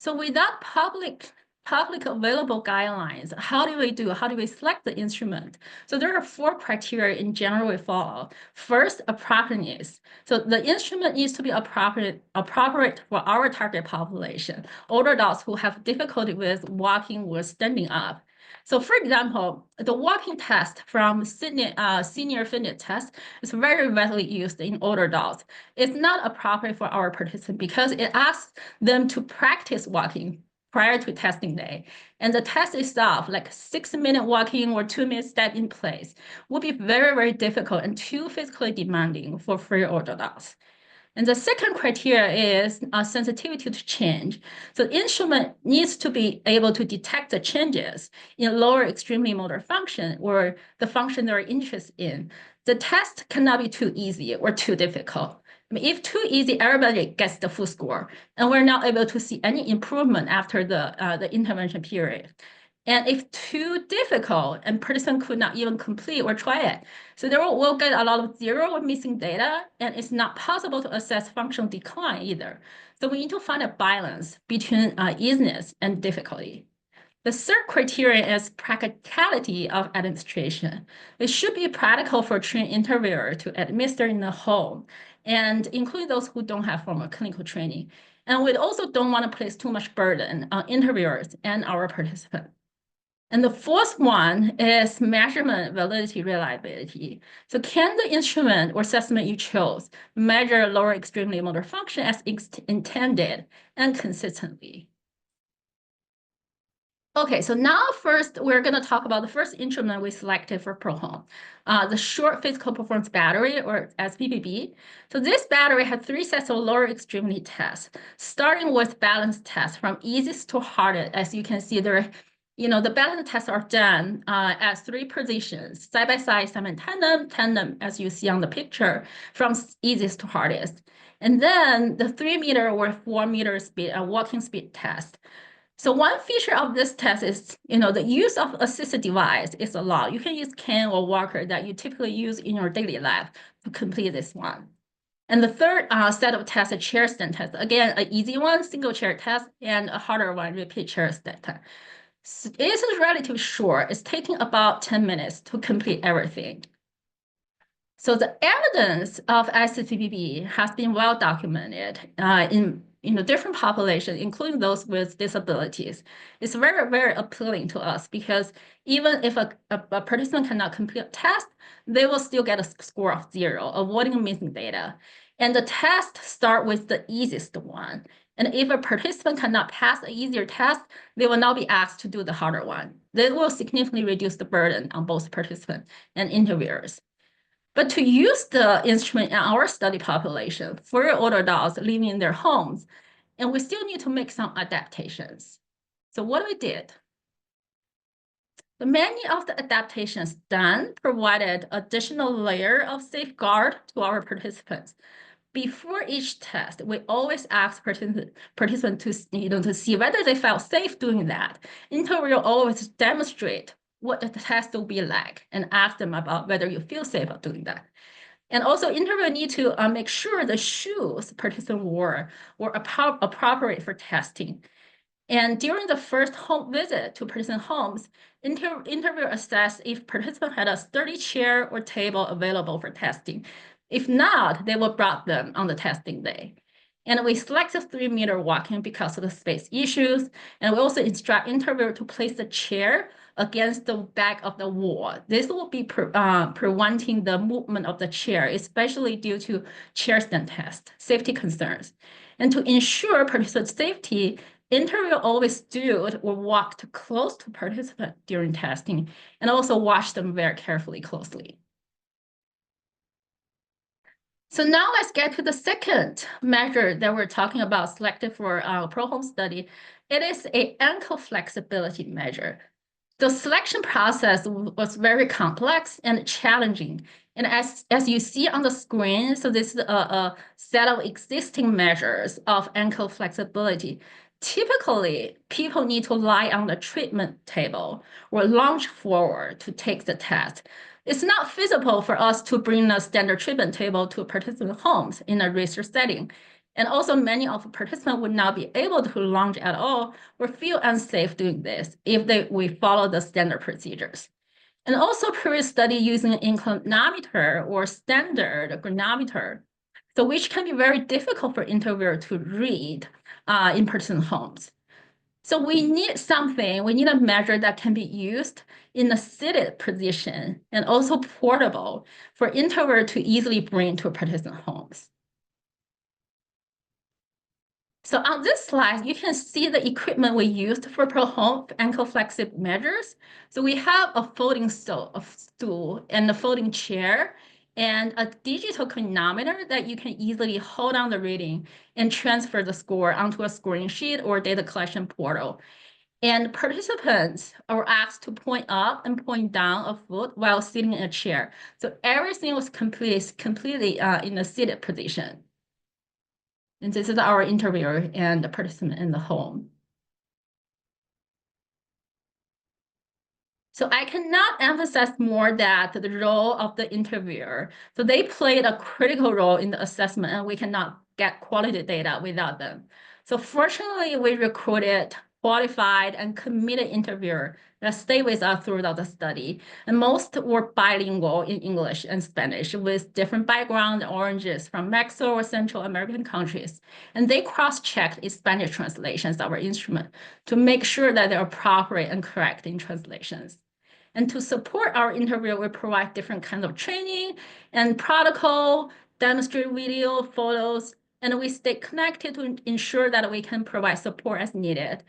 So without public available guidelines, how do we select the instrument? So there are 4 criteria in general we follow. First, appropriateness. So the instrument needs to be appropriate for our target population, older adults who have difficulty with walking or standing up. So for example, the walking test from senior fitness test is very widely used in older adults. It's not appropriate for our participants because it asks them to practice walking prior to testing day. And the test itself, like 6-minute walking or 2-minute step in place, will be very, very difficult and too physically demanding for free older adults. And the second criteria is sensitivity to change. So the instrument needs to be able to detect the changes in lower extremely motor function or the function they're interested in. The test cannot be too easy or too difficult. I mean, if too easy, everybody gets the full score, and we're not able to see any improvement after the intervention period. And if too difficult, and person could not even complete or try it, so we'll get a lot of zero or missing data, and it's not possible to assess functional decline either. So we need to find a balance between easiness and difficulty. The third criterion is practicality of administration. It should be practical for a trained interviewer to administer in the home, and include those who don't have formal clinical training. And we also don't want to place too much burden on interviewers and our participants. And the fourth one is measurement validity reliability. So can the instrument or assessment you chose measure lower extremity motor function as intended and consistently? Okay, so now first we're going to talk about the first instrument we selected for ProHome, the short physical performance battery, or SPPB. So this battery had 3 sets of lower extremity tests, starting with balance tests from easiest to hardest. As you can see there, the balance tests are done as 3 positions, side by side, tandem, as you see on the picture, from easiest to hardest. And then the 3-meter or 4-meter speed, walking speed test. So one feature of this test is, the use of assistive device is allowed. You can use cane or walker that you typically use in your daily life to complete this one. And the third set of tests, a chair stand test. Again, an easy one, single chair test, and a harder one, repeat chair stand test. So it is relatively short. It's taking about 10 minutes to complete everything. So the evidence of SPPB has been well documented in different populations, including those with disabilities. It's very, very appealing to us because even if a participant cannot complete a test, they will still get a score of 0, avoiding missing data. And the test start with the easiest one. And if a participant cannot pass an easier test, they will now be asked to do the harder one. They will significantly reduce the burden on both participants and interviewers. But to use the instrument in our study population for older adults living in their homes, and we still need to make some adaptations. So what we did, many of the adaptations done provided additional layer of safeguard to our participants. Before each test, we always ask participants to see whether they felt safe doing that. Interviewer always demonstrate what the test will be like and ask them about whether you feel safe about doing that. And also interviewer need to make sure the shoes participant wore were appropriate for testing. And during the first home visit to participant homes, interviewer assess if participant had a sturdy chair or table available for testing. If not, they will brought them on the testing day. And we selected 3-meter walking because of the space issues. And we also instruct interviewer to place the chair against the back of the wall. This will be preventing the movement of the chair, especially due to chair stand test, safety concerns. And to ensure participant safety, interviewer always stood or walked close to participant during testing and also watch them very carefully, closely. So now let's get to the second measure that we're talking about selected for our ProHome study. It is an ankle flexibility measure. The selection process was very complex and challenging. And as you see on the screen, so this is a set of existing measures of ankle flexibility. Typically, people need to lie on the treatment table or lounge forward to take the test. It's not feasible for us to bring a standard treatment table to participant homes in a research setting. And also many of the participants would not be able to lounge at all or feel unsafe doing this if we follow the standard procedures. And also previous study using an inclinometer or standard goniometer, so which can be very difficult for interviewer to read in participant homes. So we need a measure that can be used in a seated position and also portable for interviewer to easily bring to participant homes. So on this slide, you can see the equipment we used for ProHome ankle flexibility measures. So we have a folding stool and a folding chair and a digital chronometer that you can easily hold on the reading and transfer the score onto a scoring sheet or data collection portal. And participants are asked to point up and point down a foot while sitting in a chair. So everything was completely in a seated position. And this is our interviewer and the participant in the home. So I cannot emphasize more that the role of the interviewer. So they played a critical role in the assessment, and we cannot get quality data without them. So fortunately, we recruited qualified and committed interviewer that stayed with us throughout the study. And most were bilingual in English and Spanish with different background oranges from Mexico or Central American countries. And they cross-checked Spanish translations of our instrument to make sure that they are proper and correct in translations. And to support our interview, we provide different kinds of training and protocol, demonstrate video, photos, and we stay connected to ensure that we can provide support as needed.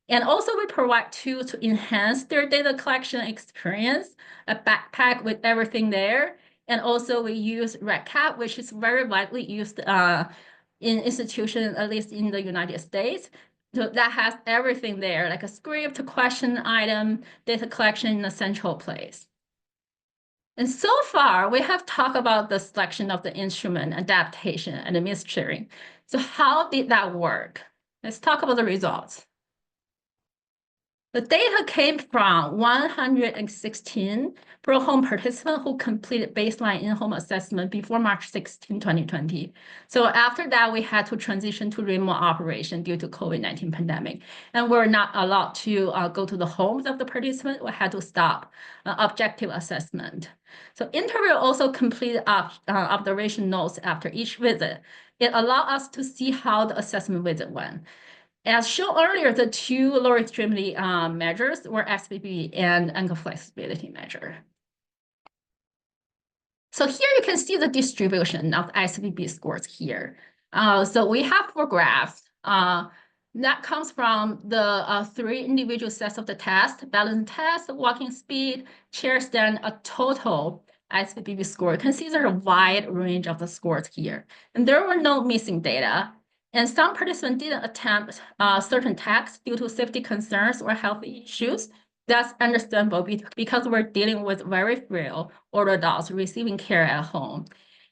And also we provide tools to enhance their data collection experience, a backpack with everything there. And also we use RedCap, which is very widely used in institutions, at least in the United States. So that has everything there, like a script, a question item, data collection in a central place. And so far, we have talked about the selection of the instrument, adaptation, and administering. So how did that work? Let's talk about the results. The data came from 116 ProHome participants who completed baseline in-home assessment before March 16, 2020. So after that, we had to transition to remote operation due to COVID-19 pandemic. And we're not allowed to go to the homes of the participants. We had to stop objective assessment. So interview also completed observation notes after each visit. It allowed us to see how the assessment visit went. As shown earlier, the two lower extremity measures were SPB and ankle flexibility measure. So here you can see the distribution of SPB scores here. So we have 4 graphs. That comes from the 3 individual sets of the test, balance test, walking speed, chair stand, a total SPB score. You can see there's a wide range of the scores here. And there were no missing data. And some participants didn't attempt certain tasks due to safety concerns or health issues. That's understandable because we're dealing with very frail older adults receiving care at home.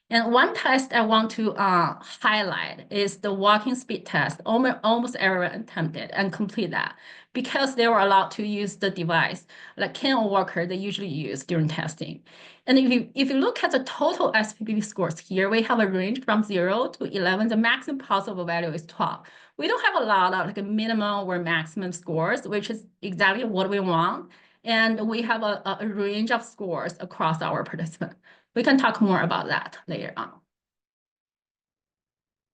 And one test I want to highlight is the walking speed test. Almost everyone attempted and complete that because they were allowed to use the device, like cane or walker they usually use during testing. And if you look at the total SPB scores here, we have a range from 0 to 11. The maximum possible value is 12. We don't have a lot of like a minimum or maximum scores, which is exactly what we want. And we have a range of scores across our participants. We can talk more about that later on.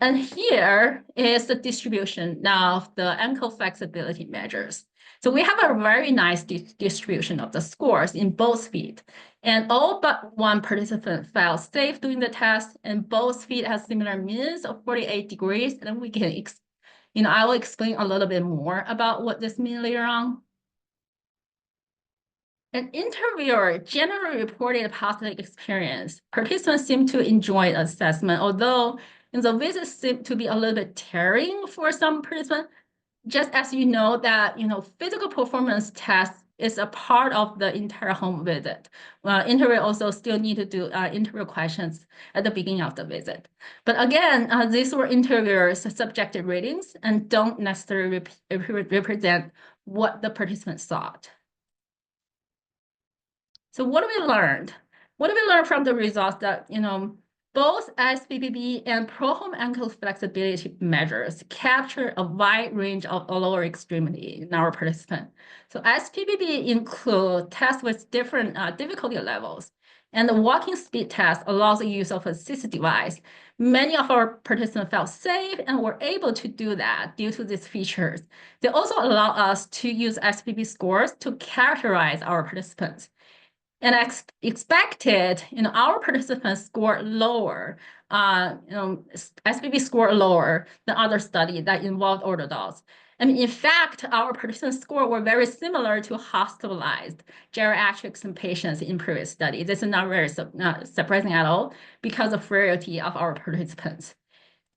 And here is the distribution of the ankle flexibility measures. So we have a very nice distribution of the scores in both feet. And all but one participant felt safe doing the test, and both feet have similar means of 48 degrees. And we can, I will explain a little bit more about what this means later on. An interviewer generally reported a positive experience. Participants seem to enjoy the assessment, although the visits seem to be a little bit tiring for some participants. Just as you know that physical performance test is a part of the entire home visit. Interviewer also still need to do interview questions at the beginning of the visit. But again, these were interviewers' subjective ratings and don't necessarily represent what the participants thought. So what we learned? What did we learn from the results that, both SPPB and pro-home ankle flexibility measures capture a wide range of lower extremity in our participants. So SPPB include tests with different difficulty levels, and the walking speed test allows the use of a assistive device. Many of our participants felt safe and were able to do that due to these features. They also allow us to use SPPB scores to characterize our participants. And as expected, our participants scored lower, SPB scored lower than other studies that involved older adults. And in fact, our participant score were very similar to hospitalized geriatrics and patients in previous studies. This is not very surprising at all because of frailty of our participants.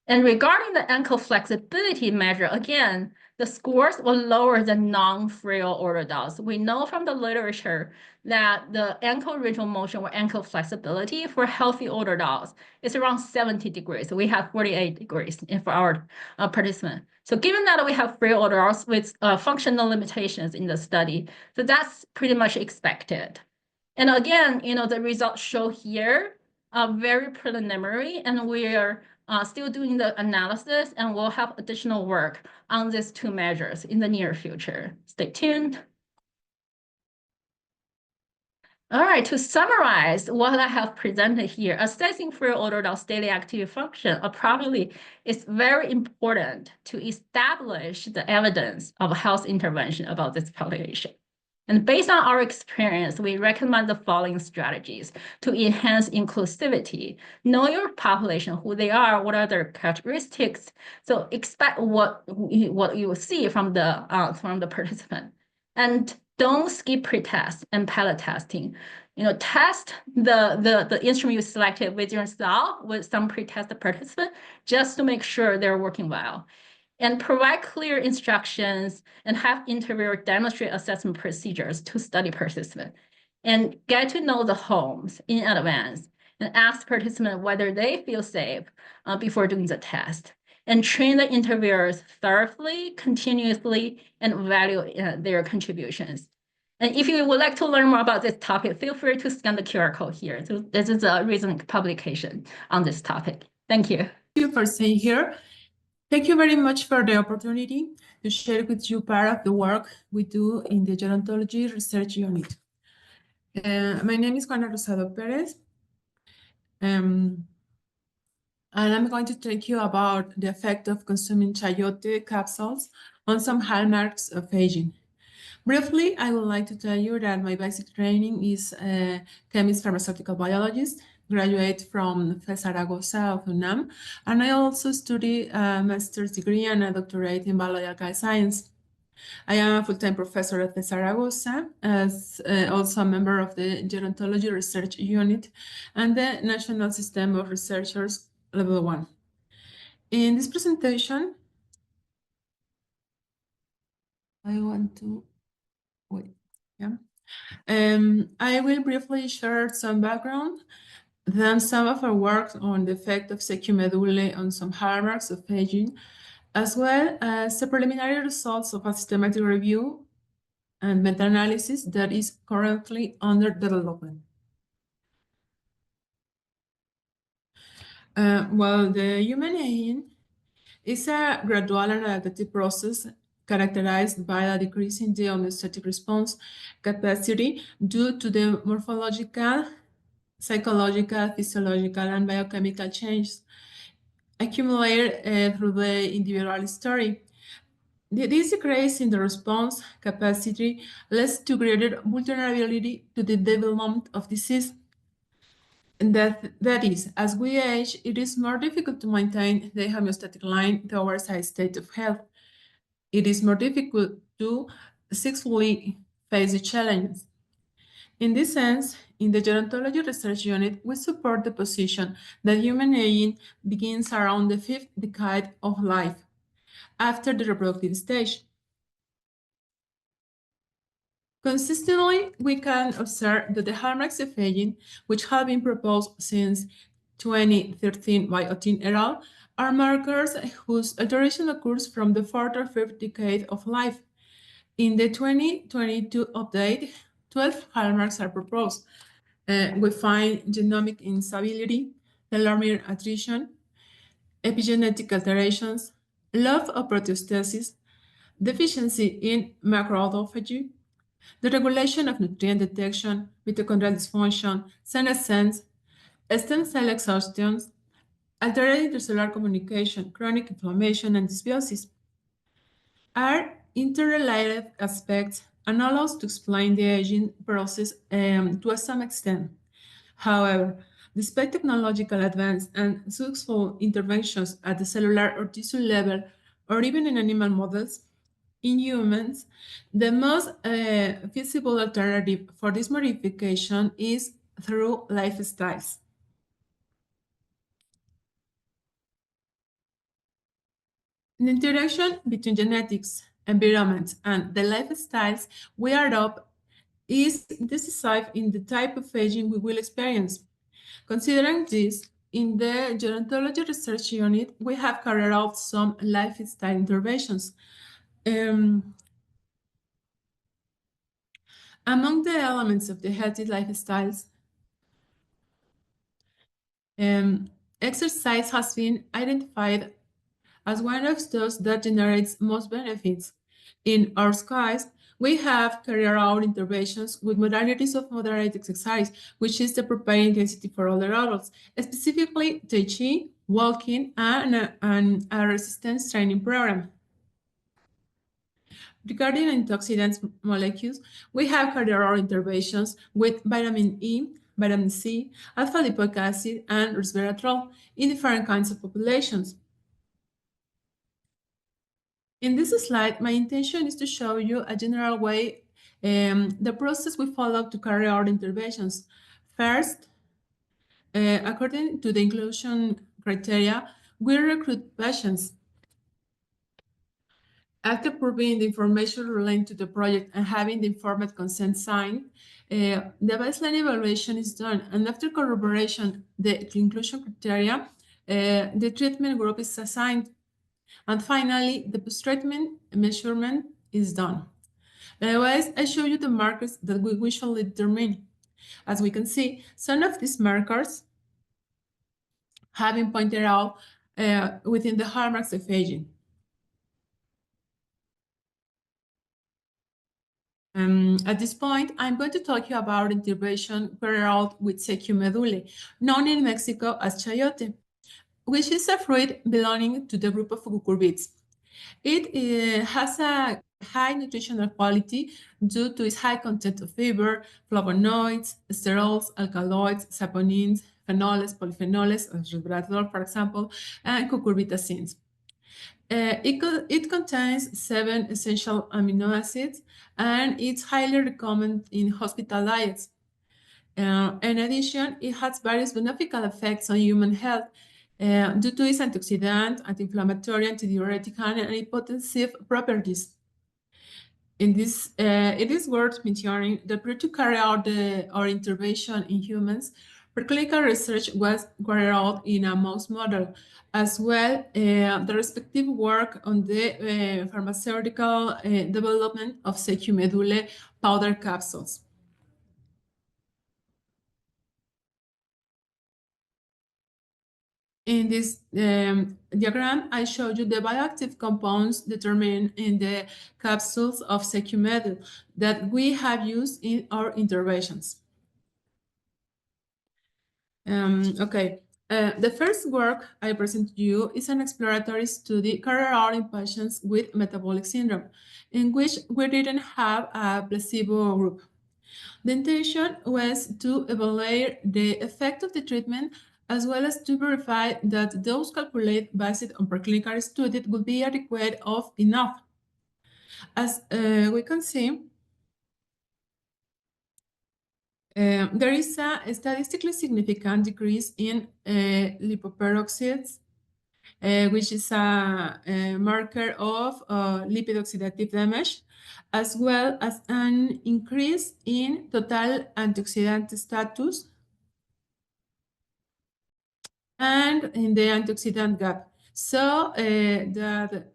And regarding the ankle flexibility measure, again, the scores were lower than non-frail older adults. We know from the literature that the ankle range of motion or ankle flexibility for healthy older adults is around 70 degrees. So we have 48 degrees for our participant. So given that we have frail older adults with functional limitations in the study, so that's pretty much expected. And again, the results show here are very preliminary, and we are still doing the analysis, and we'll have additional work on these two measures in the near future. Stay tuned. All right, to summarize what I have presented here, assessing frail older adults' daily activity function appropriately is very important to establish the evidence of health intervention about this population. And based on our experience, we recommend the following strategies to enhance inclusivity. Know your population, who they are, what are their characteristics. So expect what you will see from the participant. And don't skip pre-test and pilot testing. Test the instrument you selected with yourself with some pre-test participant just to make sure they're working well. And provide clear instructions and have interviewer demonstrate assessment procedures to study participants. And get to know the homes in advance and ask participants whether they feel safe before doing the test. And train the interviewers thoroughly, continuously, and value their contributions. And if you would like to learn more about this topic, feel free to scan the QR code here. So this is a recent publication on this topic. Thank you. Thank you for staying here. Thank you very much for the opportunity to share with you part of the work we do in the Gerontology Research Unit. My name is Juana Rosado Perez, and I'm going to tell you about the effect of consuming chayote capsules on some hallmarks of aging. Briefly, I would like to tell you that my basic training is a chemist pharmaceutical biologist, graduate from FES Zaragoza of UNAM, and I also study a master's degree and a doctorate in biological science. I am a full-time professor at FES Zaragoza, as also a member of the Gerontology Research Unit and the National System of Researchers Level 1. In this presentation, I want to wait. Yeah. I will briefly share some background, then some of our work on the effect of secu medullae on some hallmarks of aging, as well as the preliminary results of a systematic review and meta-analysis that is currently under development. Well, the human aging is a gradual and adaptive process characterized by a decrease in the homeostatic response capacity due to the morphological, psychological, physiological, and biochemical changes. accumulated through the individual story. This decrease in the response capacity leads to greater vulnerability to the development of disease. And that is, as we age, it is more difficult to maintain the homeostatic line towards a state of health. It is more difficult to successfully face the challenges. In this sense, in the Gerontology Research Unit, we support the position that human aging begins around the 5th decade of life, after the reproductive stage. Consistently, we can observe that the hallmarks of aging, which have been proposed since 2013 by Otin et al., are markers whose alteration occurs from the 4th or 5th decade of life. In the 2022 update, 12 hallmarks are proposed. We find genomic instability, telomere attrition, epigenetic alterations, loss of proteostasis, deficiency in macroautophagy, the regulation of nutrient detection, mitochondrial dysfunction, senescence, stem cell exhaustion, altered intercellular communication, chronic inflammation, and dysbiosis are interrelated aspects and allow us to explain the aging process to some extent. However, despite technological advance and successful interventions at the cellular or tissue level, or even in animal models, in humans, the most feasible alternative for this modification is through lifestyles. The interaction between genetics, environment, and the lifestyles we adopt is decisive in the type of aging we will experience. Considering this, in the Gerontology Research Unit, we have carried out some lifestyle interventions. Among the elements of the healthy lifestyles, exercise has been identified as one of those that generates most benefits. In our skies, we have carried out interventions with modalities of moderate exercise, which is the prepared intensity for older adults, specifically Tai Chi, walking, and a resistance training program. Regarding antioxidants molecules, we have carried out interventions with vitamin E, vitamin C, alpha-lipoic acid, and resveratrol in different kinds of populations. In this slide, my intention is to show you a general way, the process we follow to carry out interventions. First, according to the inclusion criteria, we recruit patients. After proving the information related to the project and having the informed consent signed, the baseline evaluation is done, and after corroboration, the inclusion criteria, the treatment group is assigned. And finally, the post-treatment measurement is done. Otherwise, I show you the markers that we usually determine. As we can see, some of these markers have been pointed out within the hallmarks of aging. At this point, I'm going to talk you about intervention carried out with Sequium medullae, known in Mexico as chayote, which is a fruit belonging to the group of cucurbits. It has a high nutritional quality due to its high content of fiber, flavonoids, sterols, alkaloids, saponins, phenols, polyphenols, resveratrol, for example, and cucurbitacins. It contains 7 essential amino acids, and it's highly recommended in hospital diets. In addition, it has various beneficial effects on human health due to its antioxidant, anti-inflammatory, antidiuretic, and hypotensive properties. In this, it is worth mentioning that prior to carry out our intervention in humans, preclinical research was carried out in a mouse model. As well, the respective work on the pharmaceutical development of Sequium medullae powder capsules. In this diagram, I showed you the bioactive compounds determined in the capsules of Sequium medullae that we have used in our interventions. Okay, The first work I present to you is an exploratory study carried out in patients with metabolic syndrome, in which we didn't have a placebo group. The intention was to evaluate the effect of the treatment, as well as to verify that dose calculated based on preclinical studies would be adequate of enough. As we can see, there is a statistically significant decrease in lipoperoxides, which is a marker of lipid oxidative damage, as well as an increase in total antioxidant status and in the antioxidant gap. So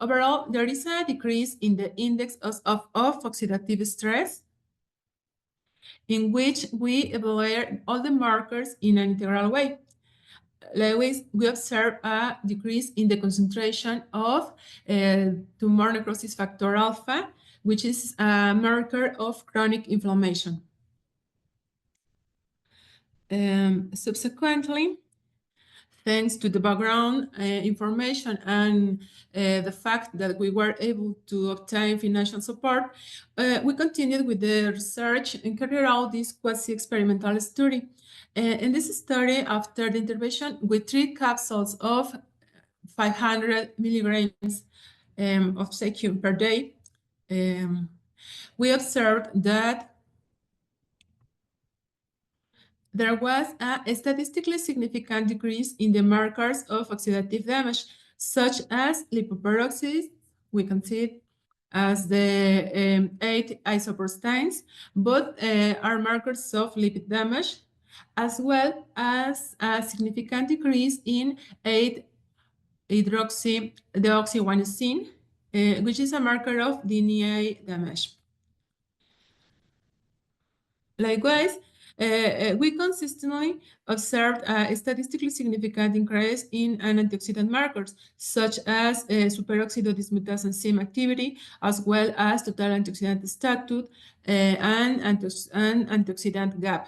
overall, there is a decrease in the index of oxidative stress, in which we evaluate all the markers in an integral way. Likewise, we observe a decrease in the concentration of tumor necrosis factor alpha, which is a marker of chronic inflammation. Subsequently, thanks to the background information and the fact that we were able to obtain financial support, we continued with the research and carried out this quasi-experimental study. In this study, after the intervention with 3 capsules of 500 milligrams of secume per day, we observed that there was a statistically significant decrease in the markers of oxidative damage, such as lipoperoxidase. We can see it as the 8 isoprosteins. Both are markers of lipid damage, as well as a significant decrease in 8-hydroxydeoxyguanosine, which is a marker of DNA damage. Likewise, we consistently observed a statistically significant increase in antioxidant markers, such as superoxido dismutase enzyme activity, as well as total antioxidant status and antioxidant gap.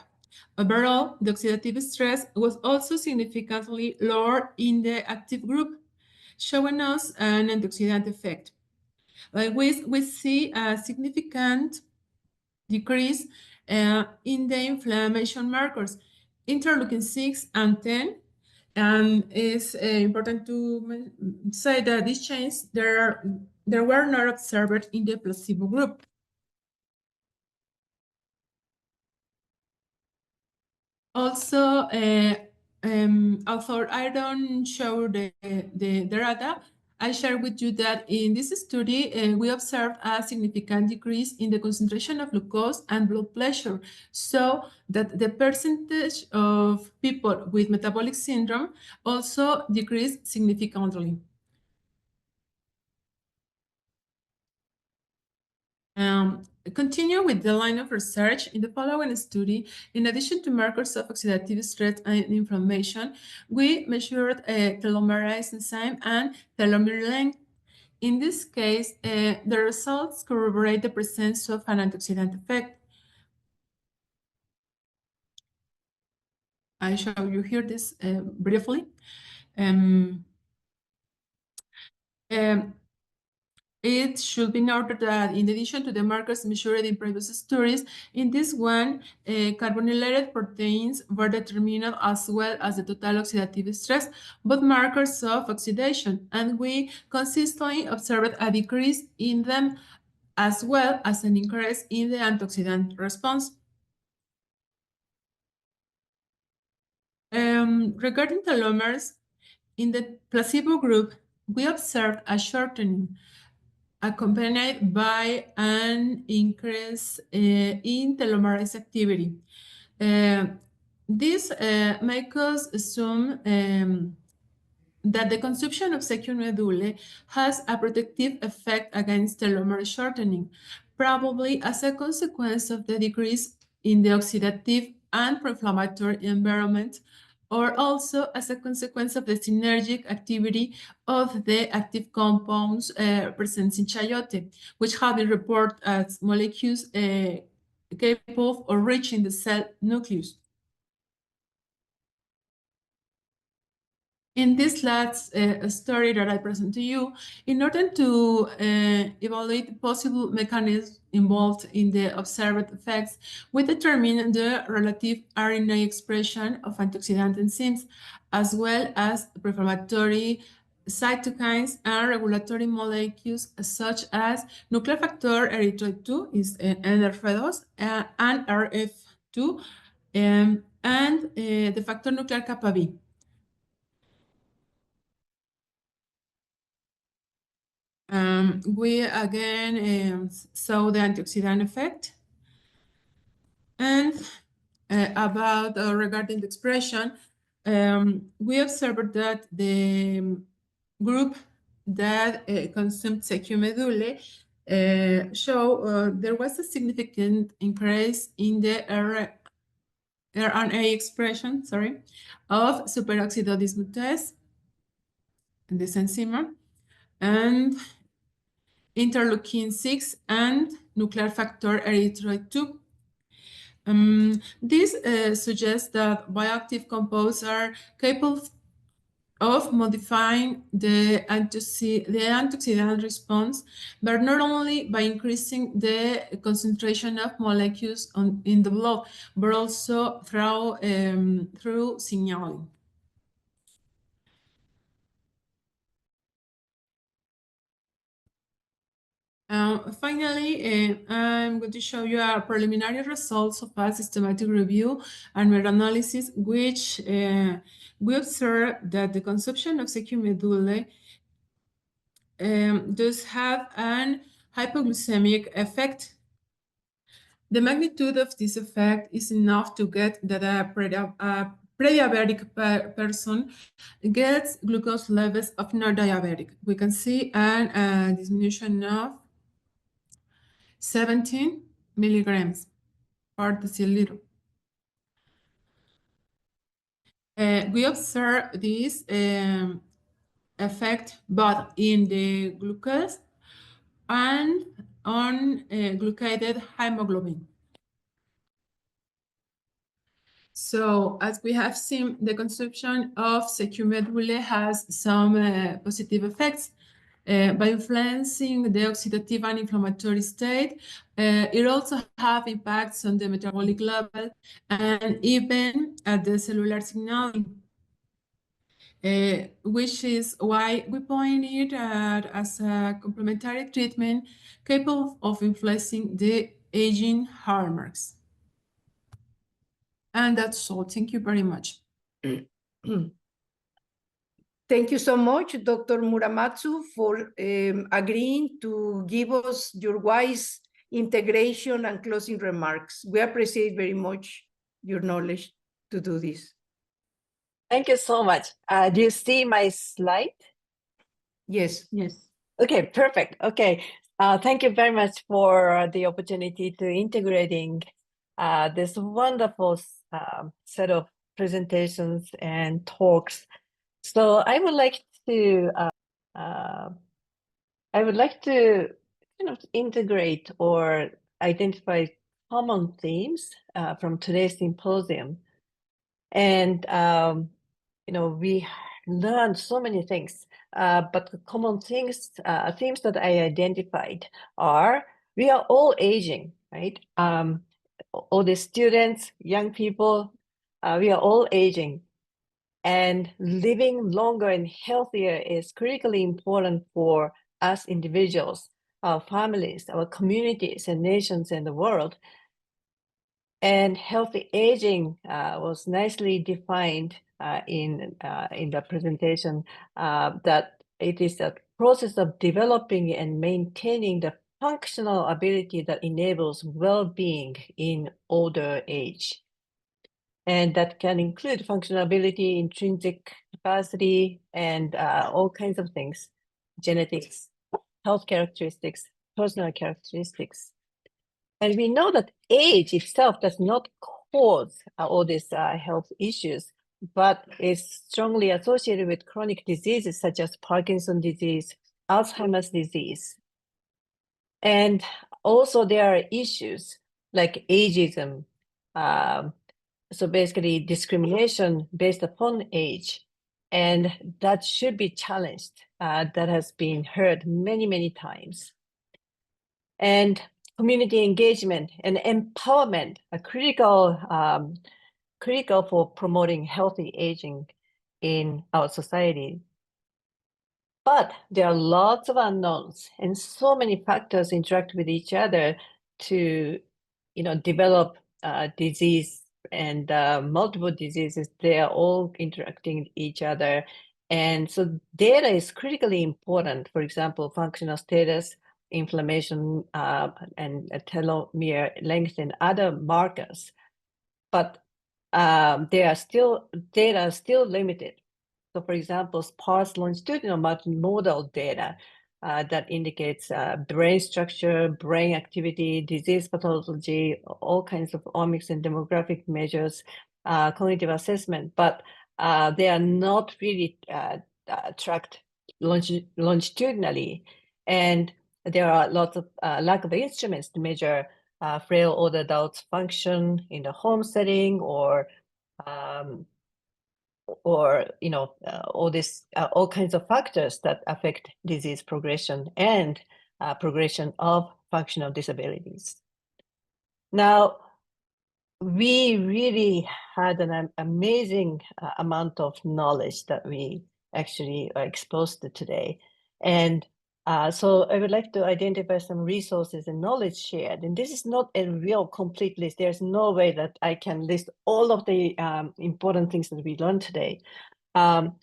Overall, the oxidative stress was also significantly lower in the active group, showing us an antioxidant effect. Likewise, we see a significant decrease in the inflammation markers, interleukin 6 and 10. And it's important to say that these changes there were not observed in the placebo group. Also, although I don't show the data, I share with you that in this study, we observed a significant decrease in the concentration of glucose and blood pressure, so that the percentage of people with metabolic syndrome also decreased significantly. Continue with the line of research. In the following study, in addition to markers of oxidative stress and inflammation, we measured telomerase enzyme and telomere length. In this case, the results corroborate the presence of an antioxidant effect. I show you here this briefly. It should be noted that in addition to the markers measured in previous studies, in this one, carbonylated proteins were determined, as well as the total oxidative stress, both markers of oxidation, and we consistently observed a decrease in them, as well as an increase in the antioxidant response. Regarding telomeres, in the placebo group, we observed a shortening accompanied by an increase in telomerase activity. This makes us assume that the consumption of secume medullae has a protective effect against telomere shortening, probably as a consequence of the decrease in the oxidative and pro-inflammatory environment, or also as a consequence of the synergic activity of the active compounds present in chayote, which have been reported as molecules capable of reaching the cell nucleus. in this last story that I present to you, in order to evaluate possible mechanisms involved in the observed effects, we determine the relative RNA expression of antioxidant enzymes, as well as preflammatory cytokines and regulatory molecules such as nuclear factor erythroid-2 is NRF2 and RF2 and the factor nuclear kappa B. We again saw the antioxidant effect, and about regarding the expression, we observed that the group that consumed secumedule show there was a significant increase in the RNA expression, of superoxide dismutase, this enzyme, and interleukin-6 and nuclear factor erythroid-2. This suggests that bioactive compounds are capable of modifying the antioxidant response, but not only by increasing the concentration of molecules in the blood, but also through signaling. Finally, I'm going to show you our preliminary results of a systematic review and meta-analysis, which we observed that the consumption of secumedule does have an hypoglycemic effect. The magnitude of this effect is enough to get that a pre-diabetic person gets glucose levels of non-diabetic. We can see a diminution of 17 milligrams per deciliter. We observe this effect both in the glucose and on glucated hemoglobin. So as we have seen, the consumption of secumedule has some positive effects. By influencing the oxidative and inflammatory state, it also has impacts on the metabolic level and even at the cellular signaling, which is why we point it as a complementary treatment capable of influencing the aging hallmarks. And that's all. Thank you very much. Thank you so much, Dr. Muramatsu, for agreeing to give us your wise integration and closing remarks. We appreciate very much your knowledge to do this. Thank you so much. Do you see my slide? Yes. Yes. Okay, perfect. Okay. Thank you very much for the opportunity to integrating this wonderful set of presentations and talks. So I would like to kind of integrate or identify common themes from today's symposium. And we learned so many things, but the common themes that I identified are we are all aging, right? All the students, young people, we are all aging. And living longer and healthier is critically important for us individuals, our families, our communities and nations and the world. And healthy aging was nicely defined in the presentation that it is a process of developing and maintaining the functional ability that enables well-being in older age. And that can include functional ability, intrinsic capacity, and all kinds of things, genetics, health characteristics, personal characteristics. And we know that age itself does not cause all these health issues, but is strongly associated with chronic diseases such as Parkinson's disease, Alzheimer's disease. And also there are issues like ageism, so basically discrimination based upon age, And that should be challenged. That has been heard many, many times. And community engagement and empowerment are critical, critical for promoting healthy aging in our society. But there are lots of unknowns and so many factors interact with each other to, develop disease and multiple diseases. They are all interacting with each other. And so data is critically important. For example, functional status, inflammation, and telomere length and other markers. But data are still limited. So for example, sparse longitudinal multimodal data that indicates brain structure, brain activity, disease pathology, all kinds of omics and demographic measures, cognitive assessment, but they are not really tracked longitudinally. And there are lots of lack of instruments to measure frail older adults' function in the home setting or all kinds of factors that affect disease progression and progression of functional disabilities. Now, we really had an amazing amount of knowledge that we actually are exposed to today. And so I would like to identify some resources and knowledge shared. And this is not a real complete list. There's no way that I can list all of the important things that we learned today. Impactful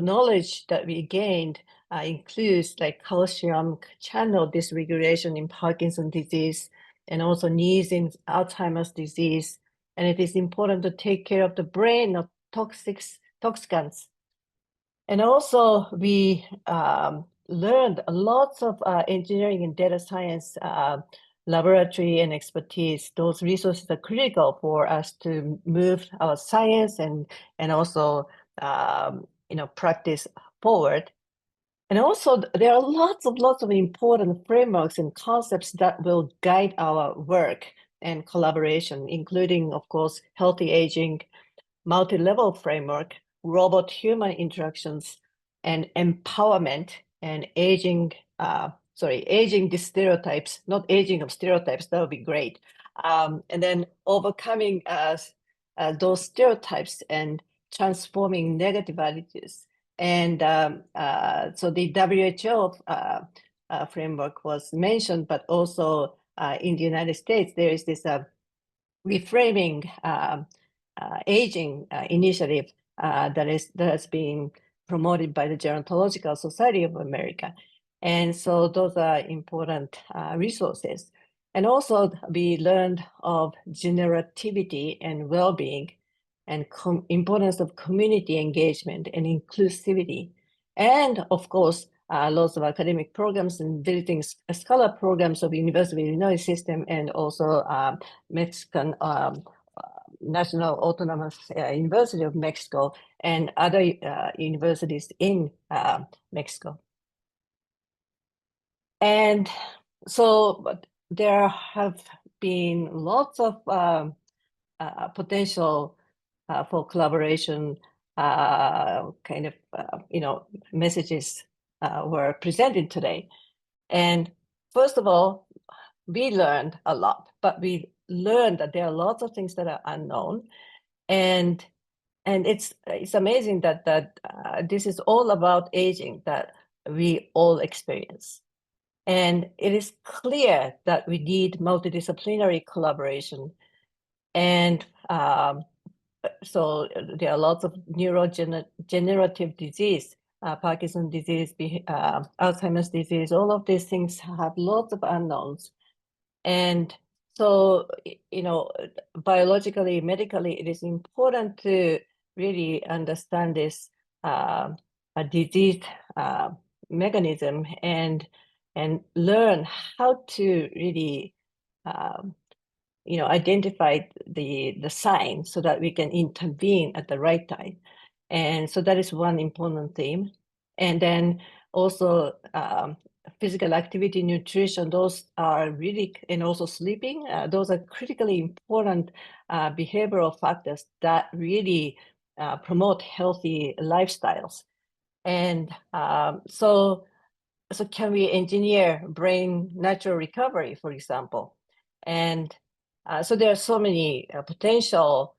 knowledge that we gained includes like calcium channel dysregulation in Parkinson's disease and also needs in Alzheimer's disease. And it is important to take care of the brain of toxicants. And also we learned lots of engineering and data science laboratory and expertise. Those resources are critical for us to move our science and also practice forward. And also there are lots of important frameworks and concepts that will guide our work and collaboration, including, of course, healthy aging, multi-level framework, robot-human interactions, and empowerment and aging the stereotypes, not aging of stereotypes, that would be great. And then overcoming those stereotypes and transforming negative attitudes. And so the WHO framework was mentioned, but also in the United States, there is this reframing aging initiative that has been promoted by the Gerontological Society of America. And so those are important resources. And also we learned of generativity and well-being and importance of community engagement and inclusivity. And of course, lots of academic programs and visiting scholar programs of University of Illinois system and also Mexican National Autonomous University of Mexico and other universities in Mexico. And so there have been lots of potential for collaboration messages were presented today. And first of all, we learned a lot, but we learned that there are lots of things that are unknown. And it's amazing that this is all about aging that we all experience. And it is clear that we need multidisciplinary collaboration. And so there are lots of neurodegenerative disease, Parkinson's disease, Alzheimer's disease, all of these things have lots of unknowns. And so, biologically, medically, it is important to really understand this a disease mechanism and learn how to really identify the sign so that we can intervene at the right time. And so that is one important theme. And then also physical activity, nutrition, those are really, and also sleeping, those are critically important behavioral factors that really promote healthy lifestyles. And so can we engineer brain natural recovery, for example? And so there are so many potential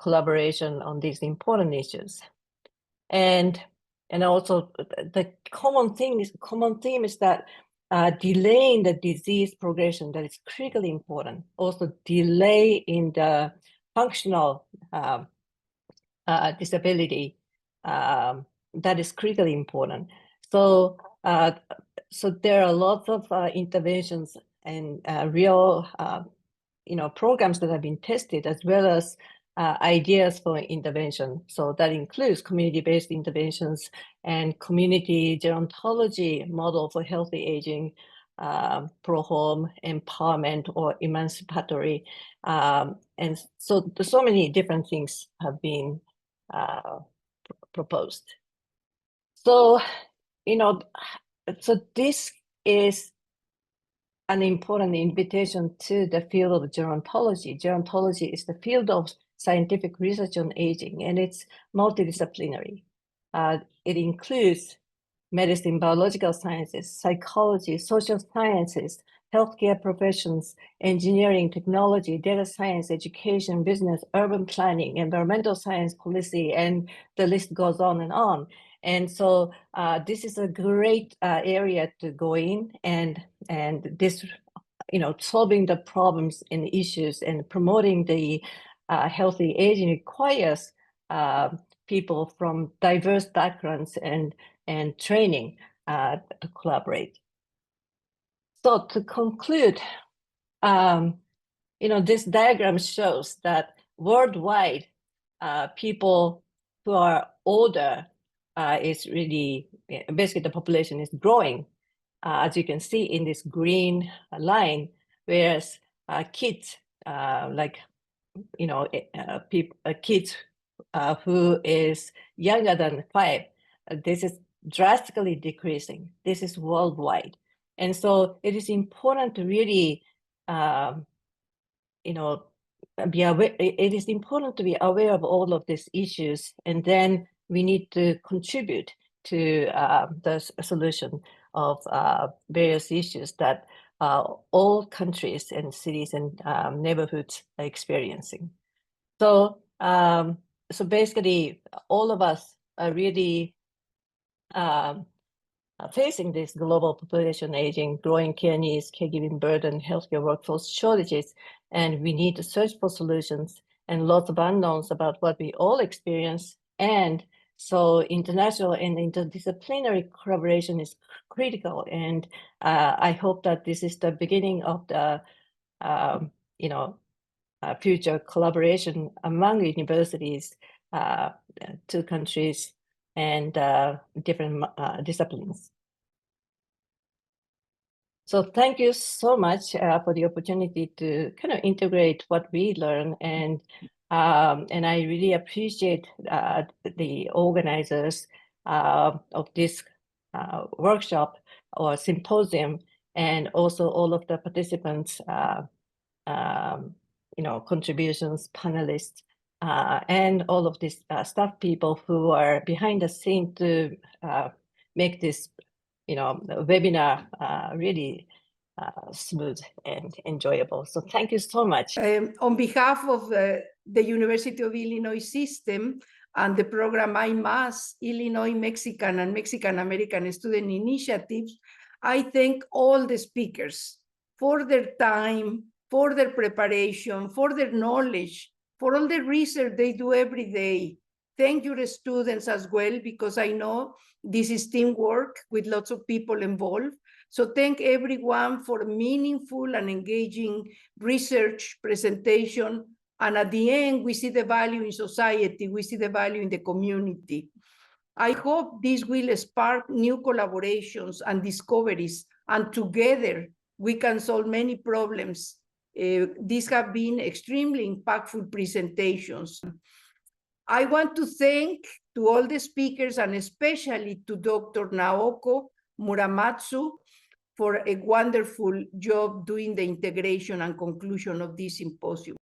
collaboration on these important issues. And also the common theme is that delaying the disease progression, that is critically important. Also delay in the functional disability, that is critically important. So there are lots of interventions and real programs that have been tested, as well as ideas for intervention. So that includes community-based interventions and community gerontology model for healthy aging, pro-home empowerment or emancipatory. And so many different things have been proposed. So, so this is an important invitation to the field of gerontology. Gerontology is the field of scientific research on aging, and it's multidisciplinary. It includes medicine, biological sciences, psychology, social sciences, healthcare professions, engineering, technology, data science, education, business, urban planning, environmental science, policy, and the list goes on and on. And so this is a great area to go in, and this, solving the problems and issues and promoting the healthy aging requires people from diverse backgrounds and training to collaborate. So to conclude, this diagram shows that worldwide, people who are older is really, basically the population is growing, as you can see in this green line, whereas kids, kids who is younger than 5, this is drastically decreasing. This is worldwide. And so it is important to really, be aware. It is important to be aware of all of these issues, and then we need to contribute to the solution of various issues that all countries and cities and neighborhoods are experiencing. So, so basically, all of us are really facing this global population aging, growing care needs, caregiving burden, healthcare workforce shortages, and we need to search for solutions, and lots of unknowns about what we all experience. And so international and interdisciplinary collaboration is critical. And I hope that this is the beginning of the, future collaboration among universities, 2 countries, and different disciplines. So thank you so much for the opportunity to kind of integrate what we learn, and I really appreciate the organizers of this workshop or symposium, and also all of the participants, contributions, panelists, and all of these staff people who are behind the scene to make this, webinar really smooth and enjoyable. So thank you so much. On behalf of the University of Illinois system and the program I-MMAS, Illinois Mexican and Mexican American Student Initiatives, I thank all the speakers for their time, for their preparation, for their knowledge, for all the research they do every day. Thank your students as well, because I know this is teamwork with lots of people involved. So thank everyone for meaningful and engaging research presentation. And at the end, we see the value in society, we see the value in the community. I hope this will spark new collaborations and discoveries, and together we can solve many problems. These have been extremely impactful presentations. I want to thank to all the speakers, and especially to Dr. Naoko Muramatsu for a wonderful job doing the integration and conclusion of this symposium.